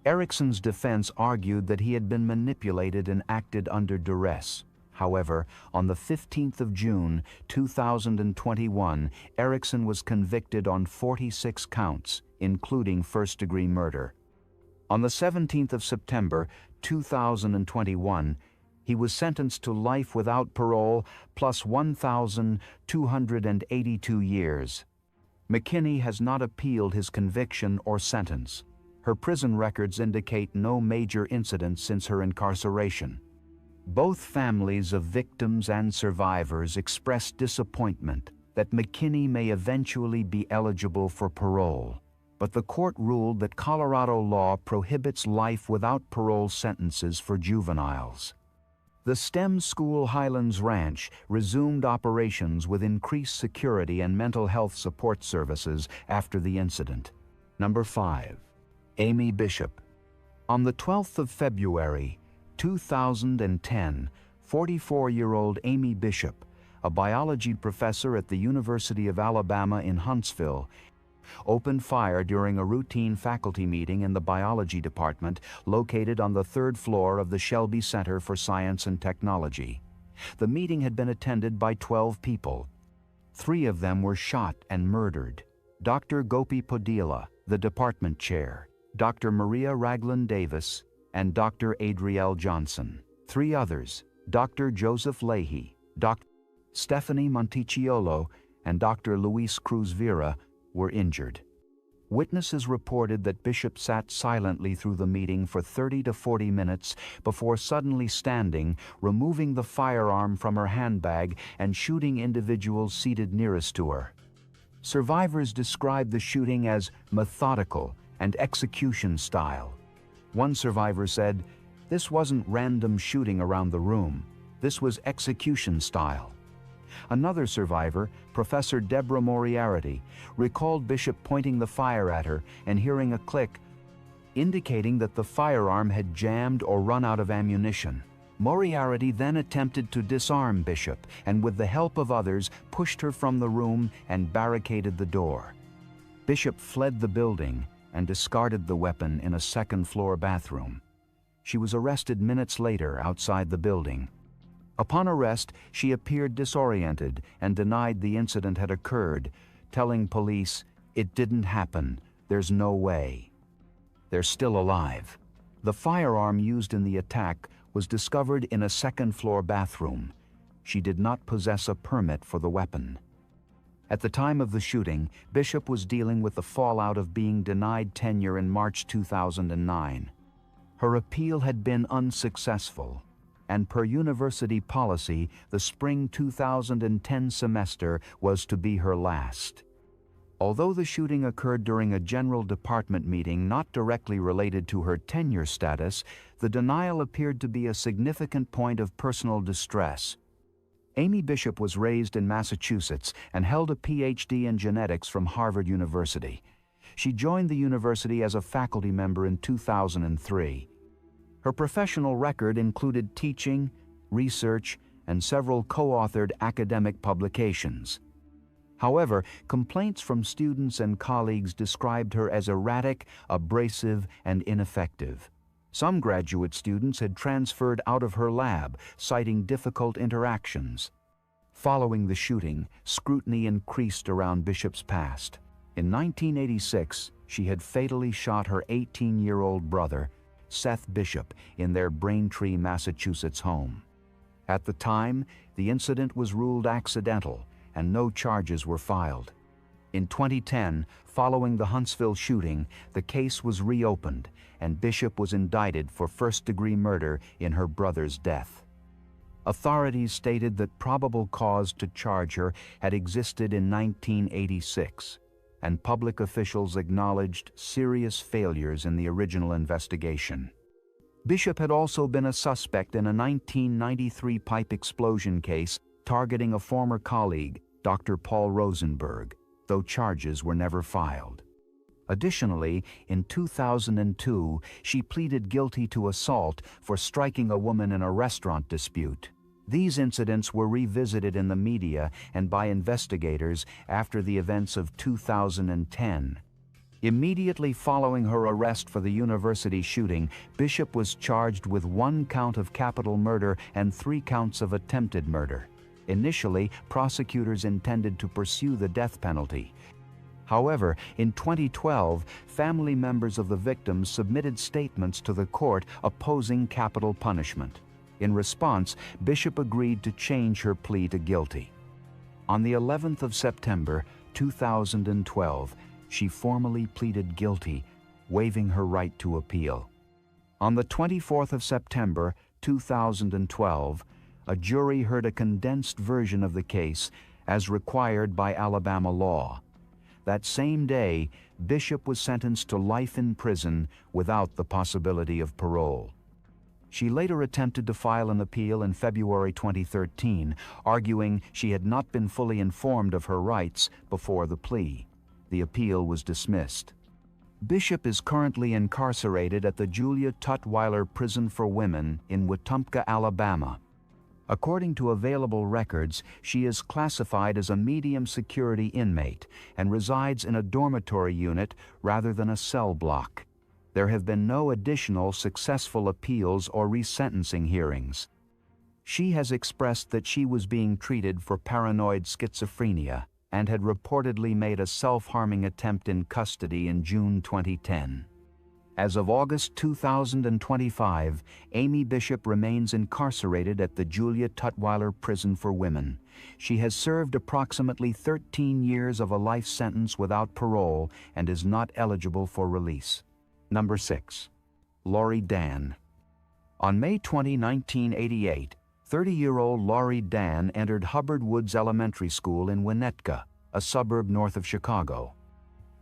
Erickson's defense argued that he had been manipulated and acted under duress. However, on the 15th of June, 2021, Erickson was convicted on 46 counts, including first-degree murder. On the 17th of September, 2021, he was sentenced to life without parole plus 1,282 years. McKinney has not appealed his conviction or sentence. Her prison records indicate no major incidents since her incarceration. Both families of victims and survivors expressed disappointment that McKinney may eventually be eligible for parole, but the court ruled that Colorado law prohibits life without parole sentences for juveniles. The STEM School Highlands Ranch resumed operations with increased security and mental health support services after the incident. Number 5. Amy Bishop. On the 12th of February, 2010, 44-year-old Amy Bishop, a biology professor at the University of Alabama in Huntsville, opened fire during a routine faculty meeting in the biology department located on the 3rd floor of the Shelby Center for Science and Technology. The meeting had been attended by 12 people. 3 of them were shot and murdered. Dr. Gopi Podila, the department chair, Dr. Maria Ragland Davis, and Dr. Adrielle Johnson. 3 others, Dr. Joseph Leahy, Dr. Stephanie Monticchiolo, and Dr. Luis Cruz Vera, were injured. Witnesses reported that Bishop sat silently through the meeting for 30 to 40 minutes before suddenly standing, removing the firearm from her handbag and shooting individuals seated nearest to her. Survivors described the shooting as methodical and execution style. One survivor said, "This wasn't random shooting around the room. This was execution style." Another survivor, Professor Deborah Moriarty, recalled Bishop pointing the fire at her and hearing a click, indicating that the firearm had jammed or run out of ammunition. Moriarty then attempted to disarm Bishop and, with the help of others, pushed her from the room and barricaded the door. Bishop fled the building and discarded the weapon in a second-floor bathroom. She was arrested minutes later outside the building. Upon arrest, she appeared disoriented and denied the incident had occurred, telling police, "It didn't happen. There's no way." They're still alive. The firearm used in the attack was discovered in a second-floor bathroom. She did not possess a permit for the weapon. At the time of the shooting, Bishop was dealing with the fallout of being denied tenure in March 2009. Her appeal had been unsuccessful. and per university policy, the spring 2010 semester was to be her last. Although the shooting occurred during a general department meeting not directly related to her tenure status, the denial appeared to be a significant point of personal distress. Amy Bishop was raised in Massachusetts and held a PhD in genetics from Harvard University. She joined the university as a faculty member in 2003. Her professional record included teaching, research, and several co-authored academic publications. However, complaints from students and colleagues described her as erratic, abrasive, and ineffective. Some graduate students had transferred out of her lab, citing difficult interactions. Following the shooting, scrutiny increased around Bishop's past. In 1986, she had fatally shot her 18-year-old brother, Seth Bishop, in their Braintree, Massachusetts home. At the time, the incident was ruled accidental, and no charges were filed. In 2010, following the Huntsville shooting, the case was reopened, and Bishop was indicted for first-degree murder in her brother's death. Authorities stated that probable cause to charge her had existed in 1986, and public officials acknowledged serious failures in the original investigation. Bishop had also been a suspect in a 1993 pipe explosion case targeting a former colleague, Dr. Paul Rosenberg, though charges were never filed. Additionally, in 2002, she pleaded guilty to assault for striking a woman in a restaurant dispute. These incidents were revisited in the media and by investigators after the events of 2010. Immediately following her arrest for the university shooting, Bishop was charged with 1 count of capital murder and 3 counts of attempted murder. Initially, prosecutors intended to pursue the death penalty. However, in 2012, family members of the victims submitted statements to the court opposing capital punishment. In response, Bishop agreed to change her plea to guilty. On the 11th of September, 2012, she formally pleaded guilty, waiving her right to appeal. On the 24th of September, 2012, a jury heard a condensed version of the case as required by Alabama law. That same day, Bishop was sentenced to life in prison without the possibility of parole. She later attempted to file an appeal in February 2013, arguing she had not been fully informed of her rights before the plea. The appeal was dismissed. Bishop is currently incarcerated at the Julia Tutwiler Prison for Women in Wetumpka, Alabama. According to available records, she is classified as a medium security inmate and resides in a dormitory unit rather than a cell block. There have been no additional successful appeals or resentencing hearings. She has expressed that she was being treated for paranoid schizophrenia and had reportedly made a self-harming attempt in custody in June 2010. As of August 2025, Amy Bishop remains incarcerated at the Julia Tutwiler Prison for Women. She has served approximately 13 years of a life sentence without parole and is not eligible for release. Number 6. Laurie Dan. On May 20, 1988, 30-year-old Laurie Dan entered Hubbard Woods Elementary School in Winnetka, a suburb north of Chicago.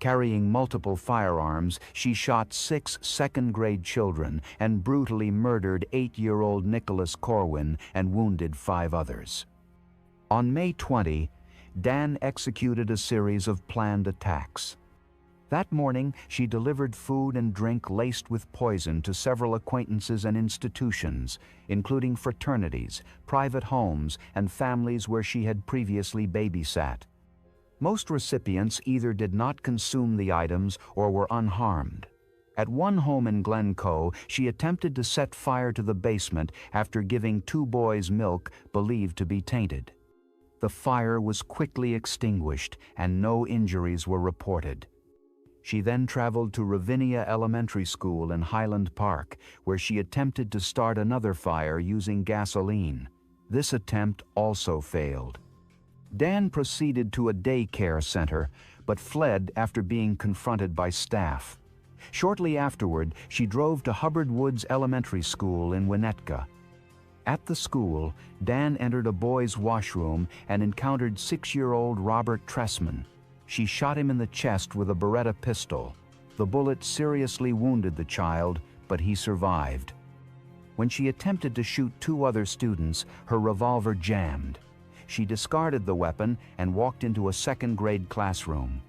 Carrying multiple firearms, she shot 6 second-grade children and brutally murdered 8-year-old Nicholas Corwin and wounded 5 others. On May 20, Dan executed a series of planned attacks. That morning, she delivered food and drink laced with poison to several acquaintances and institutions, including fraternities, private homes, and families where she had previously babysat. Most recipients either did not consume the items or were unharmed. At one home in Glencoe, she attempted to set fire to the basement after giving 2 boys milk believed to be tainted. The fire was quickly extinguished and no injuries were reported. She then traveled to Ravinia Elementary School in Highland Park, where she attempted to start another fire using gasoline. This attempt also failed. Dan proceeded to a daycare center, but fled after being confronted by staff. Shortly afterward, she drove to Hubbard Woods Elementary School in Winnetka. At the school, Dan entered a boys' washroom and encountered 6-year-old Robert Tressman. She shot him in the chest with a Beretta pistol. The bullet seriously wounded the child, but he survived. When she attempted to shoot 2 other students, her revolver jammed. She discarded the weapon and walked into a second-grade classroom.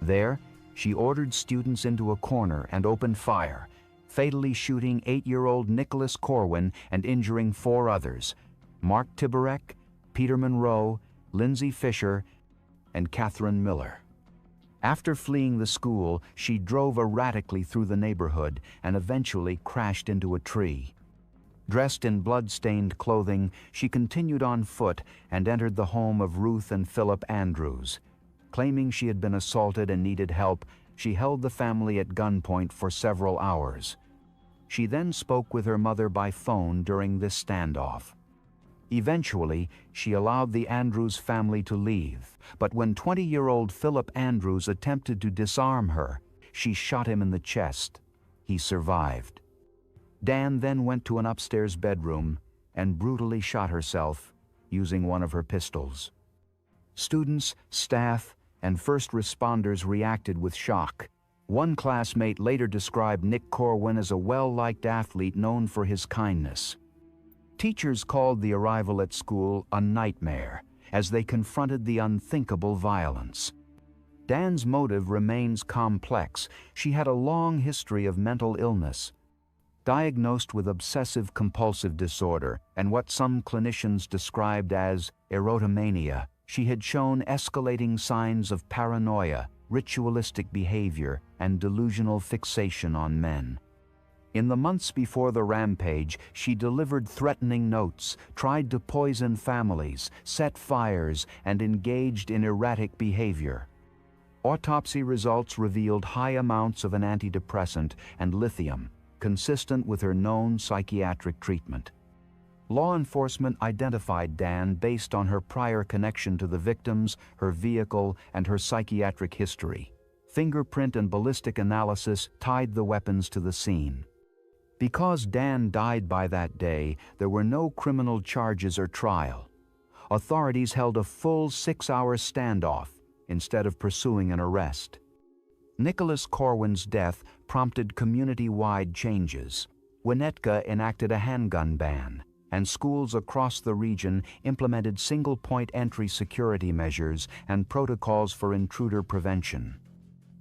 There, she ordered students into a corner and opened fire, fatally shooting 8-year-old Nicholas Corwin and injuring 4 others: Mark Tiborek, Peter Monroe, Lindsay Fisher, and Catherine Miller. After fleeing the school, she drove erratically through the neighborhood and eventually crashed into a tree. Dressed in blood-stained clothing, she continued on foot and entered the home of Ruth and Philip Andrews. Claiming she had been assaulted and needed help, she held the family at gunpoint for several hours. She then spoke with her mother by phone during this standoff. Eventually, she allowed the Andrews family to leave, but when 20-year-old Philip Andrews attempted to disarm her, she shot him in the chest. He survived. Dan then went to an upstairs bedroom and brutally shot herself using one of her pistols. Students, staff, and first responders reacted with shock. One classmate later described Nick Corwin as a well-liked athlete known for his kindness. Teachers called the arrival at school a nightmare as they confronted the unthinkable violence. Dan's motive remains complex. She had a long history of mental illness. Diagnosed with obsessive-compulsive disorder and what some clinicians described as erotomania, she had shown escalating signs of paranoia, ritualistic behavior, and delusional fixation on men. In the months before the rampage, she delivered threatening notes, tried to poison families, set fires, and engaged in erratic behavior. Autopsy results revealed high amounts of an antidepressant and lithium, consistent with her known psychiatric treatment. Law enforcement identified Dan based on her prior connection to the victims, her vehicle, and her psychiatric history. Fingerprint and ballistic analysis tied the weapons to the scene. Because Dan died by that day, there were no criminal charges or trial. Authorities held a full 6-hour standoff instead of pursuing an arrest. Nicholas Corwin's death prompted community-wide changes. Winnetka enacted a handgun ban, and schools across the region implemented single-point entry security measures and protocols for intruder prevention.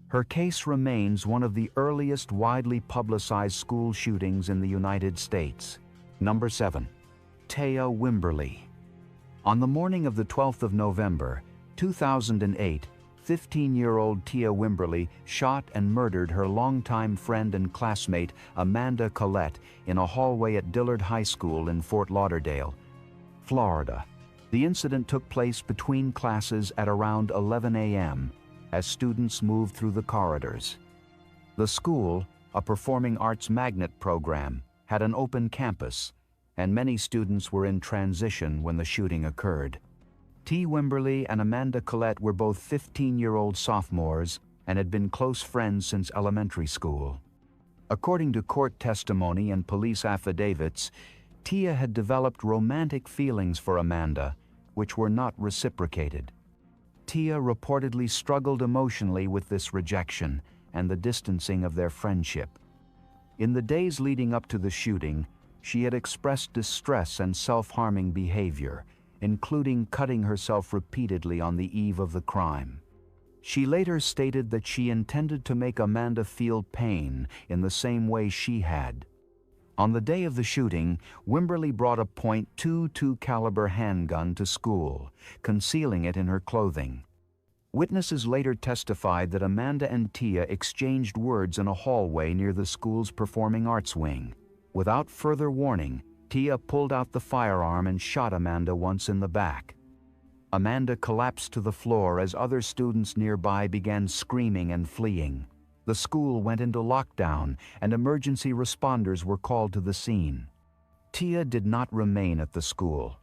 Her case remains one of the earliest widely publicized school shootings in the United States. Number 7. Tia Wimberly. On the morning of the 12th of November, 2008, 15-year-old Tia Wimberly shot and murdered her longtime friend and classmate Amanda Collette in a hallway at Dillard High School in Fort Lauderdale, Florida. The incident took place between classes at around 11 a.m. as students moved through the corridors. The school, a performing arts magnet program, had an open campus, and many students were in transition when the shooting occurred. T. Wimberly and Amanda Collette were both 15-year-old sophomores and had been close friends since elementary school. According to court testimony and police affidavits, Tia had developed romantic feelings for Amanda, which were not reciprocated. Tia reportedly struggled emotionally with this rejection and the distancing of their friendship. In the days leading up to the shooting, she had expressed distress and self-harming behavior, including cutting herself repeatedly on the eve of the crime. She later stated that she intended to make Amanda feel pain in the same way she had. On the day of the shooting, Wimberly brought a .22 caliber handgun to school, concealing it in her clothing. Witnesses later testified that Amanda and Tia exchanged words in a hallway near the school's performing arts wing. Without further warning, Tia pulled out the firearm and shot Amanda once in the back. Amanda collapsed to the floor as other students nearby began screaming and fleeing. The school went into lockdown, and emergency responders were called to the scene. Tia did not remain at the school.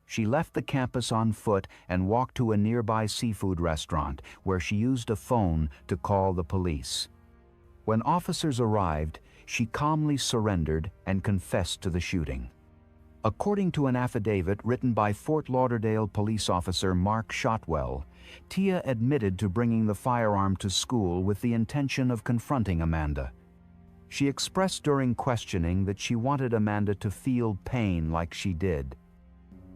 She left the campus on foot and walked to a nearby seafood restaurant, where she used a phone to call the police. When officers arrived, she calmly surrendered and confessed to the shooting. According to an affidavit written by Fort Lauderdale police officer Mark Shotwell, Tia admitted to bringing the firearm to school with the intention of confronting Amanda. She expressed during questioning that she wanted Amanda to feel pain like she did.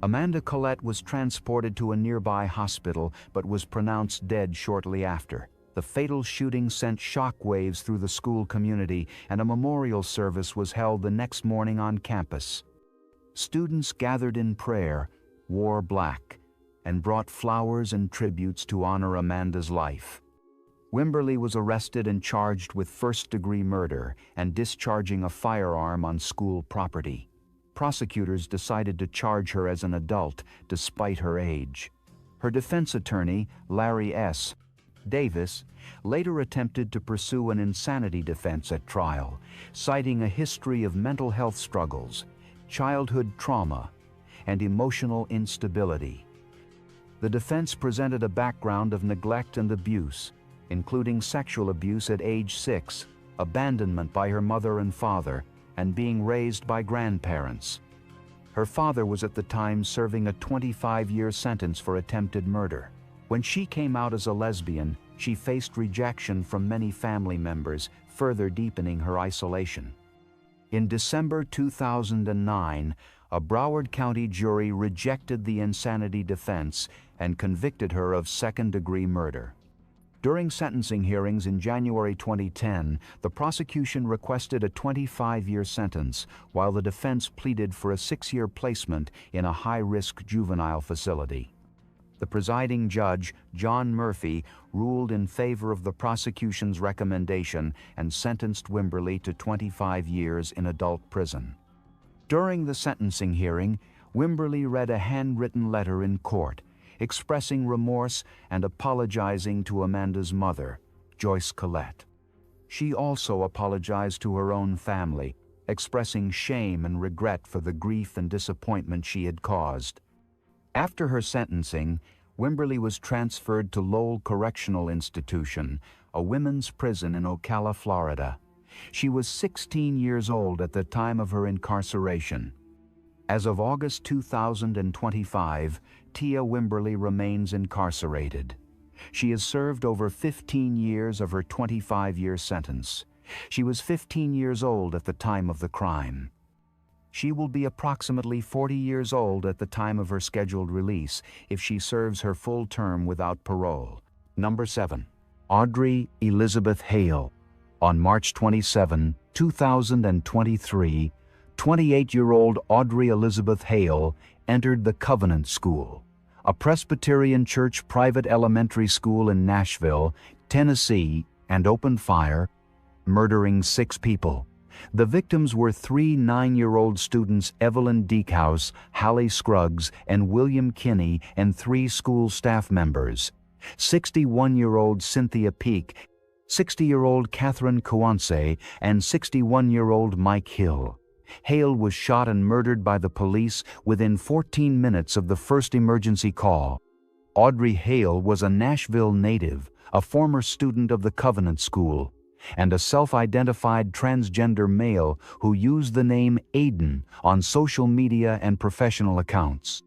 Amanda Collette was transported to a nearby hospital but was pronounced dead shortly after. The fatal shooting sent shockwaves through the school community, and a memorial service was held the next morning on campus. Students gathered in prayer, wore black, and brought flowers and tributes to honor Amanda's life. Wimberly was arrested and charged with first-degree murder and discharging a firearm on school property. Prosecutors decided to charge her as an adult despite her age. Her defense attorney, Larry S. Davis, later attempted to pursue an insanity defense at trial, citing a history of mental health struggles, childhood trauma, and emotional instability. The defense presented a background of neglect and abuse, including sexual abuse at age 6, abandonment by her mother and father, and being raised by grandparents. Her father was at the time serving a 25-year sentence for attempted murder. When she came out as a lesbian, she faced rejection from many family members, further deepening her isolation. In December 2009, a Broward County jury rejected the insanity defense and convicted her of second-degree murder. During sentencing hearings in January 2010, the prosecution requested a 25-year sentence, while the defense pleaded for a 6-year placement in a high-risk juvenile facility. The presiding judge, John Murphy, ruled in favor of the prosecution's recommendation and sentenced Wimberly to 25 years in adult prison. During the sentencing hearing, Wimberly read a handwritten letter in court, expressing remorse and apologizing to Amanda's mother, Joyce Collette. She also apologized to her own family, expressing shame and regret for the grief and disappointment she had caused. After her sentencing, Wimberly was transferred to Lowell Correctional Institution, a women's prison in Ocala, Florida. She was 16 years old at the time of her incarceration. As of August 2025, Tia Wimberly remains incarcerated. She has served over 15 years of her 25-year sentence. She was 15 years old at the time of the crime. She will be approximately 40 years old at the time of her scheduled release if she serves her full term without parole. Number 7. Audrey Elizabeth Hale. On March 27, 2023, 28-year-old Audrey Elizabeth Hale entered the Covenant School, a Presbyterian Church private elementary school in Nashville, Tennessee, and opened fire, murdering 6 people. The victims were 3 9-year-old students, Evelyn Deekhouse, Hallie Scruggs, and William Kinney, and 3 school staff members, 61-year-old Cynthia Peak, 60-year-old Catherine Kwanse, and 61-year-old Mike Hill. Hale was shot and murdered by the police within 14 minutes of the first emergency call. Audrey Hale was a Nashville native, a former student of the Covenant School, and a self-identified transgender male who used the name Aiden on social media and professional accounts.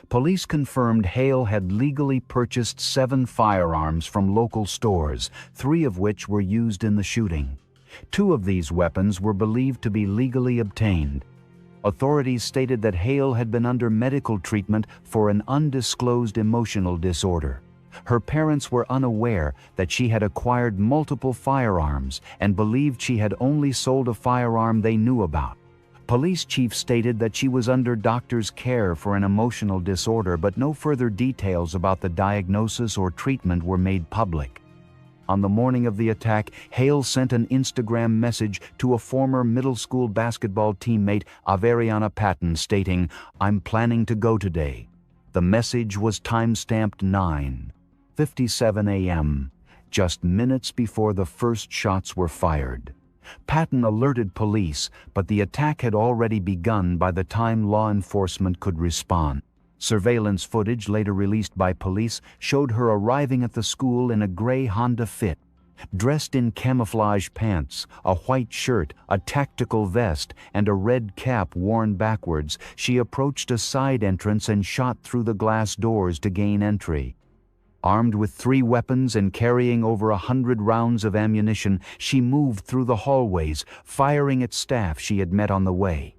Police confirmed Hale had legally purchased 7 firearms from local stores, 3 of which were used in the shooting. 2 of these weapons were believed to be legally obtained. Authorities stated that Hale had been under medical treatment for an undisclosed emotional disorder. Her parents were unaware that she had acquired multiple firearms and believed she had only sold a firearm they knew about. Police chief stated that she was under doctor's care for an emotional disorder, but no further details about the diagnosis or treatment were made public. On the morning of the attack, Hale sent an Instagram message to a former middle school basketball teammate, Averiana Patton, stating, "I'm planning to go today." The message was time-stamped 9:57 a.m., just minutes before the first shots were fired. Patton alerted police, but the attack had already begun by the time law enforcement could respond. Surveillance footage later released by police showed her arriving at the school in a gray Honda Fit. Dressed in camouflage pants, a white shirt, a tactical vest, and a red cap worn backwards, she approached a side entrance and shot through the glass doors to gain entry. Armed with 3 weapons and carrying over 100 rounds of ammunition, she moved through the hallways, firing at staff she had met on the way.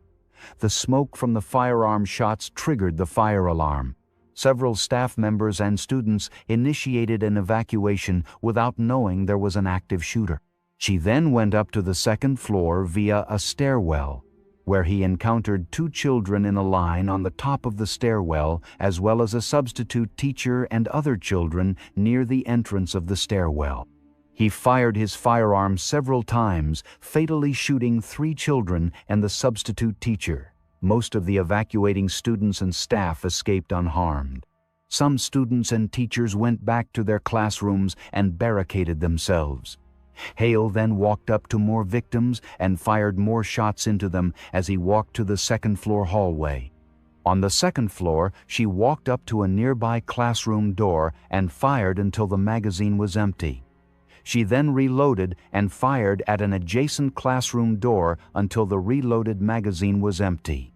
The smoke from the firearm shots triggered the fire alarm. Several staff members and students initiated an evacuation without knowing there was an active shooter. She then went up to the 2nd floor via a stairwell, where he encountered 2 children in a line on the top of the stairwell, as well as a substitute teacher and other children near the entrance of the stairwell. He fired his firearm several times, fatally shooting 3 children and the substitute teacher. Most of the evacuating students and staff escaped unharmed. Some students and teachers went back to their classrooms and barricaded themselves. Hale then walked up to more victims and fired more shots into them as he walked to the 2nd floor hallway. On the 2nd floor, she walked up to a nearby classroom door and fired until the magazine was empty. She then reloaded and fired at an adjacent classroom door until the reloaded magazine was empty.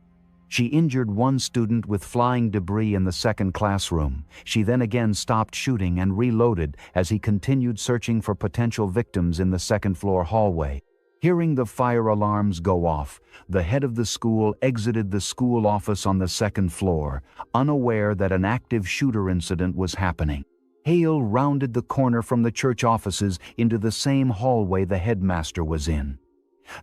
She injured 1 student with flying debris in the 2nd classroom. She then again stopped shooting and reloaded as he continued searching for potential victims in the 2nd floor hallway. Hearing the fire alarms go off, the head of the school exited the school office on the 2nd floor, unaware that an active shooter incident was happening. Hale rounded the corner from the church offices into the same hallway the headmaster was in.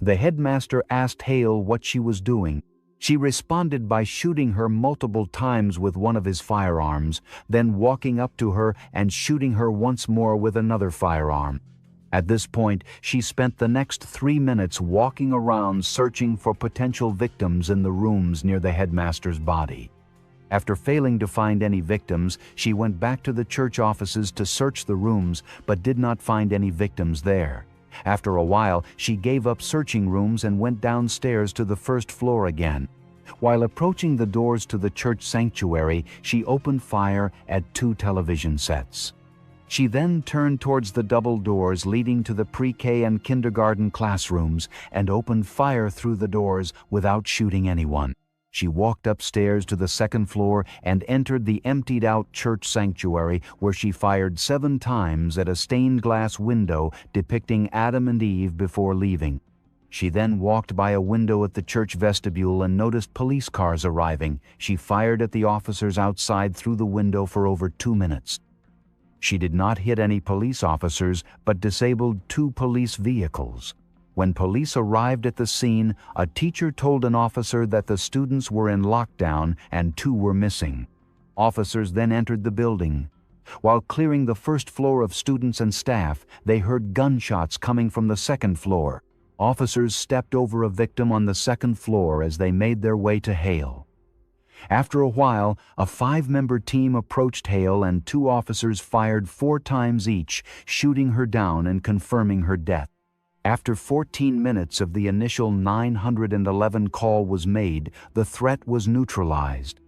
The headmaster asked Hale what she was doing. She responded by shooting her multiple times with one of his firearms, then walking up to her and shooting her once more with another firearm. At this point, she spent the next 3 minutes walking around searching for potential victims in the rooms near the headmaster's body. After failing to find any victims, she went back to the church offices to search the rooms, but did not find any victims there. After a while, she gave up searching rooms and went downstairs to the 1st floor again. While approaching the doors to the church sanctuary, she opened fire at 2 television sets. She then turned towards the double doors leading to the pre-K and kindergarten classrooms and opened fire through the doors without shooting anyone. She walked upstairs to the 2nd floor and entered the emptied-out church sanctuary, where she fired 7 times at a stained glass window depicting Adam and Eve before leaving. She then walked by a window at the church vestibule and noticed police cars arriving. She fired at the officers outside through the window for over 2 minutes. She did not hit any police officers, but disabled 2 police vehicles. When police arrived at the scene, a teacher told an officer that the students were in lockdown and 2 were missing. Officers then entered the building. While clearing the 1st floor of students and staff, they heard gunshots coming from the 2nd floor. Officers stepped over a victim on the 2nd floor as they made their way to Hale. After a while, a 5-member team approached Hale and 2 officers fired 4 times each, shooting her down and confirming her death. After 14 minutes of the initial 911 call was made, the threat was neutralized.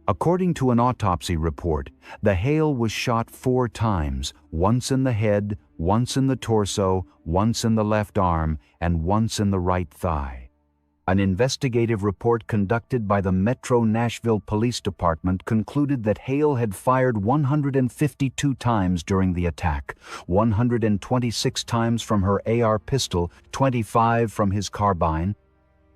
According to an autopsy report, the Hale was shot 4 times, once in the head, once in the torso, once in the left arm, and once in the right thigh. An investigative report conducted by the Metro Nashville Police Department concluded that Hale had fired 152 times during the attack, 126 times from her AR pistol, 25 from his carbine,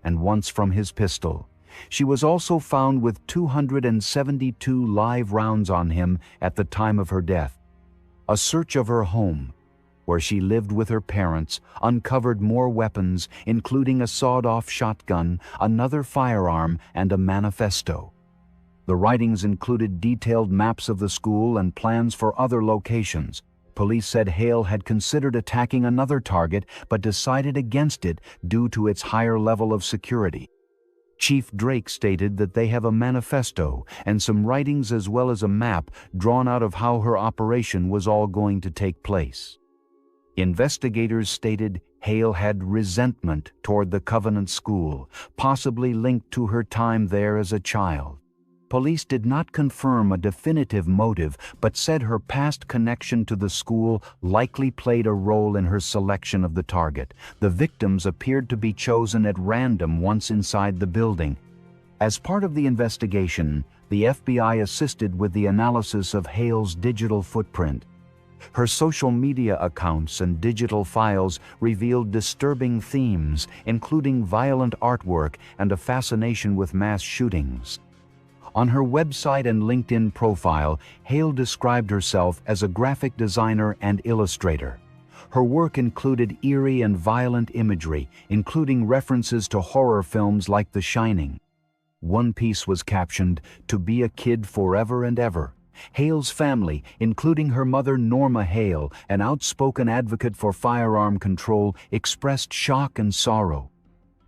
and once from his pistol. She was also found with 272 live rounds on him at the time of her death. A search of her home, where she lived with her parents, uncovered more weapons, including a sawed-off shotgun, another firearm, and a manifesto. The writings included detailed maps of the school and plans for other locations. Police said Hale had considered attacking another target but decided against it due to its higher level of security. Chief Drake stated that they have a manifesto and some writings as well as a map drawn out of how her operation was all going to take place. Investigators stated Hale had resentment toward the Covenant School, possibly linked to her time there as a child. Police did not confirm a definitive motive, but said her past connection to the school likely played a role in her selection of the target. The victims appeared to be chosen at random once inside the building. As part of the investigation, the FBI assisted with the analysis of Hale's digital footprint. Her social media accounts and digital files revealed disturbing themes, including violent artwork and a fascination with mass shootings. On her website and LinkedIn profile, Hale described herself as a graphic designer and illustrator. Her work included eerie and violent imagery, including references to horror films like The Shining. One piece was captioned, "To be a kid forever and ever." Hale's family, including her mother Norma Hale, an outspoken advocate for firearm control, expressed shock and sorrow.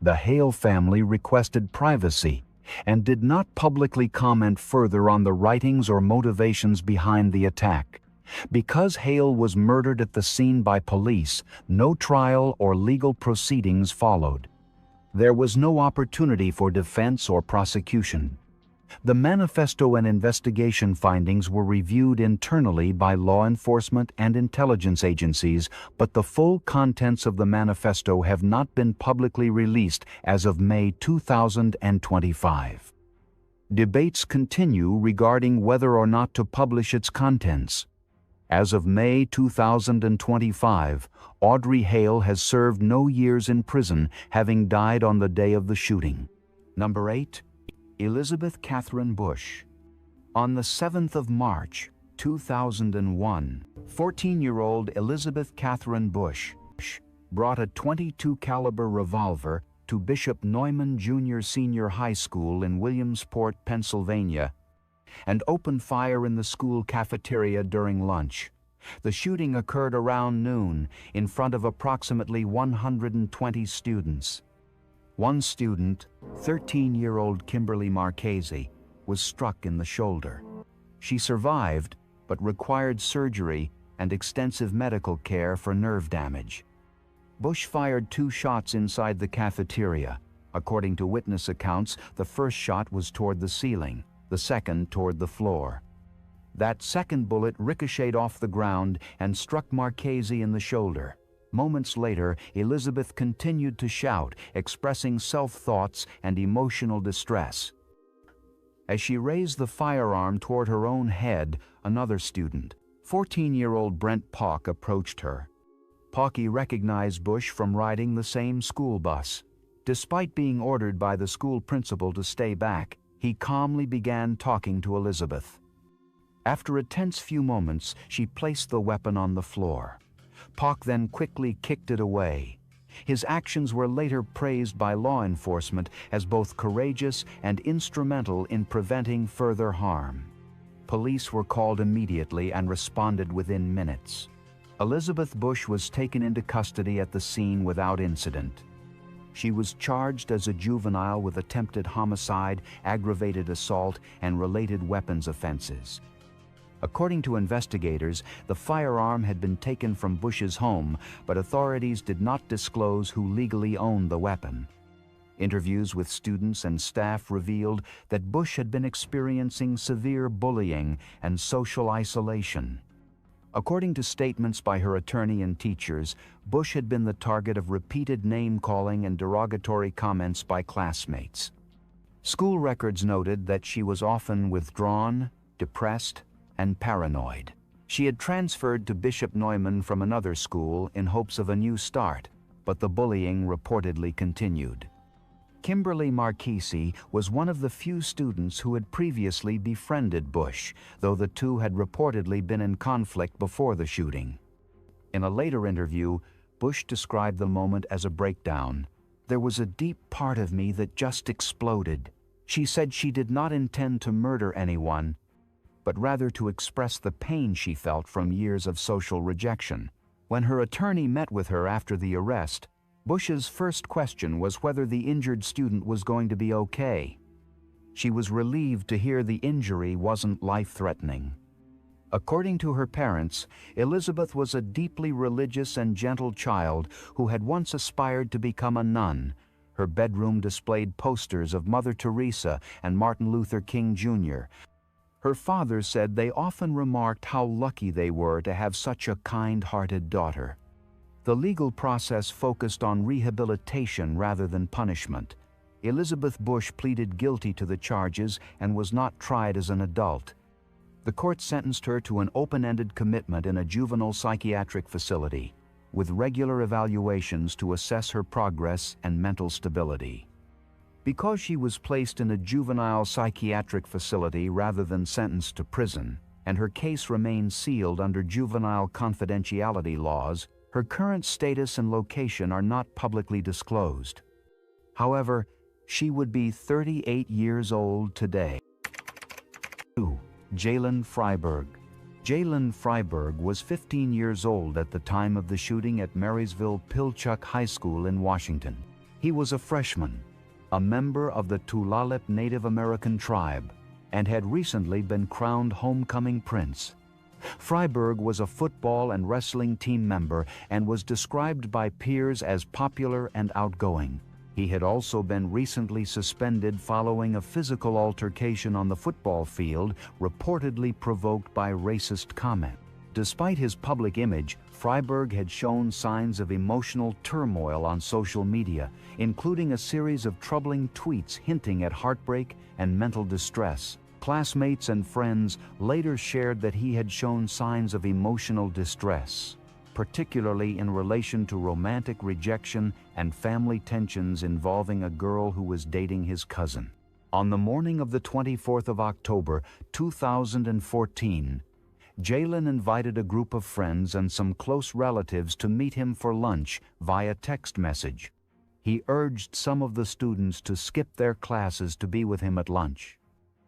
The Hale family requested privacy and did not publicly comment further on the writings or motivations behind the attack. Because Hale was murdered at the scene by police, no trial or legal proceedings followed. There was no opportunity for defense or prosecution. The manifesto and investigation findings were reviewed internally by law enforcement and intelligence agencies, but the full contents of the manifesto have not been publicly released as of May 2025. Debates continue regarding whether or not to publish its contents. As of May 2025, Audrey Hale has served no years in prison, having died on the day of the shooting. Number 8. Elizabeth Catherine Bush. On the 7th of March, 2001, 14-year-old Elizabeth Catherine Bush brought a .22 caliber revolver to Bishop Neumann Jr. Senior High School in Williamsport, Pennsylvania, and opened fire in the school cafeteria during lunch. The shooting occurred around noon in front of approximately 120 students. One student, 13-year-old Kimberly Marchese, was struck in the shoulder. She survived, but required surgery and extensive medical care for nerve damage. Bush fired 2 shots inside the cafeteria. According to witness accounts, the first shot was toward the ceiling, the second toward the floor. That second bullet ricocheted off the ground and struck Marchese in the shoulder. Moments later, Elizabeth continued to shout, expressing self-thoughts and emotional distress. As she raised the firearm toward her own head, another student, 14-year-old Brent Pough, approached her. Pough recognized Bush from riding the same school bus. Despite being ordered by the school principal to stay back, he calmly began talking to Elizabeth. After a tense few moments, she placed the weapon on the floor. Pough then quickly kicked it away. His actions were later praised by law enforcement as both courageous and instrumental in preventing further harm. Police were called immediately and responded within minutes. Elizabeth Bush was taken into custody at the scene without incident. She was charged as a juvenile with attempted homicide, aggravated assault, and related weapons offenses. According to investigators, the firearm had been taken from Bush's home, but authorities did not disclose who legally owned the weapon. Interviews with students and staff revealed that Bush had been experiencing severe bullying and social isolation. According to statements by her attorney and teachers, Bush had been the target of repeated name-calling and derogatory comments by classmates. School records noted that she was often withdrawn, depressed, and paranoid. She had transferred to Bishop Neumann from another school in hopes of a new start, but the bullying reportedly continued. Kimberly Marchese was one of the few students who had previously befriended Bush, though the two had reportedly been in conflict before the shooting. In a later interview, Bush described the moment as a breakdown. "There was a deep part of me that just exploded." She said she did not intend to murder anyone, but rather to express the pain she felt from years of social rejection. When her attorney met with her after the arrest, Bush's first question was whether the injured student was going to be okay. She was relieved to hear the injury wasn't life-threatening. According to her parents, Elizabeth was a deeply religious and gentle child who had once aspired to become a nun. Her bedroom displayed posters of Mother Teresa and Martin Luther King Jr. Her father said they often remarked how lucky they were to have such a kind-hearted daughter. The legal process focused on rehabilitation rather than punishment. Elizabeth Bush pleaded guilty to the charges and was not tried as an adult. The court sentenced her to an open-ended commitment in a juvenile psychiatric facility, with regular evaluations to assess her progress and mental stability. Because she was placed in a juvenile psychiatric facility rather than sentenced to prison, and her case remained sealed under juvenile confidentiality laws, her current status and location are not publicly disclosed. However, she would be 38 years old today. 2. Jalen Freiberg. Jalen Freiberg was 15 years old at the time of the shooting at Marysville-Pilchuck High School in Washington. He was a freshman, a member of the Tulalip Native American tribe, and had recently been crowned homecoming prince. Freiberg was a football and wrestling team member and was described by peers as popular and outgoing. He had also been recently suspended following a physical altercation on the football field, reportedly provoked by racist comment. Despite his public image, Freiberg had shown signs of emotional turmoil on social media, including a series of troubling tweets hinting at heartbreak and mental distress. Classmates and friends later shared that he had shown signs of emotional distress, particularly in relation to romantic rejection and family tensions involving a girl who was dating his cousin. On the morning of the 24th of October, 2014, Jalen invited a group of friends and some close relatives to meet him for lunch via text message. He urged some of the students to skip their classes to be with him at lunch.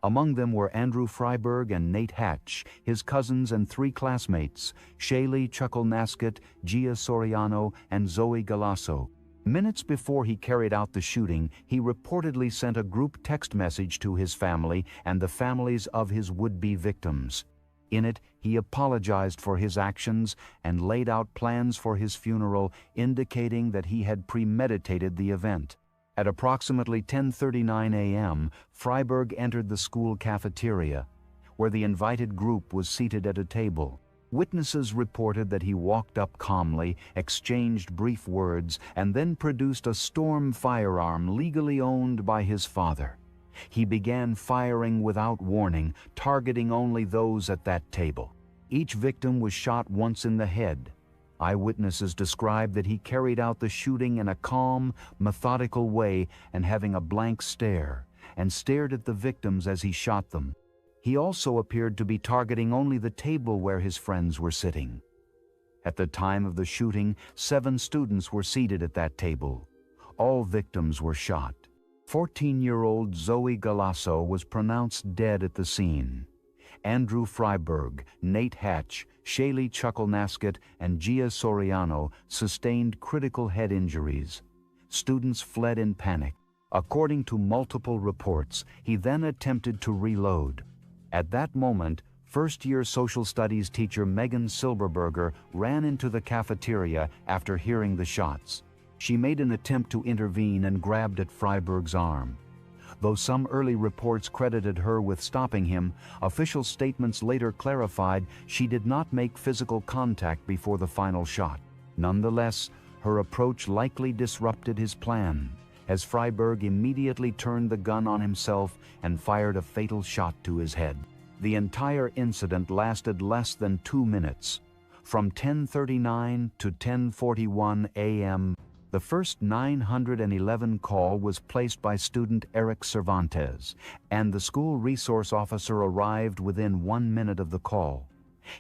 Among them were Andrew Freiberg and Nate Hatch, his cousins and 3 classmates, Shaylee Chuckle-Nasket, Gia Soriano, and Zoe Galasso. Minutes before he carried out the shooting, he reportedly sent a group text message to his family and the families of his would-be victims. In it, he apologized for his actions and laid out plans for his funeral, indicating that he had premeditated the event. At approximately 10:39 a.m., Freiberg entered the school cafeteria, where the invited group was seated at a table. Witnesses reported that he walked up calmly, exchanged brief words, and then produced a Storm firearm legally owned by his father. He began firing without warning, targeting only those at that table. Each victim was shot once in the head. Eyewitnesses described that he carried out the shooting in a calm, methodical way and having a blank stare, and stared at the victims as he shot them. He also appeared to be targeting only the table where his friends were sitting. At the time of the shooting, 7 students were seated at that table. All victims were shot. 14-year-old Zoe Galasso was pronounced dead at the scene. Andrew Freiberg, Nate Hatch, Shaylee Chuckle-Nasket, and Gia Soriano sustained critical head injuries. Students fled in panic. According to multiple reports, he then attempted to reload. At that moment, first-year social studies teacher Megan Silberberger ran into the cafeteria after hearing the shots. She made an attempt to intervene and grabbed at Freiberg's arm. Though some early reports credited her with stopping him, official statements later clarified she did not make physical contact before the final shot. Nonetheless, her approach likely disrupted his plan, as Freiberg immediately turned the gun on himself and fired a fatal shot to his head. The entire incident lasted less than 2 minutes. From 10:39 to 10:41 a.m., the first 911 call was placed by student Eric Cervantes, and the school resource officer arrived within 1 minute of the call.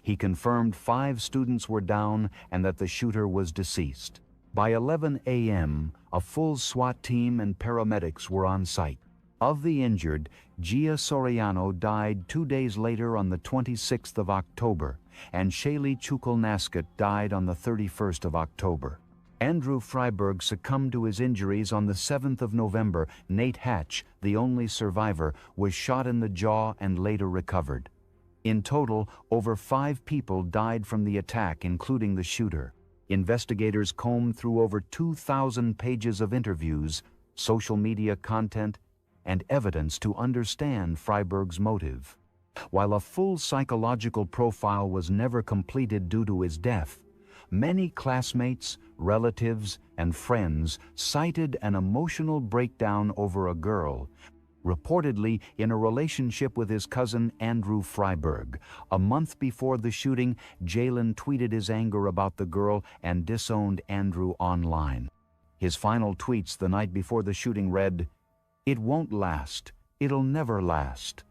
He confirmed 5 students were down and that the shooter was deceased. By 11 a.m., a full SWAT team and paramedics were on site. Of the injured, Gia Soriano died 2 days later on the 26th of October, and Shaylee Chuckle-Nasket died on the 31st of October. Andrew Freiberg succumbed to his injuries on the 7th of November. Nate Hatch, the only survivor, was shot in the jaw and later recovered. In total, over 5 people died from the attack, including the shooter. Investigators combed through over 2,000 pages of interviews, social media content, and evidence to understand Freiberg's motive. While a full psychological profile was never completed due to his death, many classmates, relatives, and friends cited an emotional breakdown over a girl, reportedly in a relationship with his cousin Andrew Freiberg. A month before the shooting, Jalen tweeted his anger about the girl and disowned Andrew online. His final tweets the night before the shooting read, "It won't last. It'll never last."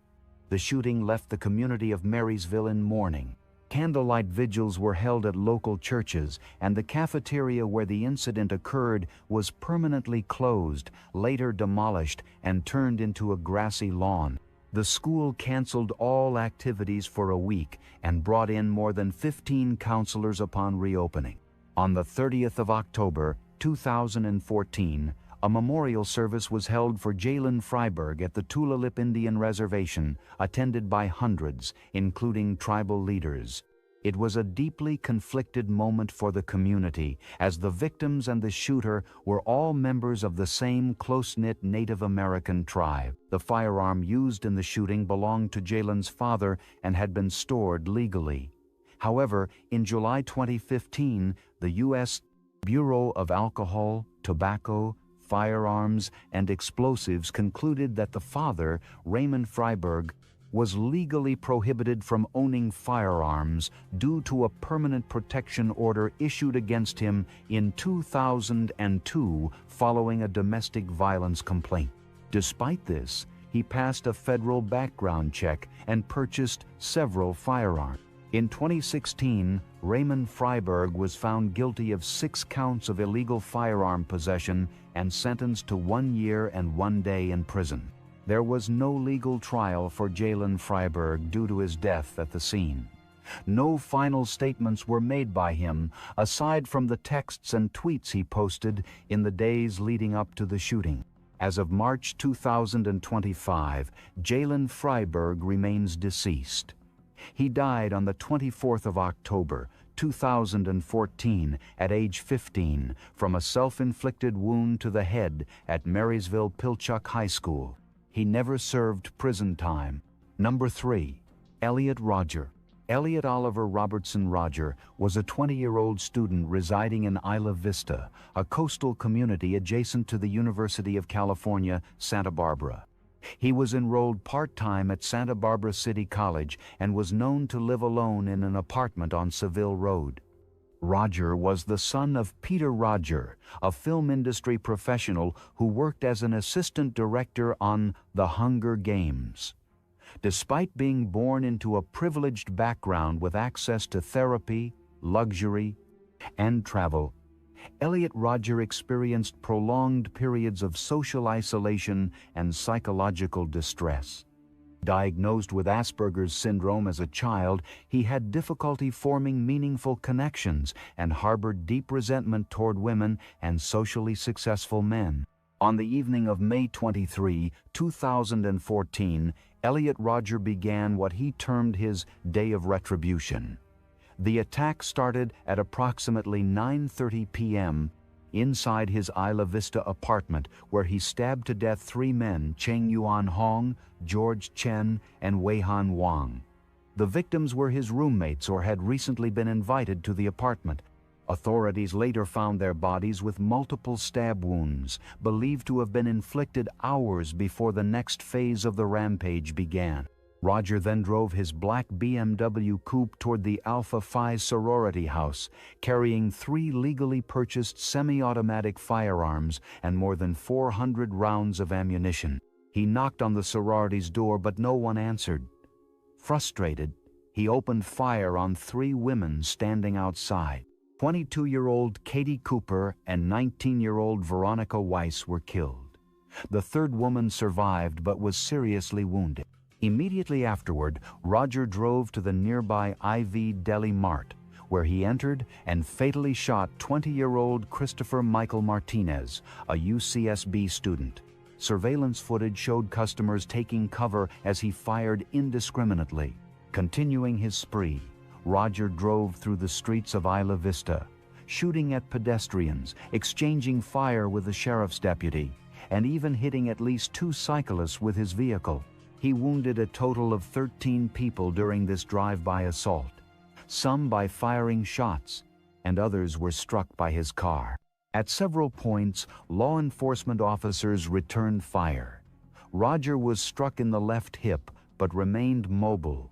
The shooting left the community of Marysville in mourning. Candlelight vigils were held at local churches, and the cafeteria where the incident occurred was permanently closed, later demolished, and turned into a grassy lawn. The school canceled all activities for a week and brought in more than 15 counselors upon reopening. On the 30th of October, 2014, a memorial service was held for Jalen Freiberg at the Tulalip Indian Reservation, attended by hundreds, including tribal leaders. It was a deeply conflicted moment for the community, as the victims and the shooter were all members of the same close-knit Native American tribe. The firearm used in the shooting belonged to Jalen's father and had been stored legally. However, in July 2015, the U.S. Bureau of Alcohol, Tobacco, Firearms, and Explosives concluded that the father, Raymond Freiberg, was legally prohibited from owning firearms due to a permanent protection order issued against him in 2002 following a domestic violence complaint. Despite this, he passed a federal background check and purchased several firearms. In 2016, Raymond Freiberg was found guilty of 6 counts of illegal firearm possession and sentenced to 1 year and 1 day in prison. There was no legal trial for Jalen Freiberg due to his death at the scene. No final statements were made by him, aside from the texts and tweets he posted in the days leading up to the shooting. As of March 2025, Jalen Freiberg remains deceased. He died on the 24th of October, 2014, at age 15, from a self-inflicted wound to the head at Marysville Pilchuck High School. He never served prison time. Number 3. Elliot Rodger. Elliot Oliver Robertson Rodger was a 20-year-old student residing in Isla Vista, a coastal community adjacent to the University of California, Santa Barbara. He was enrolled part-time at Santa Barbara City College and was known to live alone in an apartment on Seville Road. Rodger was the son of Peter Rodger, a film industry professional who worked as an assistant director on The Hunger Games. Despite being born into a privileged background with access to therapy, luxury, and travel, Elliot Rodger experienced prolonged periods of social isolation and psychological distress. Diagnosed with Asperger's syndrome as a child, he had difficulty forming meaningful connections and harbored deep resentment toward women and socially successful men. On the evening of May 23, 2014, Elliot Rodger began what he termed his day of retribution. The attack started at approximately 9:30 p.m. inside his Isla Vista apartment, where he stabbed to death 3 men, Cheng Yuan Hong, George Chen, and Wei-Han Wang. The victims were his roommates or had recently been invited to the apartment. Authorities later found their bodies with multiple stab wounds, believed to have been inflicted hours before the next phase of the rampage began. Rodger then drove his black BMW coupe toward the Alpha Phi sorority house, carrying 3 legally purchased semi-automatic firearms and more than 400 rounds of ammunition. He knocked on the sorority's door, but no one answered. Frustrated, he opened fire on 3 women standing outside. 22-year-old Katie Cooper and 19-year-old Veronica Weiss were killed. The 3rd woman survived but was seriously wounded. Immediately afterward, Rodger drove to the nearby IV Deli Mart, where he entered and fatally shot 20-year-old Christopher Michael Martinez, a UCSB student. Surveillance footage showed customers taking cover as he fired indiscriminately. Continuing his spree, Rodger drove through the streets of Isla Vista, shooting at pedestrians, exchanging fire with the sheriff's deputy, and even hitting at least 2 cyclists with his vehicle. He wounded a total of 13 people during this drive-by assault, some by firing shots, and others were struck by his car. At several points, law enforcement officers returned fire. Roger was struck in the left hip, but remained mobile.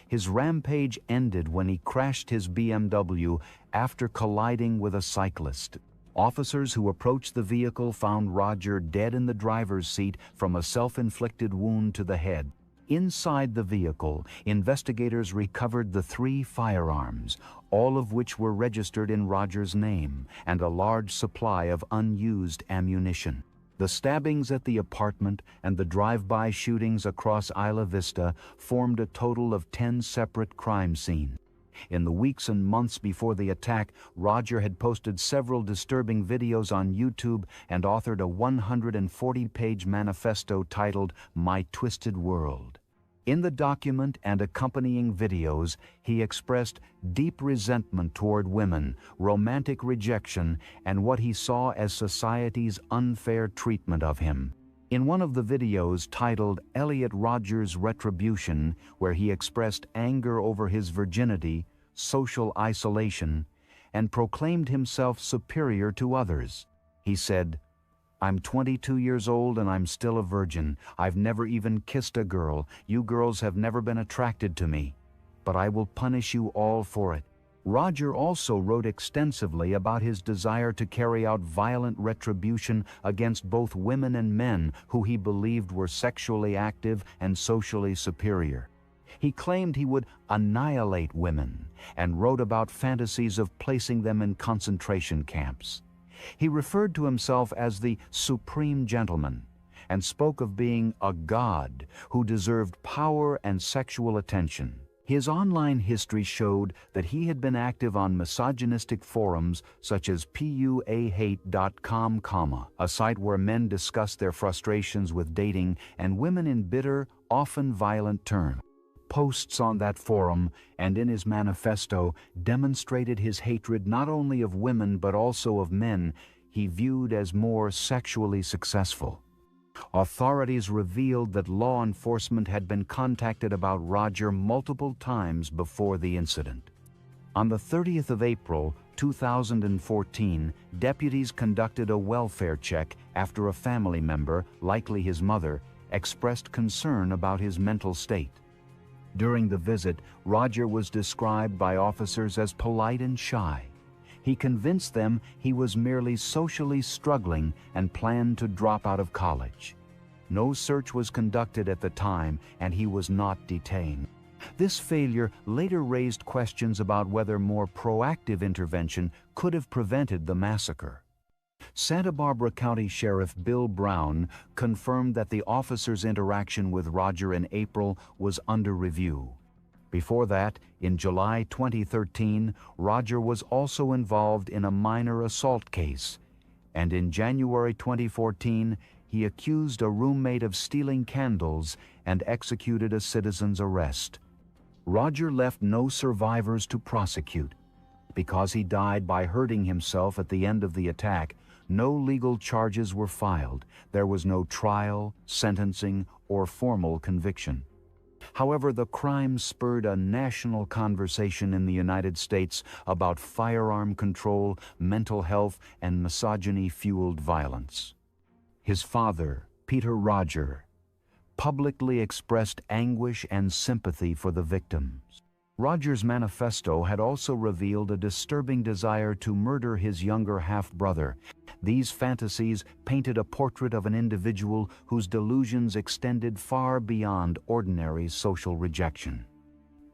His rampage ended when he crashed his BMW after colliding with a cyclist. Officers who approached the vehicle found Roger dead in the driver's seat from a self-inflicted wound to the head. Inside the vehicle, investigators recovered the 3 firearms, all of which were registered in Roger's name, and a large supply of unused ammunition. The stabbings at the apartment and the drive-by shootings across Isla Vista formed a total of 10 separate crime scenes. In the weeks and months before the attack, Roger had posted several disturbing videos on YouTube and authored a 140-page manifesto titled My Twisted World. In the document and accompanying videos, he expressed deep resentment toward women, romantic rejection, and what he saw as society's unfair treatment of him. In one of the videos titled Elliot Rodgers' Retribution, where he expressed anger over his virginity, social isolation, and proclaimed himself superior to others, he said, "I'm 22 years old and I'm still a virgin. I've never even kissed a girl. You girls have never been attracted to me. But I will punish you all for it." Roger also wrote extensively about his desire to carry out violent retribution against both women and men who he believed were sexually active and socially superior. He claimed he would annihilate women and wrote about fantasies of placing them in concentration camps. He referred to himself as the Supreme Gentleman and spoke of being a god who deserved power and sexual attention. His online history showed that he had been active on misogynistic forums such as puahate.com, a site where men discuss their frustrations with dating and women in bitter, often violent terms. Posts on that forum and in his manifesto demonstrated his hatred not only of women but also of men he viewed as more sexually successful. Authorities revealed that law enforcement had been contacted about Roger multiple times before the incident. On the 30th of April, 2014, deputies conducted a welfare check after a family member, likely his mother, expressed concern about his mental state. During the visit, Roger was described by officers as polite and shy. He convinced them he was merely socially struggling and planned to drop out of college. No search was conducted at the time, and he was not detained. This failure later raised questions about whether more proactive intervention could have prevented the massacre. Santa Barbara County Sheriff Bill Brown confirmed that the officer's interaction with Roger in April was under review. Before that, in July 2013, Roger was also involved in a minor assault case, and in January 2014, he accused a roommate of stealing candles and executed a citizen's arrest. Roger left no survivors to prosecute. Because he died by hurting himself at the end of the attack, no legal charges were filed. There was no trial, sentencing, or formal conviction. However, the crime spurred a national conversation in the United States about firearm control, mental health, and misogyny-fueled violence. His father, Peter Roger, publicly expressed anguish and sympathy for the victims. Roger's manifesto had also revealed a disturbing desire to murder his younger half-brother. These fantasies painted a portrait of an individual whose delusions extended far beyond ordinary social rejection.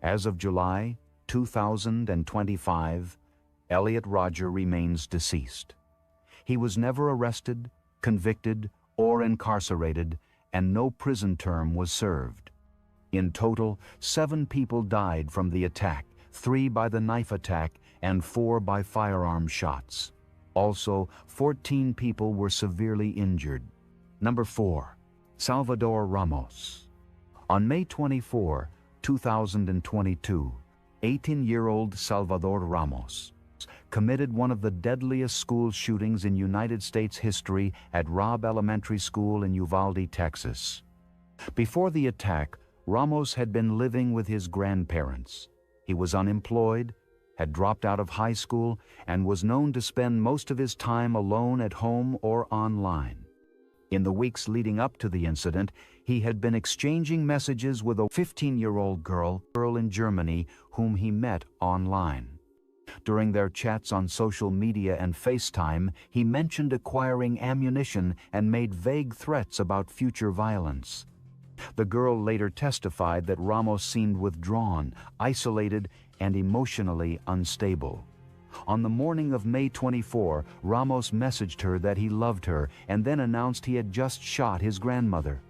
As of July 2025, Elliot Roger remains deceased. He was never arrested, convicted, or incarcerated, and no prison term was served. In total, 7 people died from the attack, 3 by the knife attack, and 4 by firearm shots. Also, 14 people were severely injured. Number 4. Salvador Ramos. On May 24, 2022, 18-year-old Salvador Ramos committed one of the deadliest school shootings in United States history at Robb Elementary School in Uvalde, Texas. Before the attack, Ramos had been living with his grandparents. He was unemployed, had dropped out of high school, and was known to spend most of his time alone at home or online. In the weeks leading up to the incident, he had been exchanging messages with a 15-year-old girl in Germany whom he met online. During their chats on social media and FaceTime, he mentioned acquiring ammunition and made vague threats about future violence. The girl later testified that Ramos seemed withdrawn, isolated, and emotionally unstable. On the morning of May 24, Ramos messaged her that he loved her and then announced he had just shot his grandmother.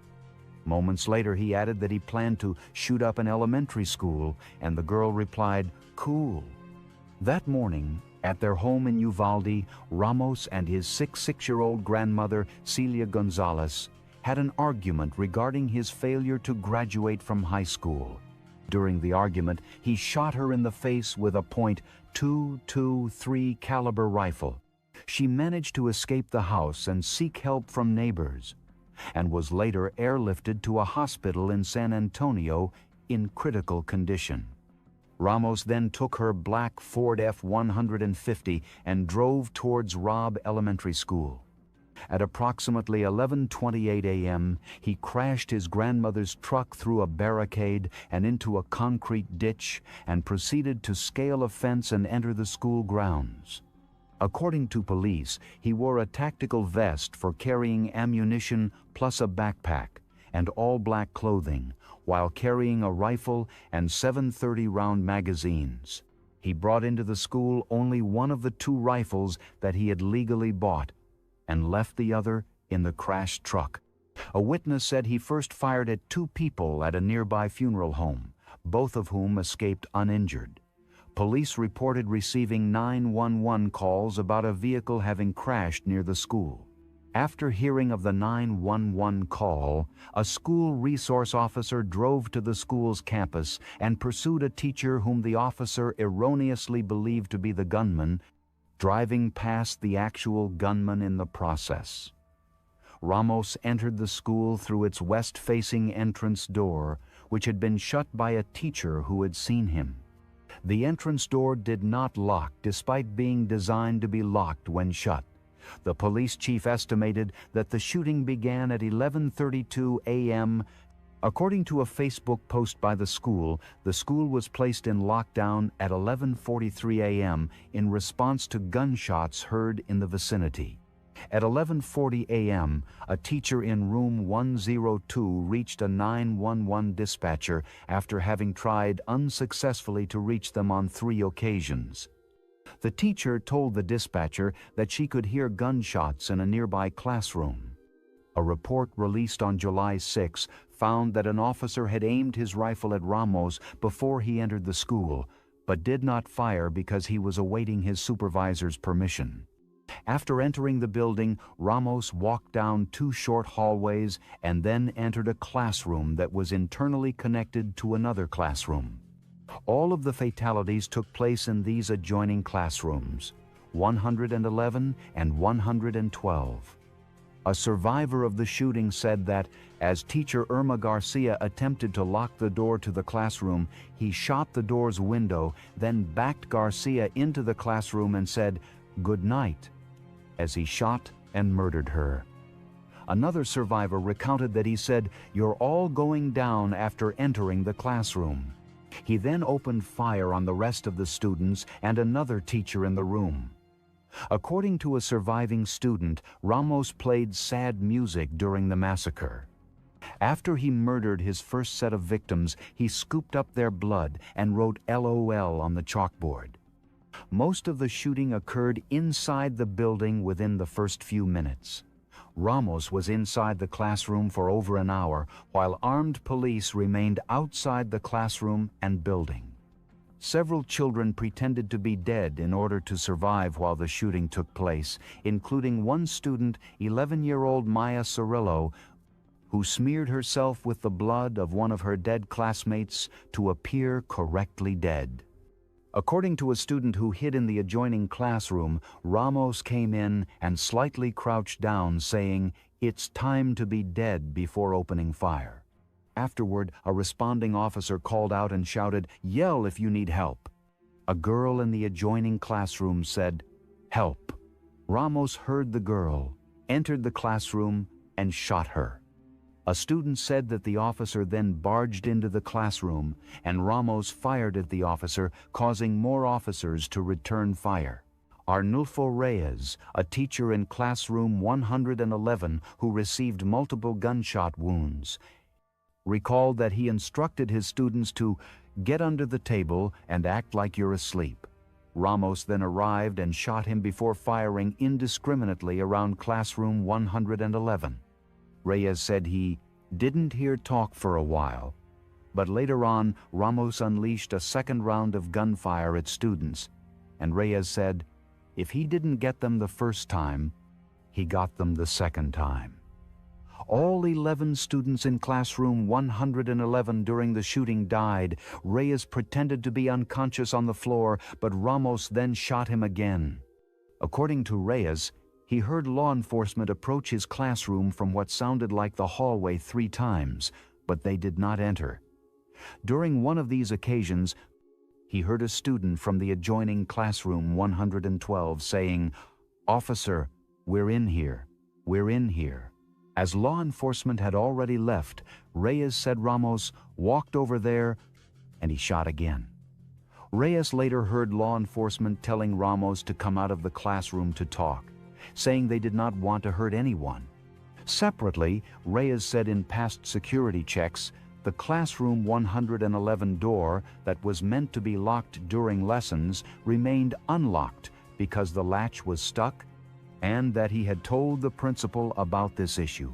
Moments later, he added that he planned to shoot up an elementary school, and the girl replied, "Cool." That morning, at their home in Uvalde, Ramos and his 6-year-old grandmother, Celia Gonzalez, had an argument regarding his failure to graduate from high school. During the argument, he shot her in the face with a .223 caliber rifle. She managed to escape the house and seek help from neighbors, and was later airlifted to a hospital in San Antonio in critical condition. Ramos then took her black Ford F-150 and drove towards Robb Elementary School. At approximately 11:28 a.m., he crashed his grandmother's truck through a barricade and into a concrete ditch and proceeded to scale a fence and enter the school grounds. According to police, he wore a tactical vest for carrying ammunition plus a backpack and all-black clothing, while carrying a rifle and 730-round magazines. He brought into the school only one of the 2 rifles that he had legally bought, and left the other in the crashed truck. A witness said he first fired at 2 people at a nearby funeral home, both of whom escaped uninjured. Police reported receiving 911 calls about a vehicle having crashed near the school. After hearing of the 911 call, a school resource officer drove to the school's campus and pursued a teacher whom the officer erroneously believed to be the gunman, driving past the actual gunman in the process. Ramos entered the school through its west-facing entrance door, which had been shut by a teacher who had seen him. The entrance door did not lock despite being designed to be locked when shut. The police chief estimated that the shooting began at 11:32 a.m. According to a Facebook post by the school was placed in lockdown at 11:43 a.m. in response to gunshots heard in the vicinity. At 11:40 a.m., a teacher in room 102 reached a 911 dispatcher after having tried unsuccessfully to reach them on 3 occasions. The teacher told the dispatcher that she could hear gunshots in a nearby classroom. A report released on July 6 found that an officer had aimed his rifle at Ramos before he entered the school, but did not fire because he was awaiting his supervisor's permission. After entering the building, Ramos walked down 2 short hallways and then entered a classroom that was internally connected to another classroom. All of the fatalities took place in these adjoining classrooms, 111 and 112. A survivor of the shooting said that, as teacher Irma Garcia attempted to lock the door to the classroom, he shot the door's window, then backed Garcia into the classroom and said, "Good night," as he shot and murdered her. Another survivor recounted that he said, "You're all going down," after entering the classroom. He then opened fire on the rest of the students and another teacher in the room. According to a surviving student, Ramos played sad music during the massacre. After he murdered his first set of victims, he scooped up their blood and wrote LOL on the chalkboard. Most of the shooting occurred inside the building within the first few minutes. Ramos was inside the classroom for over an hour, while armed police remained outside the classroom and building. Several children pretended to be dead in order to survive while the shooting took place, including one student, 11-year-old Maya Cirillo, who smeared herself with the blood of one of her dead classmates to appear correctly dead. According to a student who hid in the adjoining classroom, Ramos came in and slightly crouched down, saying, "It's time to be dead," before opening fire. Afterward, a responding officer called out and shouted, "Yell if you need help." A girl in the adjoining classroom said, "Help." Ramos heard the girl, entered the classroom, and shot her. A student said that the officer then barged into the classroom, and Ramos fired at the officer, causing more officers to return fire. Arnulfo Reyes, a teacher in classroom 111 who received multiple gunshot wounds, recalled that he instructed his students to get under the table and act like you're asleep. Ramos then arrived and shot him before firing indiscriminately around classroom 111. Reyes said he didn't hear talk for a while, but later on Ramos unleashed a second round of gunfire at students, and Reyes said if he didn't get them the first time, he got them the second time. All 11 students in classroom 111 during the shooting died. Reyes pretended to be unconscious on the floor, but Ramos then shot him again. According to Reyes, he heard law enforcement approach his classroom from what sounded like the hallway 3 times, but they did not enter. During one of these occasions, he heard a student from the adjoining classroom 112 saying, "Officer, we're in here, we're in here." As law enforcement had already left, Reyes said Ramos walked over there, and he shot again. Reyes later heard law enforcement telling Ramos to come out of the classroom to talk, saying they did not want to hurt anyone. Separately, Reyes said in past security checks, the classroom 111 door that was meant to be locked during lessons remained unlocked because the latch was stuck, and that he had told the principal about this issue.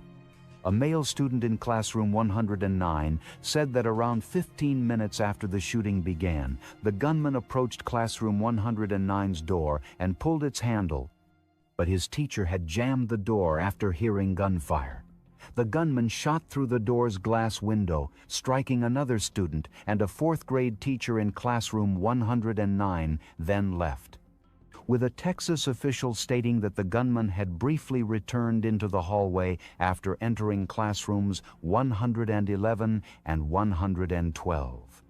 A male student in classroom 109 said that around 15 minutes after the shooting began, the gunman approached classroom 109's door and pulled its handle, but his teacher had jammed the door after hearing gunfire. The gunman shot through the door's glass window, striking another student, and a 4th grade teacher in classroom 109 then left, with a Texas official stating that the gunman had briefly returned into the hallway after entering classrooms 111 and 112.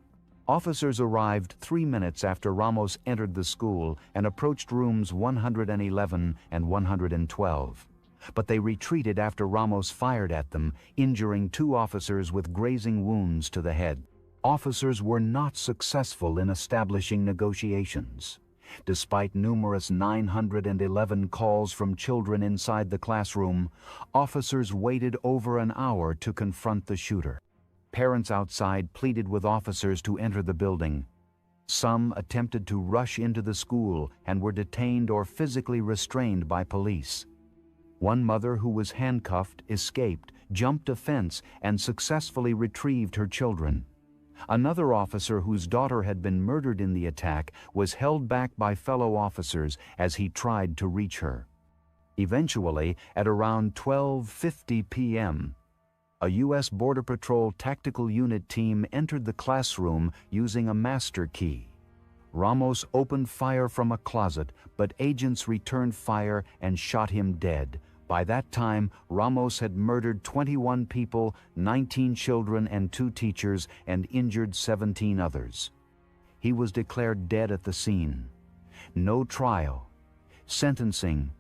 Officers arrived 3 minutes after Ramos entered the school and approached rooms 111 and 112. But they retreated after Ramos fired at them, injuring 2 officers with grazing wounds to the head. Officers were not successful in establishing negotiations. Despite numerous 911 calls from children inside the classroom, officers waited over an hour to confront the shooter. Parents outside pleaded with officers to enter the building. Some attempted to rush into the school and were detained or physically restrained by police. One mother who was handcuffed escaped, jumped a fence, and successfully retrieved her children. Another officer whose daughter had been murdered in the attack was held back by fellow officers as he tried to reach her. Eventually, at around 12:50 p.m., a U.S. Border Patrol tactical unit team entered the classroom using a master key. Ramos opened fire from a closet, but agents returned fire and shot him dead. By that time, Ramos had murdered 21 people, 19 children and 2 teachers, and injured 17 others. He was declared dead at the scene. No trial, sentencing,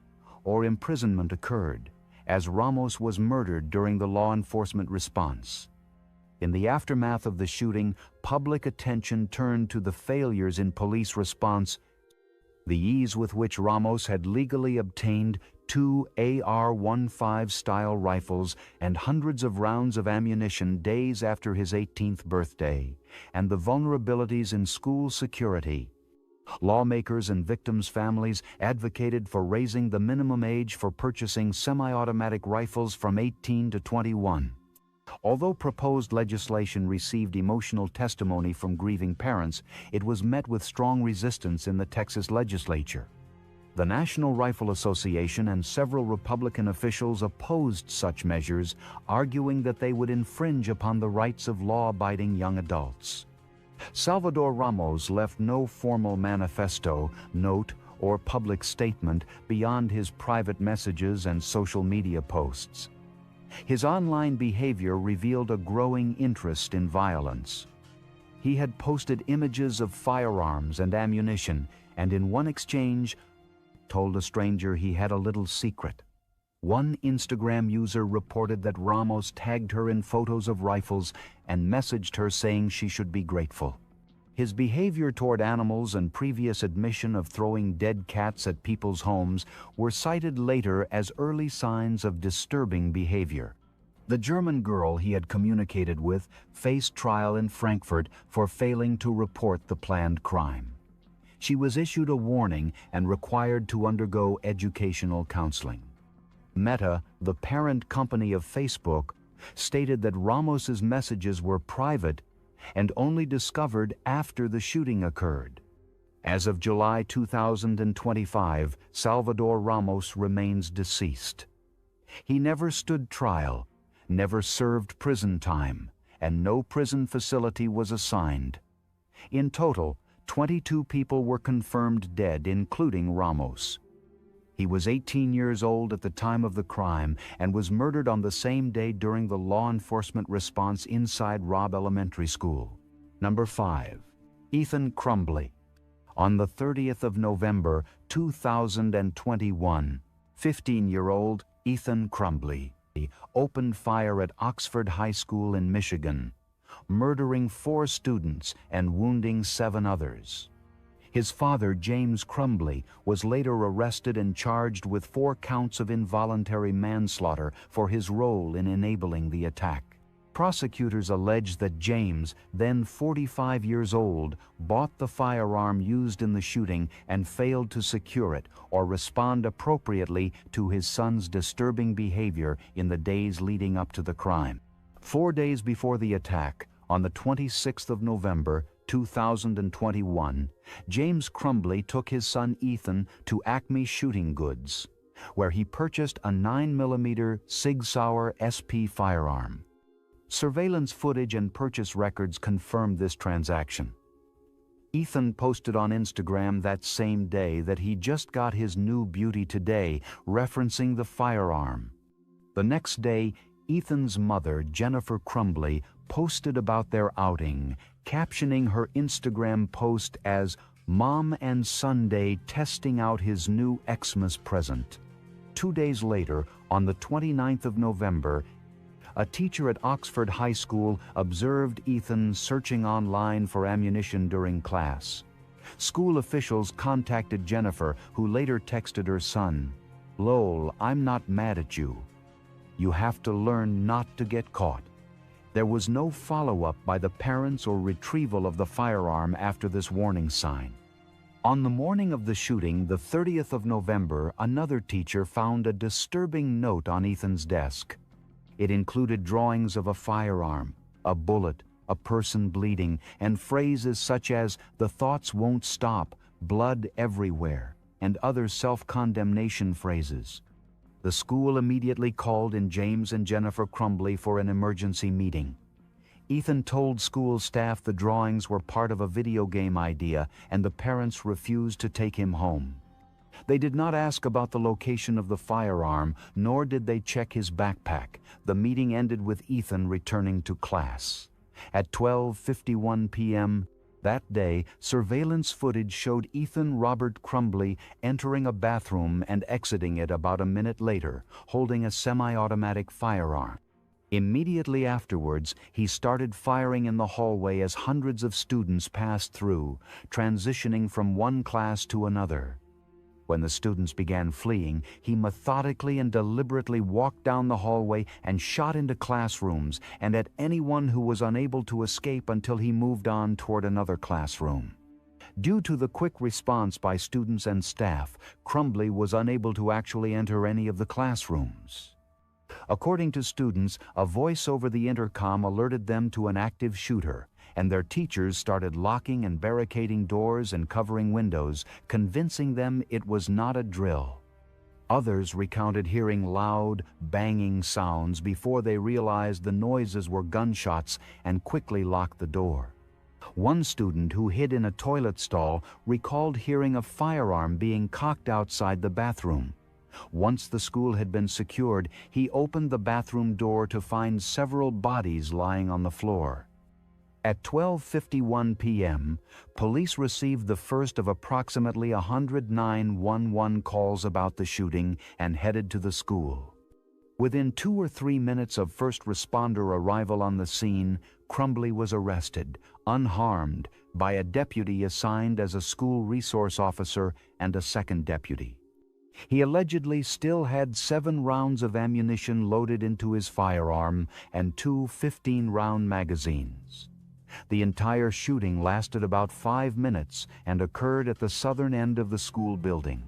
or imprisonment occurred, as Ramos was murdered during the law enforcement response. In the aftermath of the shooting, public attention turned to the failures in police response, the ease with which Ramos had legally obtained 2 AR-15 style rifles and hundreds of rounds of ammunition days after his 18th birthday, and the vulnerabilities in school security. Lawmakers and victims' families advocated for raising the minimum age for purchasing semi-automatic rifles from 18 to 21. Although proposed legislation received emotional testimony from grieving parents, it was met with strong resistance in the Texas legislature. The National Rifle Association and several Republican officials opposed such measures, arguing that they would infringe upon the rights of law-abiding young adults. Salvador Ramos left no formal manifesto, note, or public statement beyond his private messages and social media posts. His online behavior revealed a growing interest in violence. He had posted images of firearms and ammunition, and in one exchange, told a stranger he had a little secret. One Instagram user reported that Ramos tagged her in photos of rifles and messaged her saying she should be grateful. His behavior toward animals and previous admission of throwing dead cats at people's homes were cited later as early signs of disturbing behavior. The German girl he had communicated with faced trial in Frankfurt for failing to report the planned crime. She was issued a warning and required to undergo educational counseling. Meta, the parent company of Facebook, stated that Ramos's messages were private and only discovered after the shooting occurred. As of July 2025, Salvador Ramos remains deceased. He never stood trial, never served prison time, and no prison facility was assigned. In total, 22 people were confirmed dead, including Ramos. He was 18 years old at the time of the crime and was murdered on the same day during the law enforcement response inside Robb Elementary School. Number 5. Ethan Crumbley. On the 30th of November, 2021, 15-year-old Ethan Crumbley opened fire at Oxford High School in Michigan, murdering 4 students and wounding 7 others. His father, James Crumbley, was later arrested and charged with 4 counts of involuntary manslaughter for his role in enabling the attack. Prosecutors allege that James, then 45 years old, bought the firearm used in the shooting and failed to secure it or respond appropriately to his son's disturbing behavior in the days leading up to the crime. 4 days before the attack, on the 26th of November, 2021, James Crumbley took his son Ethan to Acme Shooting Goods, where he purchased a 9mm Sig Sauer SP firearm. Surveillance footage and purchase records confirmed this transaction. Ethan posted on Instagram that same day that he just got his new beauty today, referencing the firearm. The next day, Ethan's mother, Jennifer Crumbley, posted about their outing, captioning her Instagram post as "Mom and Sunday testing out his new Xmas present." 2 days later, on the 29th of November, a teacher at Oxford High School observed Ethan searching online for ammunition during class. School officials contacted Jennifer, who later texted her son, "Lol, I'm not mad at you. You have to learn not to get caught." There was no follow-up by the parents or retrieval of the firearm after this warning sign. On the morning of the shooting, the 30th of November, another teacher found a disturbing note on Ethan's desk. It included drawings of a firearm, a bullet, a person bleeding, and phrases such as "the thoughts won't stop," "blood everywhere," and other self-condemnation phrases. The school immediately called in James and Jennifer Crumbley for an emergency meeting. Ethan told school staff the drawings were part of a video game idea, and the parents refused to take him home. They did not ask about the location of the firearm, nor did they check his backpack. The meeting ended with Ethan returning to class. At 12:51 p.m. that day, surveillance footage showed Ethan Robert Crumbley entering a bathroom and exiting it about a minute later, holding a semi-automatic firearm. Immediately afterwards, he started firing in the hallway as hundreds of students passed through, transitioning from one class to another. When the students began fleeing, he methodically and deliberately walked down the hallway and shot into classrooms and at anyone who was unable to escape until he moved on toward another classroom. Due to the quick response by students and staff, Crumbley was unable to actually enter any of the classrooms. According to students, a voice over the intercom alerted them to an active shooter, and their teachers started locking and barricading doors and covering windows, convincing them it was not a drill. Others recounted hearing loud, banging sounds before they realized the noises were gunshots and quickly locked the door. One student who hid in a toilet stall recalled hearing a firearm being cocked outside the bathroom. Once the school had been secured, he opened the bathroom door to find several bodies lying on the floor. At 12:51 p.m., police received the first of approximately 100 911 calls about the shooting and headed to the school. Within 2 or 3 minutes of first responder arrival on the scene, Crumbley was arrested, unharmed, by a deputy assigned as a school resource officer and a second deputy. He allegedly still had 7 rounds of ammunition loaded into his firearm and 2 15-round magazines. The entire shooting lasted about 5 minutes and occurred at the southern end of the school building.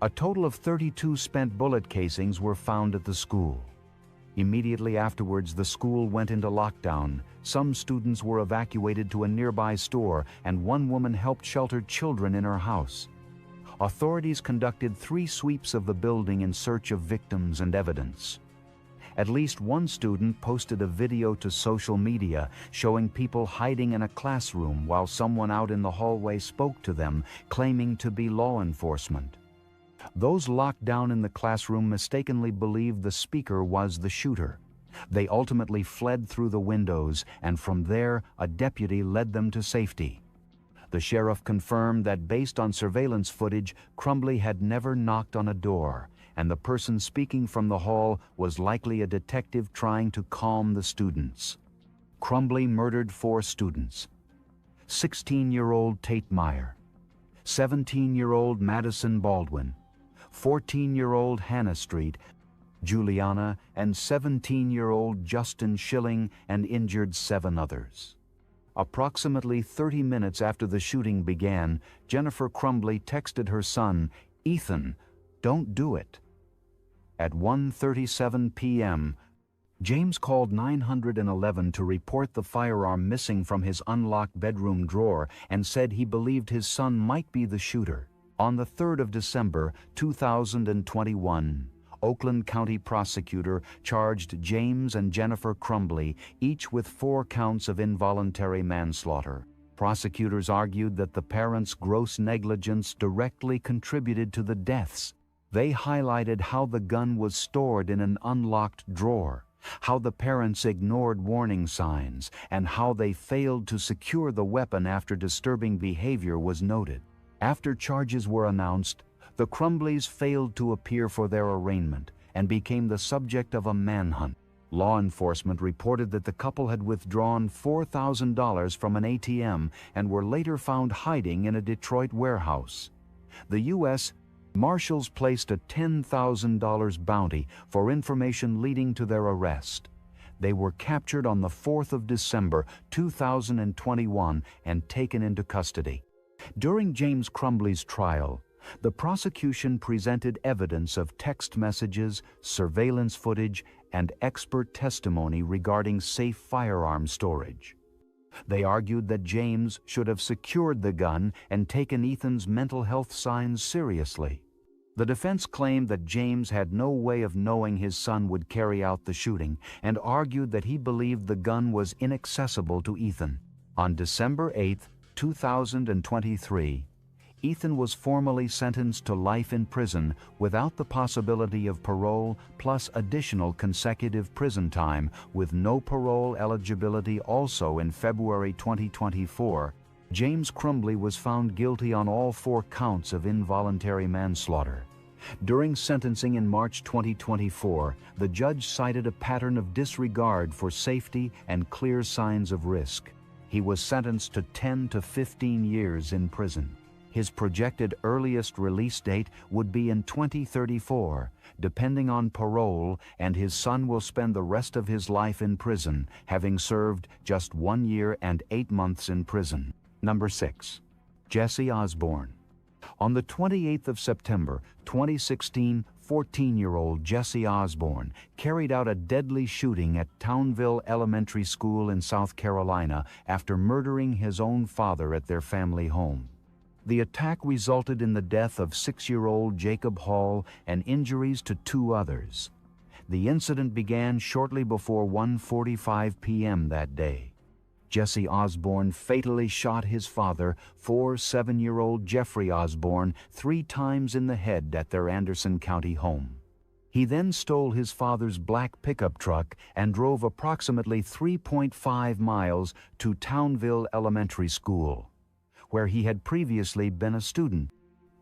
A total of 32 spent bullet casings were found at the school. Immediately afterwards, the school went into lockdown. Some students were evacuated to a nearby store, and one woman helped shelter children in her house. Authorities conducted 3 sweeps of the building in search of victims and evidence. At least one student posted a video to social media showing people hiding in a classroom while someone out in the hallway spoke to them, claiming to be law enforcement. Those locked down in the classroom mistakenly believed the speaker was the shooter. They ultimately fled through the windows, and from there a deputy led them to safety. The sheriff confirmed that based on surveillance footage, Crumbley had never knocked on a door, and the person speaking from the hall was likely a detective trying to calm the students. Crumbley murdered 4 students: 16-year-old Tate Meyer, 17-year-old Madison Baldwin, 14-year-old Hannah Street, Juliana, and 17-year-old Justin Schilling, and injured 7 others. Approximately 30 minutes after the shooting began, Jennifer Crumbley texted her son, "Ethan, don't do it." At 1:37 p.m., James called 911 to report the firearm missing from his unlocked bedroom drawer and said he believed his son might be the shooter. On the 3rd of December, 2021, Oakland County prosecutor charged James and Jennifer Crumbley, each with 4 counts of involuntary manslaughter. Prosecutors argued that the parents' gross negligence directly contributed to the deaths. They highlighted how the gun was stored in an unlocked drawer, how the parents ignored warning signs, and how they failed to secure the weapon after disturbing behavior was noted. After charges were announced, the Crumbleys failed to appear for their arraignment and became the subject of a manhunt. Law enforcement reported that the couple had withdrawn $4,000 from an ATM and were later found hiding in a Detroit warehouse. The U.S. Marshals placed a $10,000 bounty for information leading to their arrest. They were captured on the 4th of December, 2021, and taken into custody. During James Crumbley's trial, the prosecution presented evidence of text messages, surveillance footage, and expert testimony regarding safe firearm storage. They argued that James should have secured the gun and taken Ethan's mental health signs seriously. The defense claimed that James had no way of knowing his son would carry out the shooting and argued that he believed the gun was inaccessible to Ethan. On December 8, 2023, Ethan was formally sentenced to life in prison without the possibility of parole, plus additional consecutive prison time with no parole eligibility. Also in February 2024, James Crumbley was found guilty on all 4 counts of involuntary manslaughter. During sentencing in March 2024, the judge cited a pattern of disregard for safety and clear signs of risk. He was sentenced to 10 to 15 years in prison. His projected earliest release date would be in 2034, depending on parole, and his son will spend the rest of his life in prison, having served just 1 year and 8 months in prison. Number 6. Jesse Osborne. On the 28th of September, 2016, 14-year-old Jesse Osborne carried out a deadly shooting at Townville Elementary School in South Carolina after murdering his own father at their family home. The attack resulted in the death of 6-year-old Jacob Hall and injuries to 2 others. The incident began shortly before 1:45 p.m. that day. Jesse Osborne fatally shot his father, 7-year-old Jeffrey Osborne, 3 times in the head at their Anderson County home. He then stole his father's black pickup truck and drove approximately 3.5 miles to Townville Elementary School, where he had previously been a student.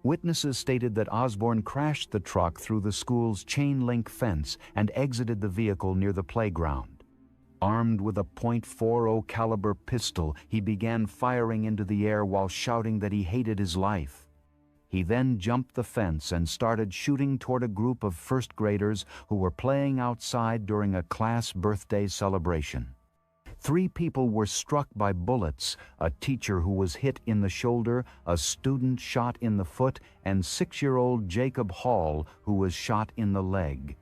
Witnesses stated that Osborne crashed the truck through the school's chain-link fence and exited the vehicle near the playground. Armed with a .40 caliber pistol, he began firing into the air while shouting that he hated his life. He then jumped the fence and started shooting toward a group of first graders who were playing outside during a class birthday celebration. 3 people were struck by bullets, a teacher who was hit in the shoulder, a student shot in the foot, and 6-year-old Jacob Hall, who was shot in the leg.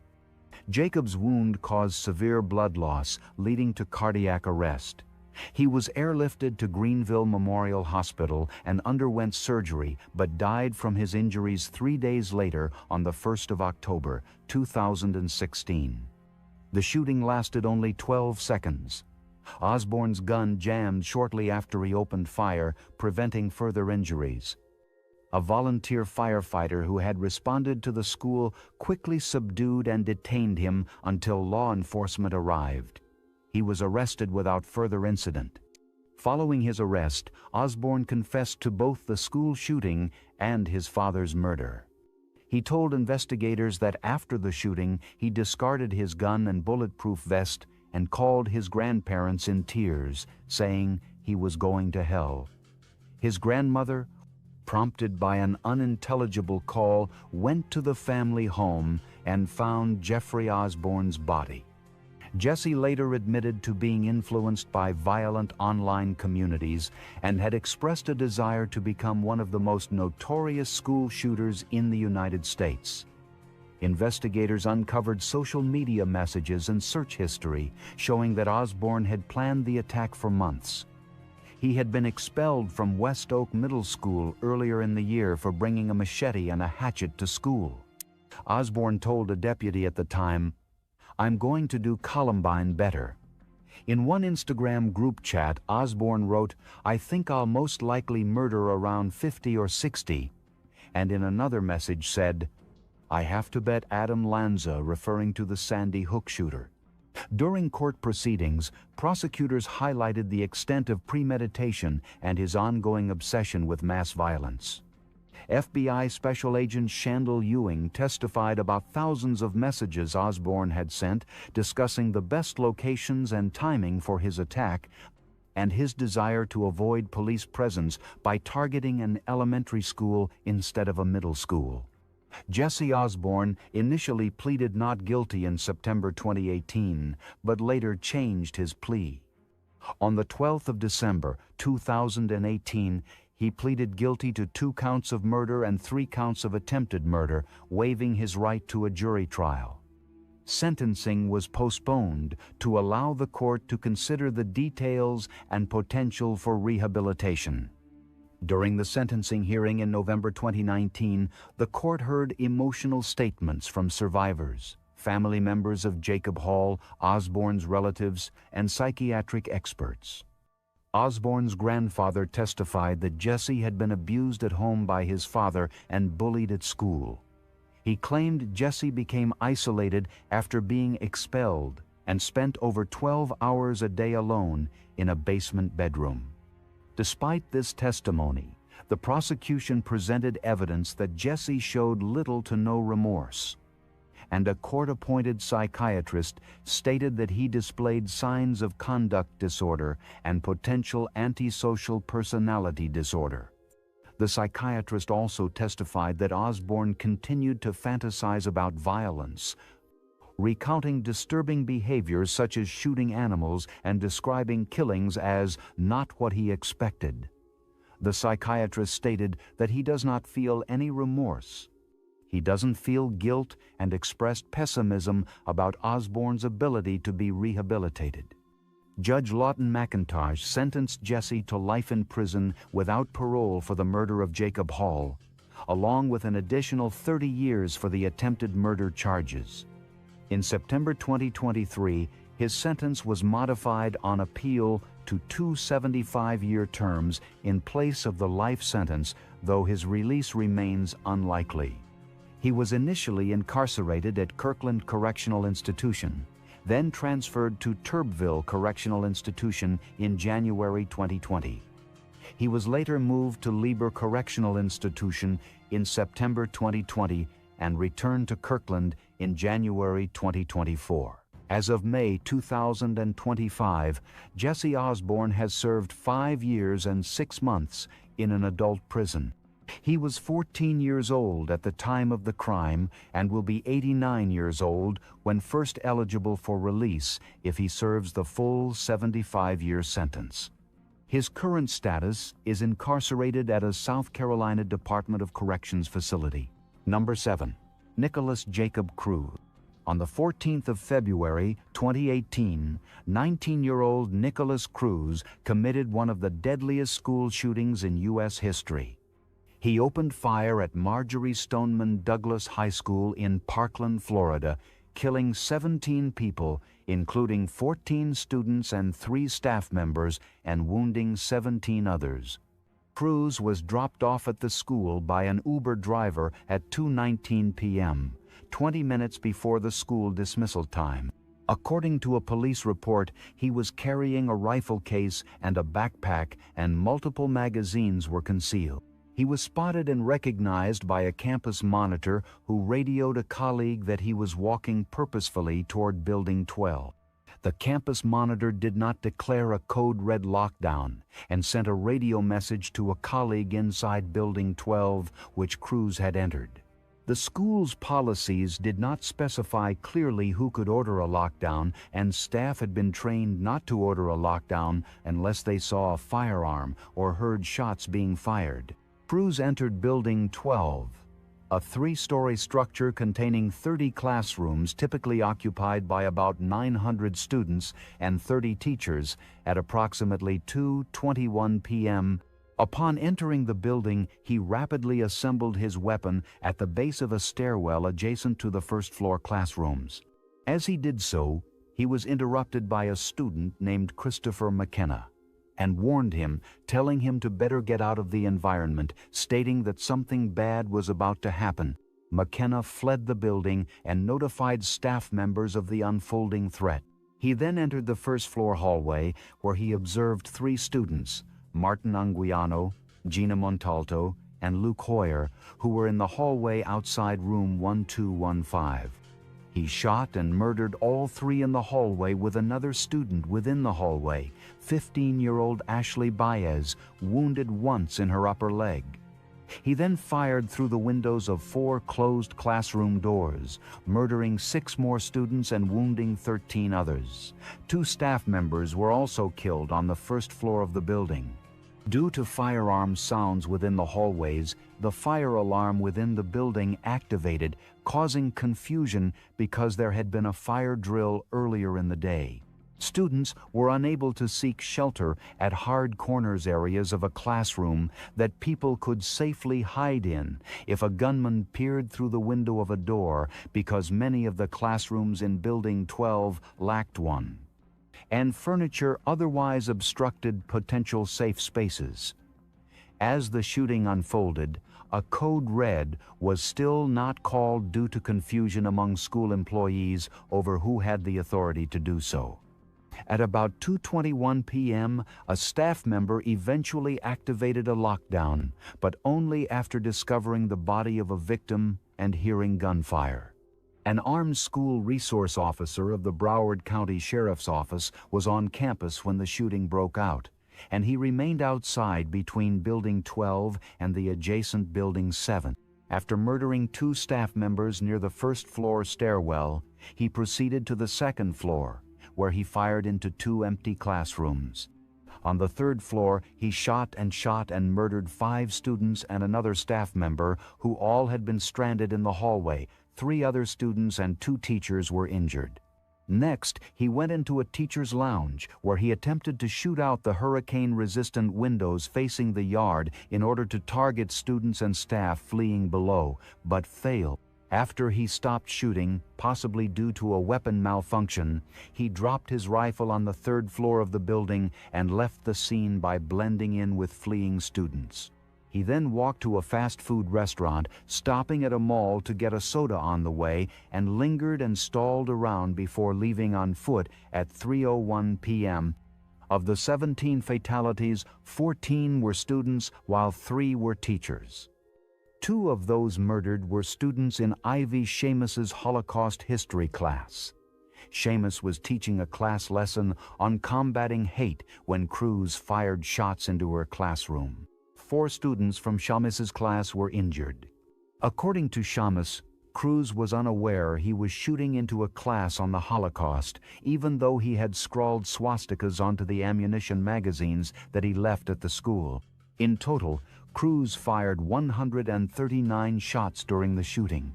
Jacob's wound caused severe blood loss, leading to cardiac arrest. He was airlifted to Greenville Memorial Hospital and underwent surgery, but died from his injuries 3 days later on the 1st of October, 2016. The shooting lasted only 12 seconds. Osborne's gun jammed shortly after he opened fire, preventing further injuries. A volunteer firefighter who had responded to the school quickly subdued and detained him until law enforcement arrived. He was arrested without further incident. Following his arrest, Osborne confessed to both the school shooting and his father's murder. He told investigators that after the shooting, he discarded his gun and bulletproof vest and called his grandparents in tears, saying he was going to hell. His grandmother, prompted by an unintelligible call, went to the family home and found Jeffrey Osborne's body. Jesse later admitted to being influenced by violent online communities and had expressed a desire to become one of the most notorious school shooters in the United States. Investigators uncovered social media messages and search history showing that Osborne had planned the attack for months. He had been expelled from West Oak Middle School earlier in the year for bringing a machete and a hatchet to school. Osborne told a deputy at the time, "I'm going to do Columbine better." In one Instagram group chat, Osborne wrote, "I think I'll most likely murder around 50 or 60. And in another message said, "I have to bet Adam Lanza," referring to the Sandy Hook shooter. During court proceedings, prosecutors highlighted the extent of premeditation and his ongoing obsession with mass violence. FBI Special Agent Shandell Ewing testified about thousands of messages Osborne had sent discussing the best locations and timing for his attack and his desire to avoid police presence by targeting an elementary school instead of a middle school. Jesse Osborne initially pleaded not guilty in September 2018, but later changed his plea. On the 12th of December 2018, he pleaded guilty to 2 counts of murder and 3 counts of attempted murder, waiving his right to a jury trial. Sentencing was postponed to allow the court to consider the details and potential for rehabilitation. During the sentencing hearing in November 2019, the court heard emotional statements from survivors, family members of Jacob Hall, Osborne's relatives, and psychiatric experts. Osborne's grandfather testified that Jesse had been abused at home by his father and bullied at school. He claimed Jesse became isolated after being expelled and spent over 12 hours a day alone in a basement bedroom. Despite this testimony, the prosecution presented evidence that Jesse showed little to no remorse, and a court-appointed psychiatrist stated that he displayed signs of conduct disorder and potential antisocial personality disorder. The psychiatrist also testified that Osborne continued to fantasize about violence, recounting disturbing behaviors such as shooting animals and describing killings as not what he expected. The psychiatrist stated that he does not feel any remorse. He doesn't feel guilt and expressed pessimism about Osborne's ability to be rehabilitated. Judge Lawton McIntosh sentenced Jesse to life in prison without parole for the murder of Jacob Hall, along with an additional 30 years for the attempted murder charges. In September 2023, His sentence was modified on appeal to 2 75-year terms in place of the life sentence, though his release remains unlikely. He was initially incarcerated at Kirkland Correctional Institution, then transferred to Turbeville Correctional Institution in January 2020. He was later moved to Lieber Correctional Institution in September 2020 and returned to Kirkland in January 2024. As of May 2025, Jesse Osborne has served 5 years and 6 months in an adult prison. He was 14 years old at the time of the crime and will be 89 years old when first eligible for release if he serves the full 75-year sentence. His current status is incarcerated at a South Carolina Department of Corrections facility. Number 7. Nikolas Jacob Cruz. On the 14th of February 2018, 19-year-old Nikolas Cruz committed one of the deadliest school shootings in U.S. history. He opened fire at Marjorie Stoneman Douglas High School in Parkland, Florida, killing 17 people, including 14 students and 3 staff members, and wounding 17 others. Cruz was dropped off at the school by an Uber driver at 2:19 p.m., 20 minutes before the school dismissal time. According to a police report, he was carrying a rifle case and a backpack, and multiple magazines were concealed. He was spotted and recognized by a campus monitor who radioed a colleague that he was walking purposefully toward Building 12. The campus monitor did not declare a code red lockdown and sent a radio message to a colleague inside Building 12, which Cruz had entered. The school's policies did not specify clearly who could order a lockdown, and staff had been trained not to order a lockdown unless they saw a firearm or heard shots being fired. Cruz entered Building 12, a 3-story structure containing 30 classrooms typically occupied by about 900 students and 30 teachers, at approximately 2:21 p.m. Upon entering the building, he rapidly assembled his weapon at the base of a stairwell adjacent to the first-floor classrooms. As he did so, he was interrupted by a student named Christopher McKenna, and warned him, telling him to better get out of the environment, stating that something bad was about to happen. McKenna fled the building and notified staff members of the unfolding threat. He then entered the first-floor hallway, where he observed 3 students, Martin Anguiano, Gina Montalto, and Luke Hoyer, who were in the hallway outside room 1215. He shot and murdered all 3 in the hallway with another student within the hallway, 15-year-old Ashley Baez, wounded once in her upper leg. He then fired through the windows of 4 closed classroom doors, murdering 6 more students and wounding 13 others. 2 staff members were also killed on the first floor of the building. Due to firearm sounds within the hallways, the fire alarm within the building activated, causing confusion because there had been a fire drill earlier in the day. Students were unable to seek shelter at hard corners areas of a classroom that people could safely hide in if a gunman peered through the window of a door, because many of the classrooms in Building 12 lacked one, and furniture otherwise obstructed potential safe spaces. As the shooting unfolded, a code red was still not called due to confusion among school employees over who had the authority to do so. At about 2:21 p.m., a staff member eventually activated a lockdown, but only after discovering the body of a victim and hearing gunfire. An armed school resource officer of the Broward County Sheriff's Office was on campus when the shooting broke out, and he remained outside between Building 12 and the adjacent Building 7. After murdering 2 staff members near the first-floor stairwell, he proceeded to the second floor, where he fired into 2 empty classrooms. On the 3rd floor, he shot and murdered 5 students and another staff member, who all had been stranded in the hallway. 3 other students and 2 teachers were injured. Next, he went into a teacher's lounge, where he attempted to shoot out the hurricane-resistant windows facing the yard in order to target students and staff fleeing below, but failed. After he stopped shooting, possibly due to a weapon malfunction, he dropped his rifle on the 3rd floor of the building and left the scene by blending in with fleeing students. He then walked to a fast food restaurant, stopping at a mall to get a soda on the way, and lingered and stalled around before leaving on foot at 3:01 p.m. Of the 17 fatalities, 14 were students while 3 were teachers. 2 of those murdered were students in Ivy Seamus's Holocaust history class. Seamus was teaching a class lesson on combating hate when Cruz fired shots into her classroom. 4 students from Seamus's class were injured. According to Seamus, Cruz was unaware he was shooting into a class on the Holocaust, even though he had scrawled swastikas onto the ammunition magazines that he left at the school. In total, Cruz fired 139 shots during the shooting,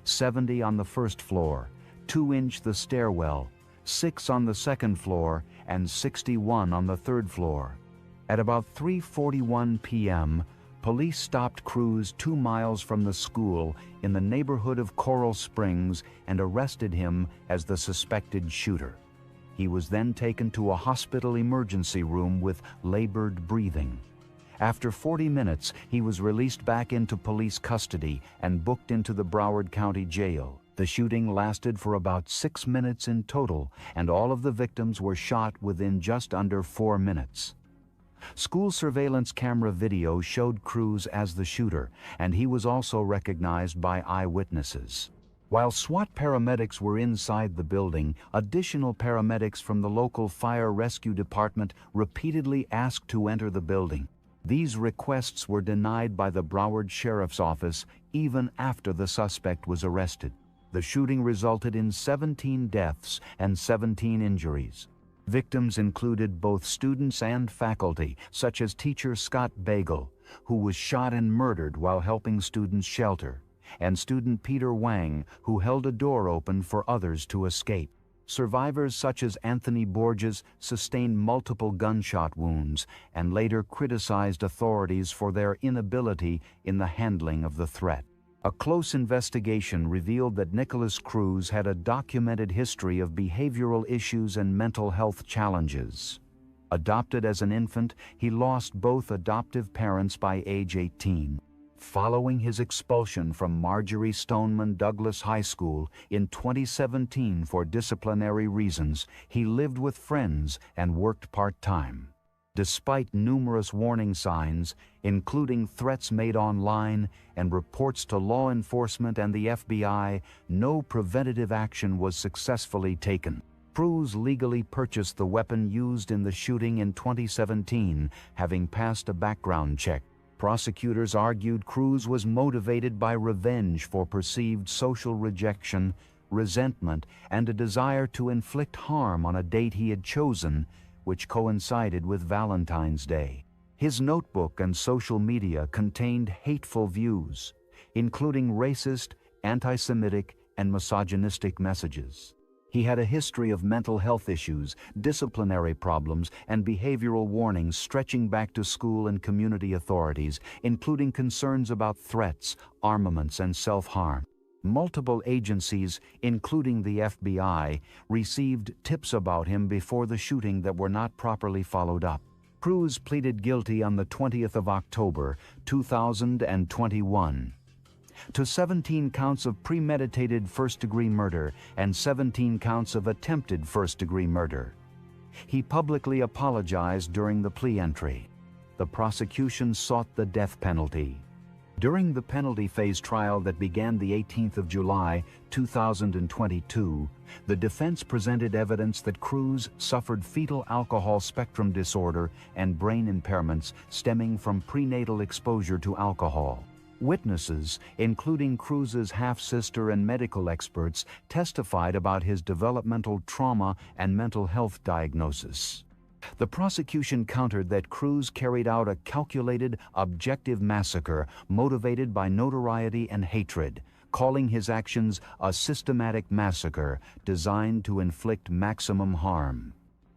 70 on the 1st floor, 2-inch the stairwell, 6 on the 2nd floor, and 61 on the 3rd floor. At about 3:41 p.m., police stopped Cruz 2 miles from the school in the neighborhood of Coral Springs and arrested him as the suspected shooter. He was then taken to a hospital emergency room with labored breathing. After 40 minutes, he was released back into police custody and booked into the Broward County Jail. The shooting lasted for about 6 minutes in total, and all of the victims were shot within just under 4 minutes. School surveillance camera video showed Cruz as the shooter, and he was also recognized by eyewitnesses. While SWAT paramedics were inside the building, additional paramedics from the local fire rescue department repeatedly asked to enter the building. These requests were denied by the Broward Sheriff's Office even after the suspect was arrested. The shooting resulted in 17 deaths and 17 injuries. Victims included both students and faculty, such as teacher Scott Bagel, who was shot and murdered while helping students shelter, and student Peter Wang, who held a door open for others to escape. Survivors such as Anthony Borges sustained multiple gunshot wounds and later criticized authorities for their inability in the handling of the threat. A close investigation revealed that Nikolas Cruz had a documented history of behavioral issues and mental health challenges. Adopted as an infant, he lost both adoptive parents by age 18. Following his expulsion from Marjorie Stoneman Douglas High School in 2017 for disciplinary reasons, he lived with friends and worked part-time. Despite numerous warning signs, including threats made online and reports to law enforcement and the FBI, no preventative action was successfully taken. Cruz legally purchased the weapon used in the shooting in 2017, having passed a background check. Prosecutors argued Cruz was motivated by revenge for perceived social rejection, resentment, and a desire to inflict harm on a date he had chosen, which coincided with Valentine's Day. His notebook and social media contained hateful views, including racist, anti-Semitic, and misogynistic messages. He had a history of mental health issues, disciplinary problems, and behavioral warnings stretching back to school and community authorities, including concerns about threats, armaments, and self-harm. Multiple agencies, including the FBI, received tips about him before the shooting that were not properly followed up. Cruz pleaded guilty on the 20th of October, 2021. To 17 counts of premeditated first-degree murder and 17 counts of attempted first-degree murder. He publicly apologized during the plea entry. The prosecution sought the death penalty. During the penalty phase trial that began the 18th of July, 2022, the defense presented evidence that Cruz suffered fetal alcohol spectrum disorder and brain impairments stemming from prenatal exposure to alcohol. Witnesses, including Cruz's half-sister and medical experts, testified about his developmental trauma and mental health diagnosis. The prosecution countered that Cruz carried out a calculated, objective massacre motivated by notoriety and hatred, calling his actions a systematic massacre designed to inflict maximum harm.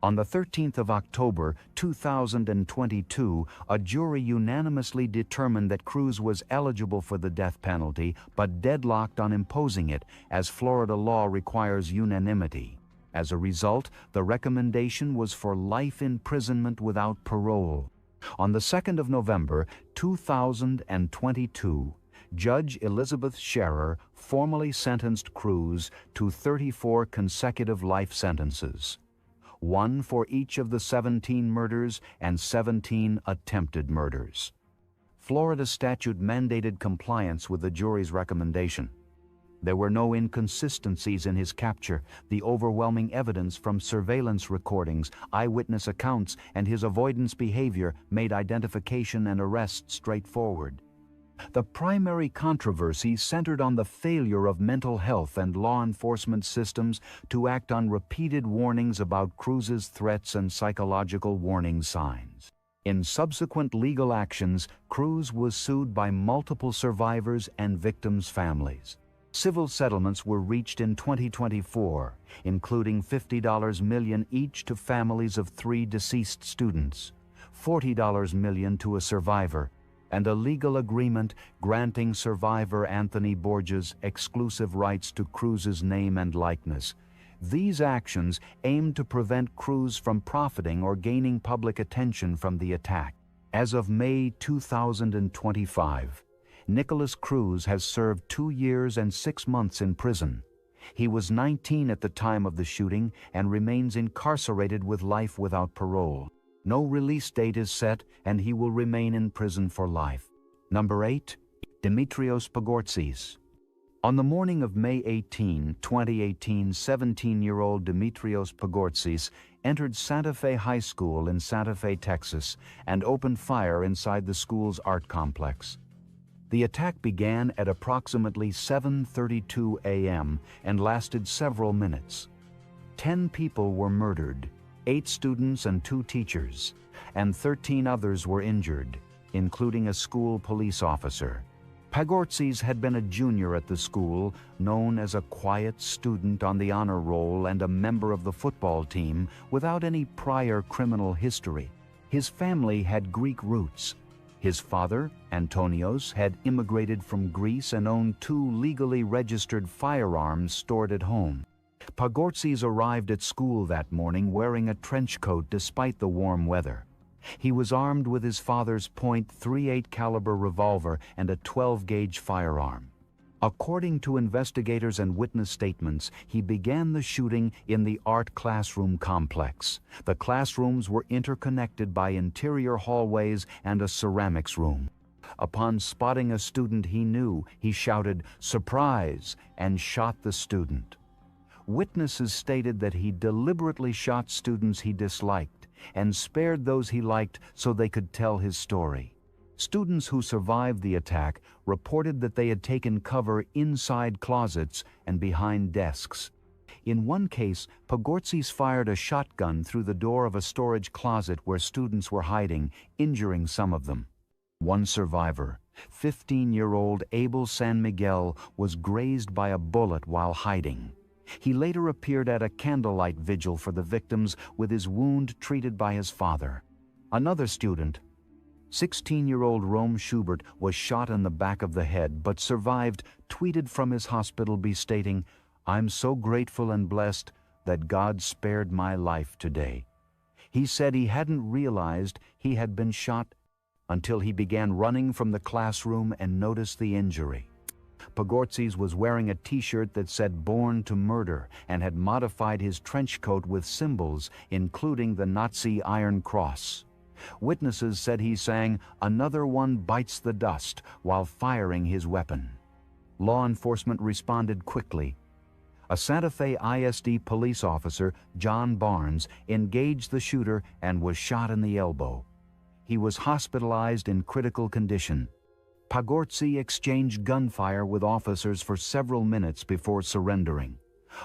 On the 13th of October 2022, a jury unanimously determined that Cruz was eligible for the death penalty, but deadlocked on imposing it, as Florida law requires unanimity. As a result, the recommendation was for life imprisonment without parole. On the 2nd of November 2022, Judge Elizabeth Scherer formally sentenced Cruz to 34 consecutive life sentences, one for each of the 17 murders and 17 attempted murders. Florida statute mandated compliance with the jury's recommendation. There were no inconsistencies in his capture. The overwhelming evidence from surveillance recordings, eyewitness accounts, and his avoidance behavior made identification and arrest straightforward. The primary controversy centered on the failure of mental health and law enforcement systems to act on repeated warnings about Cruz's threats and psychological warning signs. In subsequent legal actions, Cruz was sued by multiple survivors and victims' families. Civil settlements were reached in 2024, including $50 million each to families of 3 deceased students, $40 million to a survivor, and a legal agreement granting survivor Anthony Borges exclusive rights to Cruz's name and likeness. These actions aimed to prevent Cruz from profiting or gaining public attention from the attack. As of May 2025, Nikolas Cruz has served 2 years and 6 months in prison. He was 19 at the time of the shooting and remains incarcerated with life without parole. No release date is set, and he will remain in prison for life. Number 8. Dimitrios Pagourtzis. On the morning of May 18, 2018, 17-year-old Dimitrios Pagourtzis entered Santa Fe High School in Santa Fe, Texas, and opened fire inside the school's art complex. The attack began at approximately 7:32 a.m. and lasted several minutes. 10 people were murdered, 8 students and 2 teachers, and 13 others were injured, including a school police officer. Pagourtzis had been a junior at the school, known as a quiet student on the honor roll and a member of the football team without any prior criminal history. His family had Greek roots. His father, Antonios, had immigrated from Greece and owned 2 legally registered firearms stored at home. Pagourtzis arrived at school that morning wearing a trench coat despite the warm weather. He was armed with his father's .38 caliber revolver and a 12-gauge firearm. According to investigators and witness statements, he began the shooting in the art classroom complex. The classrooms were interconnected by interior hallways and a ceramics room. Upon spotting a student he knew, he shouted, "Surprise!" and shot the student. Witnesses stated that he deliberately shot students he disliked and spared those he liked so they could tell his story. Students who survived the attack reported that they had taken cover inside closets and behind desks. In one case, Pagourtzis fired a shotgun through the door of a storage closet where students were hiding, injuring some of them. One survivor, 15-year-old Abel San Miguel, was grazed by a bullet while hiding. He later appeared at a candlelight vigil for the victims with his wound treated by his father. Another student, 16-year-old Rome Schubert, was shot in the back of the head but survived, tweeted from his hospital stating, "I'm so grateful and blessed that God spared my life today." He said he hadn't realized he had been shot until he began running from the classroom and noticed the injury. Pagourtzis was wearing a t-shirt that said "Born to Murder" and had modified his trench coat with symbols, including the Nazi Iron Cross. Witnesses said he sang "Another One Bites the Dust" while firing his weapon. Law enforcement responded quickly. A Santa Fe ISD police officer, John Barnes, engaged the shooter and was shot in the elbow. He was hospitalized in critical condition. Pagourtzis exchanged gunfire with officers for several minutes before surrendering.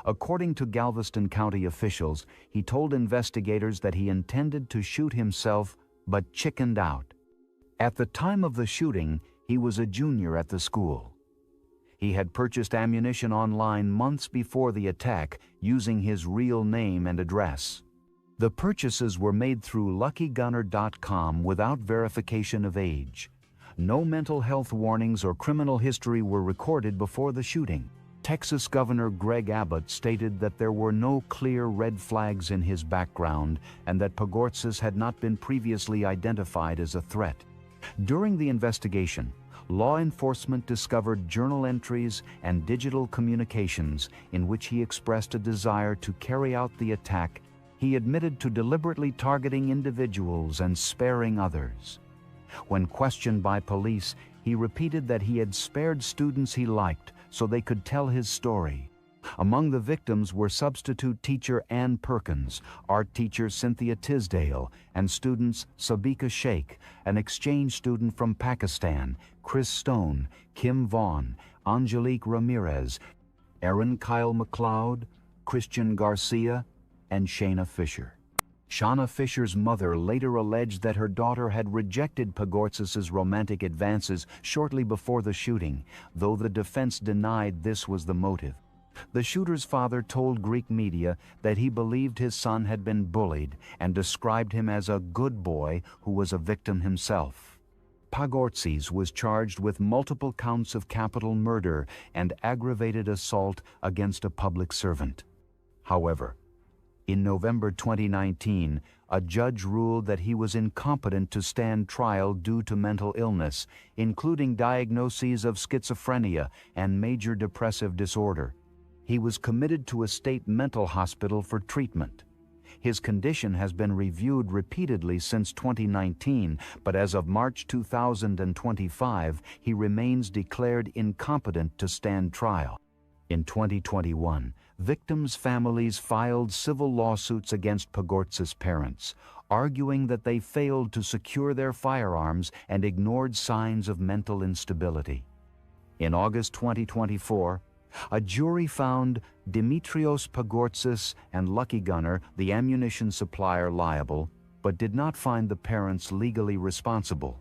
According to Galveston County officials, he told investigators that he intended to shoot himself but chickened out. At the time of the shooting, he was a junior at the school. He had purchased ammunition online months before the attack using his real name and address. The purchases were made through LuckyGunner.com without verification of age. No mental health warnings or criminal history were recorded before the shooting. Texas Governor Greg Abbott stated that there were no clear red flags in his background and that Pagourtzis had not been previously identified as a threat. During the investigation, law enforcement discovered journal entries and digital communications in which he expressed a desire to carry out the attack. He admitted to deliberately targeting individuals and sparing others. When questioned by police, he repeated that he had spared students he liked so they could tell his story. Among the victims were substitute teacher Ann Perkins, art teacher Cynthia Tisdale, and students Sabika Sheikh, an exchange student from Pakistan, Chris Stone, Kim Vaughn, Angelique Ramirez, Aaron Kyle McLeod, Christian Garcia, and Shayna Fisher. Shana Fisher's mother later alleged that her daughter had rejected Pagourtzis' romantic advances shortly before the shooting, though the defense denied this was the motive. The shooter's father told Greek media that he believed his son had been bullied and described him as a good boy who was a victim himself. Pagourtzis was charged with multiple counts of capital murder and aggravated assault against a public servant. However, in November 2019, a judge ruled that he was incompetent to stand trial due to mental illness, including diagnoses of schizophrenia and major depressive disorder. He was committed to a state mental hospital for treatment. His condition has been reviewed repeatedly since 2019, but as of March 2025, he remains declared incompetent to stand trial. In 2021, victims' families filed civil lawsuits against Pagourtzis' parents, arguing that they failed to secure their firearms and ignored signs of mental instability. In August 2024, a jury found Dimitrios Pagourtzis and Lucky Gunner, the ammunition supplier, liable, but did not find the parents legally responsible.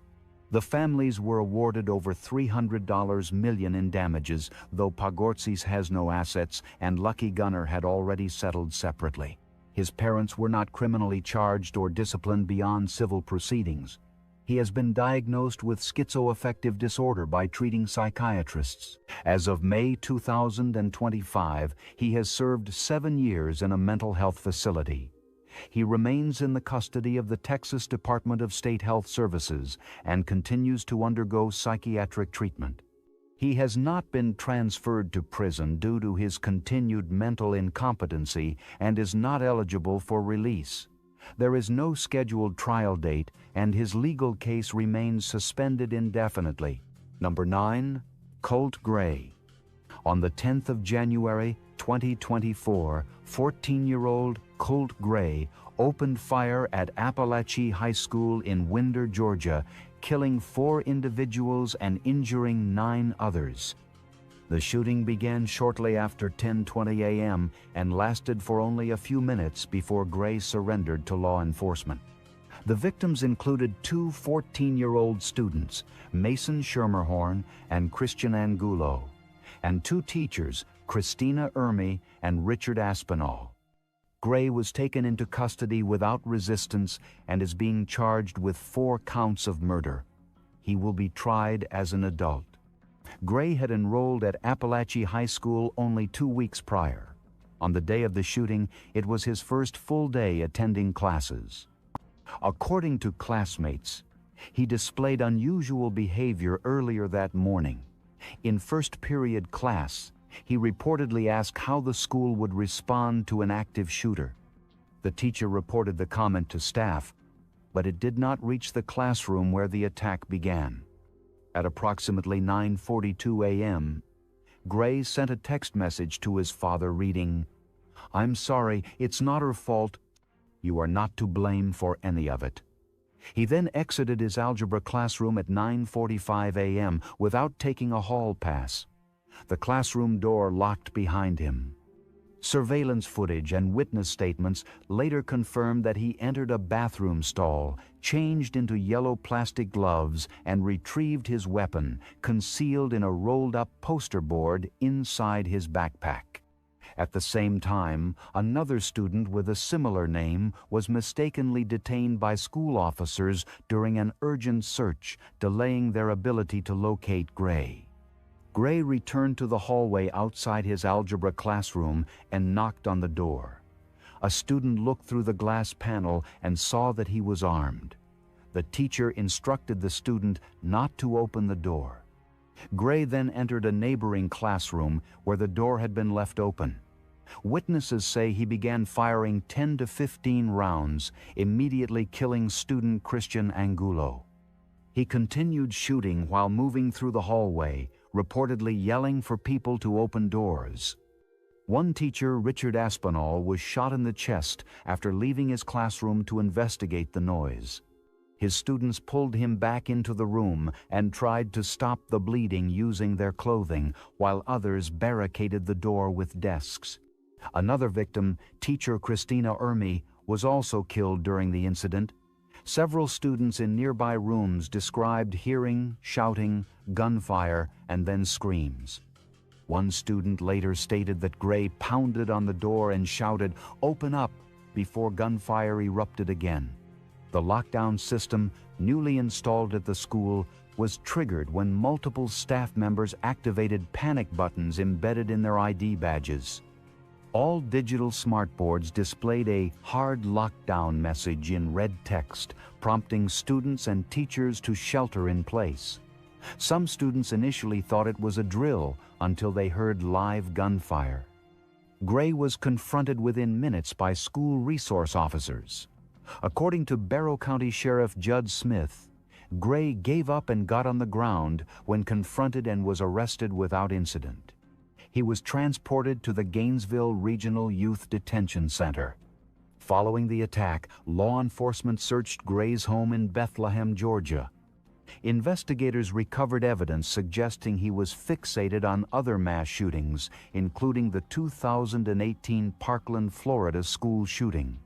The families were awarded over $300 million in damages, though Pagourtzis has no assets and Lucky Gunner had already settled separately. His parents were not criminally charged or disciplined beyond civil proceedings. He has been diagnosed with schizoaffective disorder by treating psychiatrists. As of May 2025, he has served 7 years in a mental health facility. He remains in the custody of the Texas Department of State Health Services and continues to undergo psychiatric treatment. He has not been transferred to prison due to his continued mental incompetency and is not eligible for release. There is no scheduled trial date, and his legal case remains suspended indefinitely. Number 9, Colt Gray. On the 10th of January, 2024, 14-year-old Colt Gray opened fire at Apalachee High School in Winder, Georgia, killing 4 individuals and injuring 9 others. The shooting began shortly after 10:20 a.m. and lasted for only a few minutes before Gray surrendered to law enforcement. The victims included 2 14-year-old students, Mason Schermerhorn and Christian Angulo, and 2 teachers, Christina Ermy and Richard Aspinall. Gray was taken into custody without resistance and is being charged with 4 counts of murder. He will be tried as an adult. Gray had enrolled at Apalachee High School only 2 weeks prior. On the day of the shooting, it was his first full day attending classes. According to classmates, he displayed unusual behavior earlier that morning. In first period class, he reportedly asked how the school would respond to an active shooter. The teacher reported the comment to staff, but it did not reach the classroom where the attack began. At approximately 9:42 a.m., Gray sent a text message to his father reading, "I'm sorry, it's not her fault. You are not to blame for any of it." He then exited his algebra classroom at 9:45 a.m. without taking a hall pass. The classroom door locked behind him. Surveillance footage and witness statements later confirmed that he entered a bathroom stall, changed into yellow plastic gloves, and retrieved his weapon, concealed in a rolled-up poster board inside his backpack. At the same time, another student with a similar name was mistakenly detained by school officers during an urgent search, delaying their ability to locate Gray. Gray returned to the hallway outside his algebra classroom and knocked on the door. A student looked through the glass panel and saw that he was armed. The teacher instructed the student not to open the door. Gray then entered a neighboring classroom where the door had been left open. Witnesses say he began firing 10 to 15 rounds, immediately killing student Christian Angulo. He continued shooting while moving through the hallway, reportedly yelling for people to open doors. One teacher, Richard Aspinall, was shot in the chest after leaving his classroom to investigate the noise. His students pulled him back into the room and tried to stop the bleeding using their clothing, while others barricaded the door with desks. Another victim, teacher Christina Ermi, was also killed during the incident. Several students in nearby rooms described hearing, shouting, gunfire, and then screams. One student later stated that Gray pounded on the door and shouted, "Open up," before gunfire erupted again. The lockdown system, newly installed at the school, was triggered when multiple staff members activated panic buttons embedded in their ID badges. All digital smartboards displayed a hard lockdown message in red text, prompting students and teachers to shelter in place. Some students initially thought it was a drill until they heard live gunfire. Gray was confronted within minutes by school resource officers. According to Barrow County Sheriff Judd Smith, Gray gave up and got on the ground when confronted and was arrested without incident. He was transported to the Gainesville Regional Youth Detention Center. Following the attack, law enforcement searched Gray's home in Bethlehem, Georgia. Investigators recovered evidence suggesting he was fixated on other mass shootings, including the 2018 Parkland, Florida school shooting.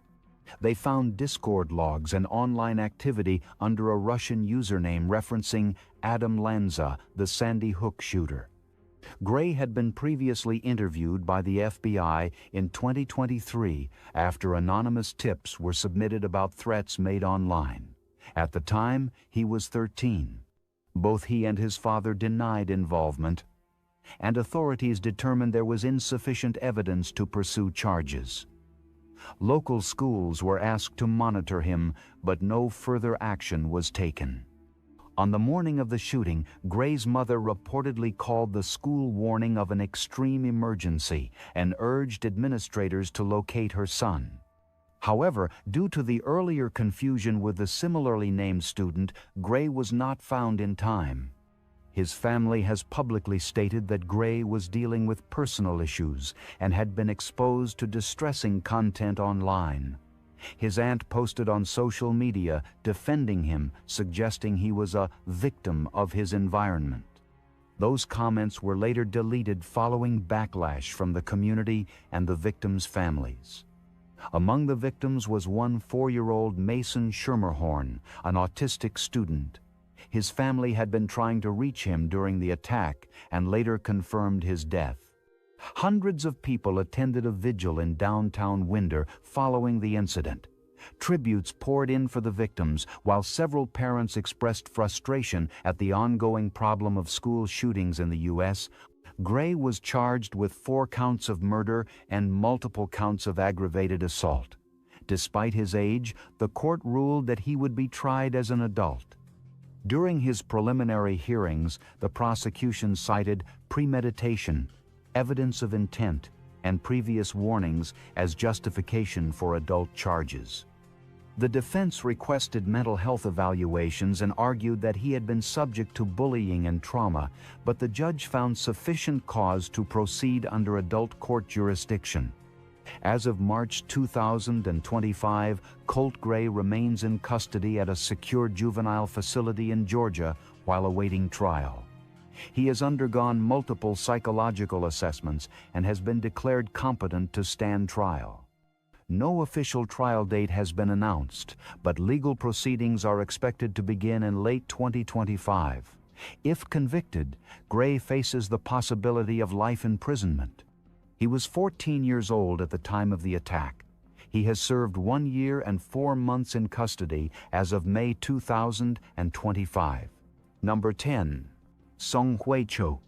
They found Discord logs and online activity under a Russian username referencing Adam Lanza, the Sandy Hook shooter. Gray had been previously interviewed by the FBI in 2023 after anonymous tips were submitted about threats made online. At the time, he was 13. Both he and his father denied involvement, and authorities determined there was insufficient evidence to pursue charges. Local schools were asked to monitor him, but no further action was taken. On the morning of the shooting, Gray's mother reportedly called the school warning of an extreme emergency and urged administrators to locate her son. However, due to the earlier confusion with the similarly named student, Gray was not found in time. His family has publicly stated that Gray was dealing with personal issues and had been exposed to distressing content online. His aunt posted on social media defending him, suggesting he was a victim of his environment. Those comments were later deleted following backlash from the community and the victims' families. Among the victims was one 4-year-old Mason Schermerhorn, an autistic student. His family had been trying to reach him during the attack and later confirmed his death. Hundreds of people attended a vigil in downtown Winder following the incident. Tributes poured in for the victims, while several parents expressed frustration at the ongoing problem of school shootings in the U.S. Gray was charged with 4 counts of murder and multiple counts of aggravated assault. Despite his age, the court ruled that he would be tried as an adult. During his preliminary hearings, the prosecution cited premeditation, evidence of intent, and previous warnings as justification for adult charges. The defense requested mental health evaluations and argued that he had been subject to bullying and trauma, but the judge found sufficient cause to proceed under adult court jurisdiction. As of March 2025, Colt Gray remains in custody at a secure juvenile facility in Georgia while awaiting trial. He has undergone multiple psychological assessments and has been declared competent to stand trial. No official trial date has been announced, but legal proceedings are expected to begin in late 2025. If convicted, Gray faces the possibility of life imprisonment. He was 14 years old at the time of the attack. He has served 1 year and 4 months in custody as of May 2025. Number 10. Seung-Hui Cho.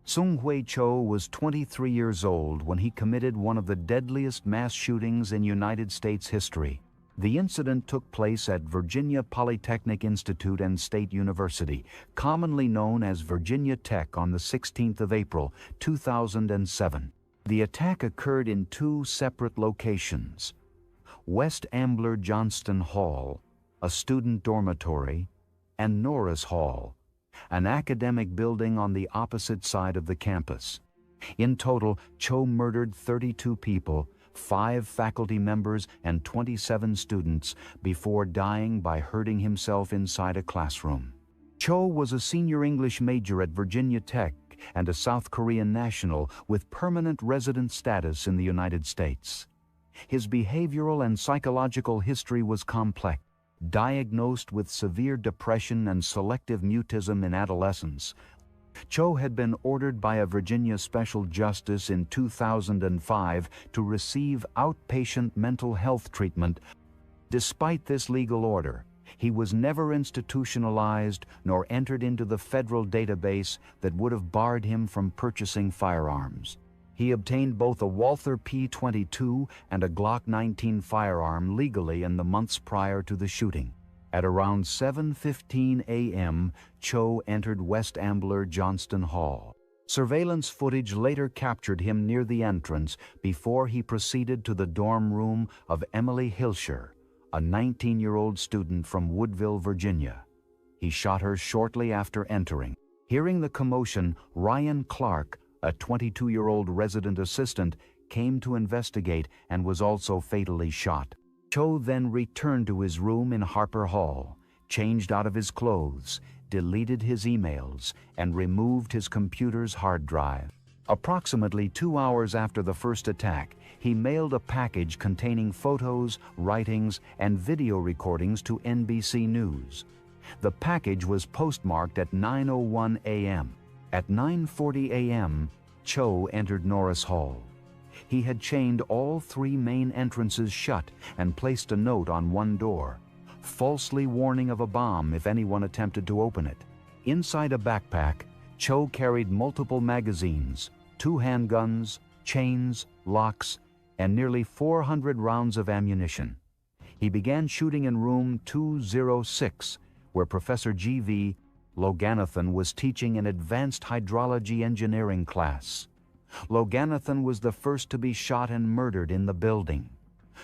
Seung-Hui Cho was 23 years old when he committed one of the deadliest mass shootings in United States history. The incident took place at Virginia Polytechnic Institute and State University, commonly known as Virginia Tech, on the 16th of April, 2007. The attack occurred in 2 separate locations: West Ambler Johnston Hall, a student dormitory, and Norris Hall, an academic building on the opposite side of the campus. In total, Cho murdered 32 people, 5 faculty members and 27 students, before dying by hurting himself inside a classroom. Cho was a senior English major at Virginia Tech and a South Korean national with permanent resident status in the United States. His behavioral and psychological history was complex. Diagnosed with severe depression and selective mutism in adolescence, Cho had been ordered by a Virginia special justice in 2005 to receive outpatient mental health treatment. Despite this legal order, he was never institutionalized nor entered into the federal database that would have barred him from purchasing firearms. He obtained both a Walther P-22 and a Glock 19 firearm legally in the months prior to the shooting. At around 7:15 a.m., Cho entered West Ambler Johnston Hall. Surveillance footage later captured him near the entrance before he proceeded to the dorm room of Emily Hilscher, a 19-year-old student from Woodville, Virginia. He shot her shortly after entering. Hearing the commotion, Ryan Clark, a 22-year-old resident assistant, came to investigate and was also fatally shot. Cho then returned to his room in Harper Hall, changed out of his clothes, deleted his emails, and removed his computer's hard drive. Approximately 2 hours after the first attack, he mailed a package containing photos, writings, and video recordings to NBC News. The package was postmarked at 9:01 a.m. At 9:40 a.m., Cho entered Norris Hall. He had chained all 3 main entrances shut and placed a note on one door, falsely warning of a bomb if anyone attempted to open it. Inside a backpack, Cho carried multiple magazines, 2 handguns, chains, locks, and nearly 400 rounds of ammunition. He began shooting in room 206, where Professor G.V. Loganathan was teaching an advanced hydrology engineering class. Loganathan was the first to be shot and murdered in the building.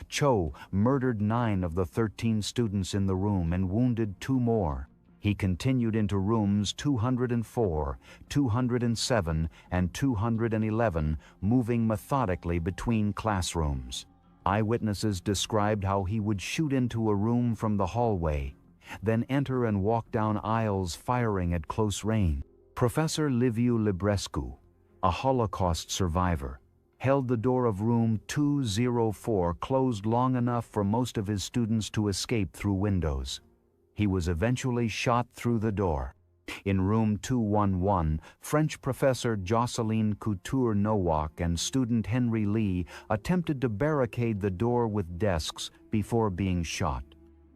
Cho murdered 9 of the 13 students in the room and wounded 2 more. He continued into rooms 204, 207, and 211, moving methodically between classrooms. Eyewitnesses described how he would shoot into a room from the hallway, then enter and walk down aisles firing at close range. Professor Liviu Librescu, a Holocaust survivor, held the door of room 204 closed long enough for most of his students to escape through windows. He was eventually shot through the door. In room 211, French professor Jocelyn Couture-Nowak and student Henry Lee attempted to barricade the door with desks before being shot.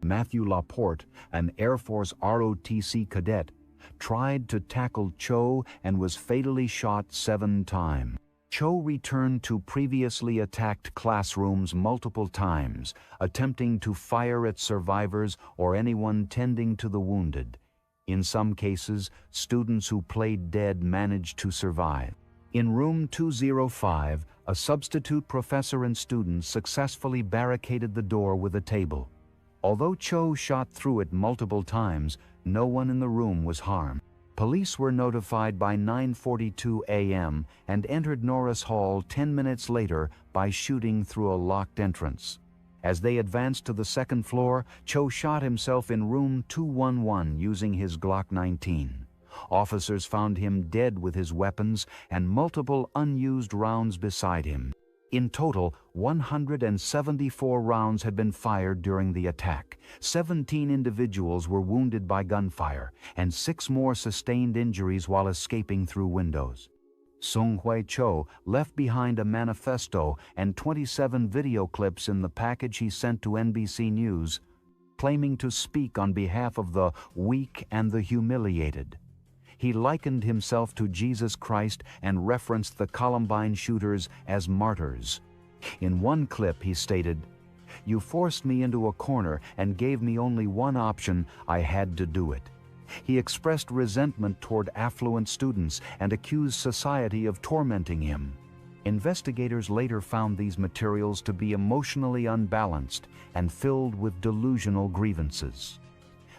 Matthew Laporte, an Air Force ROTC cadet, tried to tackle Cho and was fatally shot 7 times. Cho returned to previously attacked classrooms multiple times, attempting to fire at survivors or anyone tending to the wounded. In some cases, students who played dead managed to survive. In room 205, a substitute professor and students successfully barricaded the door with a table. Although Cho shot through it multiple times, no one in the room was harmed. Police were notified by 9:42 a.m. and entered Norris Hall 10 minutes later by shooting through a locked entrance. As they advanced to the second floor, Cho shot himself in room 211 using his Glock 19. Officers found him dead with his weapons and multiple unused rounds beside him. In total, 174 rounds had been fired during the attack. 17 individuals were wounded by gunfire, and 6 more sustained injuries while escaping through windows. Seung-Hui Cho left behind a manifesto and 27 video clips in the package he sent to NBC News, claiming to speak on behalf of the weak and the humiliated. He likened himself to Jesus Christ and referenced the Columbine shooters as martyrs. In one clip, he stated, "You forced me into a corner and gave me only one option. I had to do it." He expressed resentment toward affluent students and accused society of tormenting him. Investigators later found these materials to be emotionally unbalanced and filled with delusional grievances.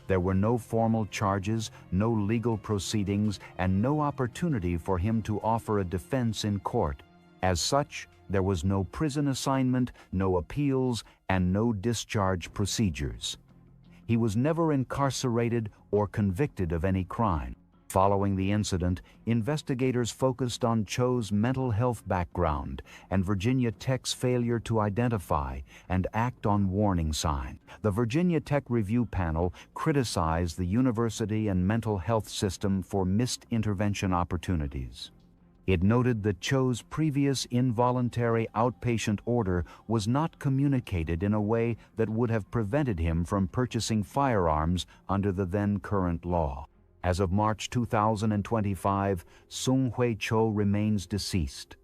There were no formal charges, no legal proceedings, and no opportunity for him to offer a defense in court. As such, there was no prison assignment, no appeals, and no discharge procedures. He was never incarcerated or convicted of any crime. Following the incident, investigators focused on Cho's mental health background and Virginia Tech's failure to identify and act on warning signs. The Virginia Tech Review Panel criticized the university and mental health system for missed intervention opportunities. It noted that Cho's previous involuntary outpatient order was not communicated in a way that would have prevented him from purchasing firearms under the then current law. As of March 2025, Seung-Hui Cho remains deceased.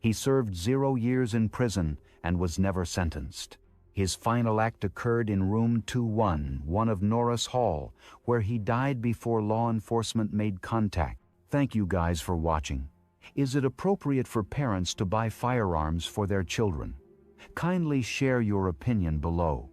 He served 0 years in prison and was never sentenced. His final act occurred in room 211 of Norris Hall, where he died before law enforcement made contact. Thank you guys for watching. Is it appropriate for parents to buy firearms for their children? Kindly share your opinion below.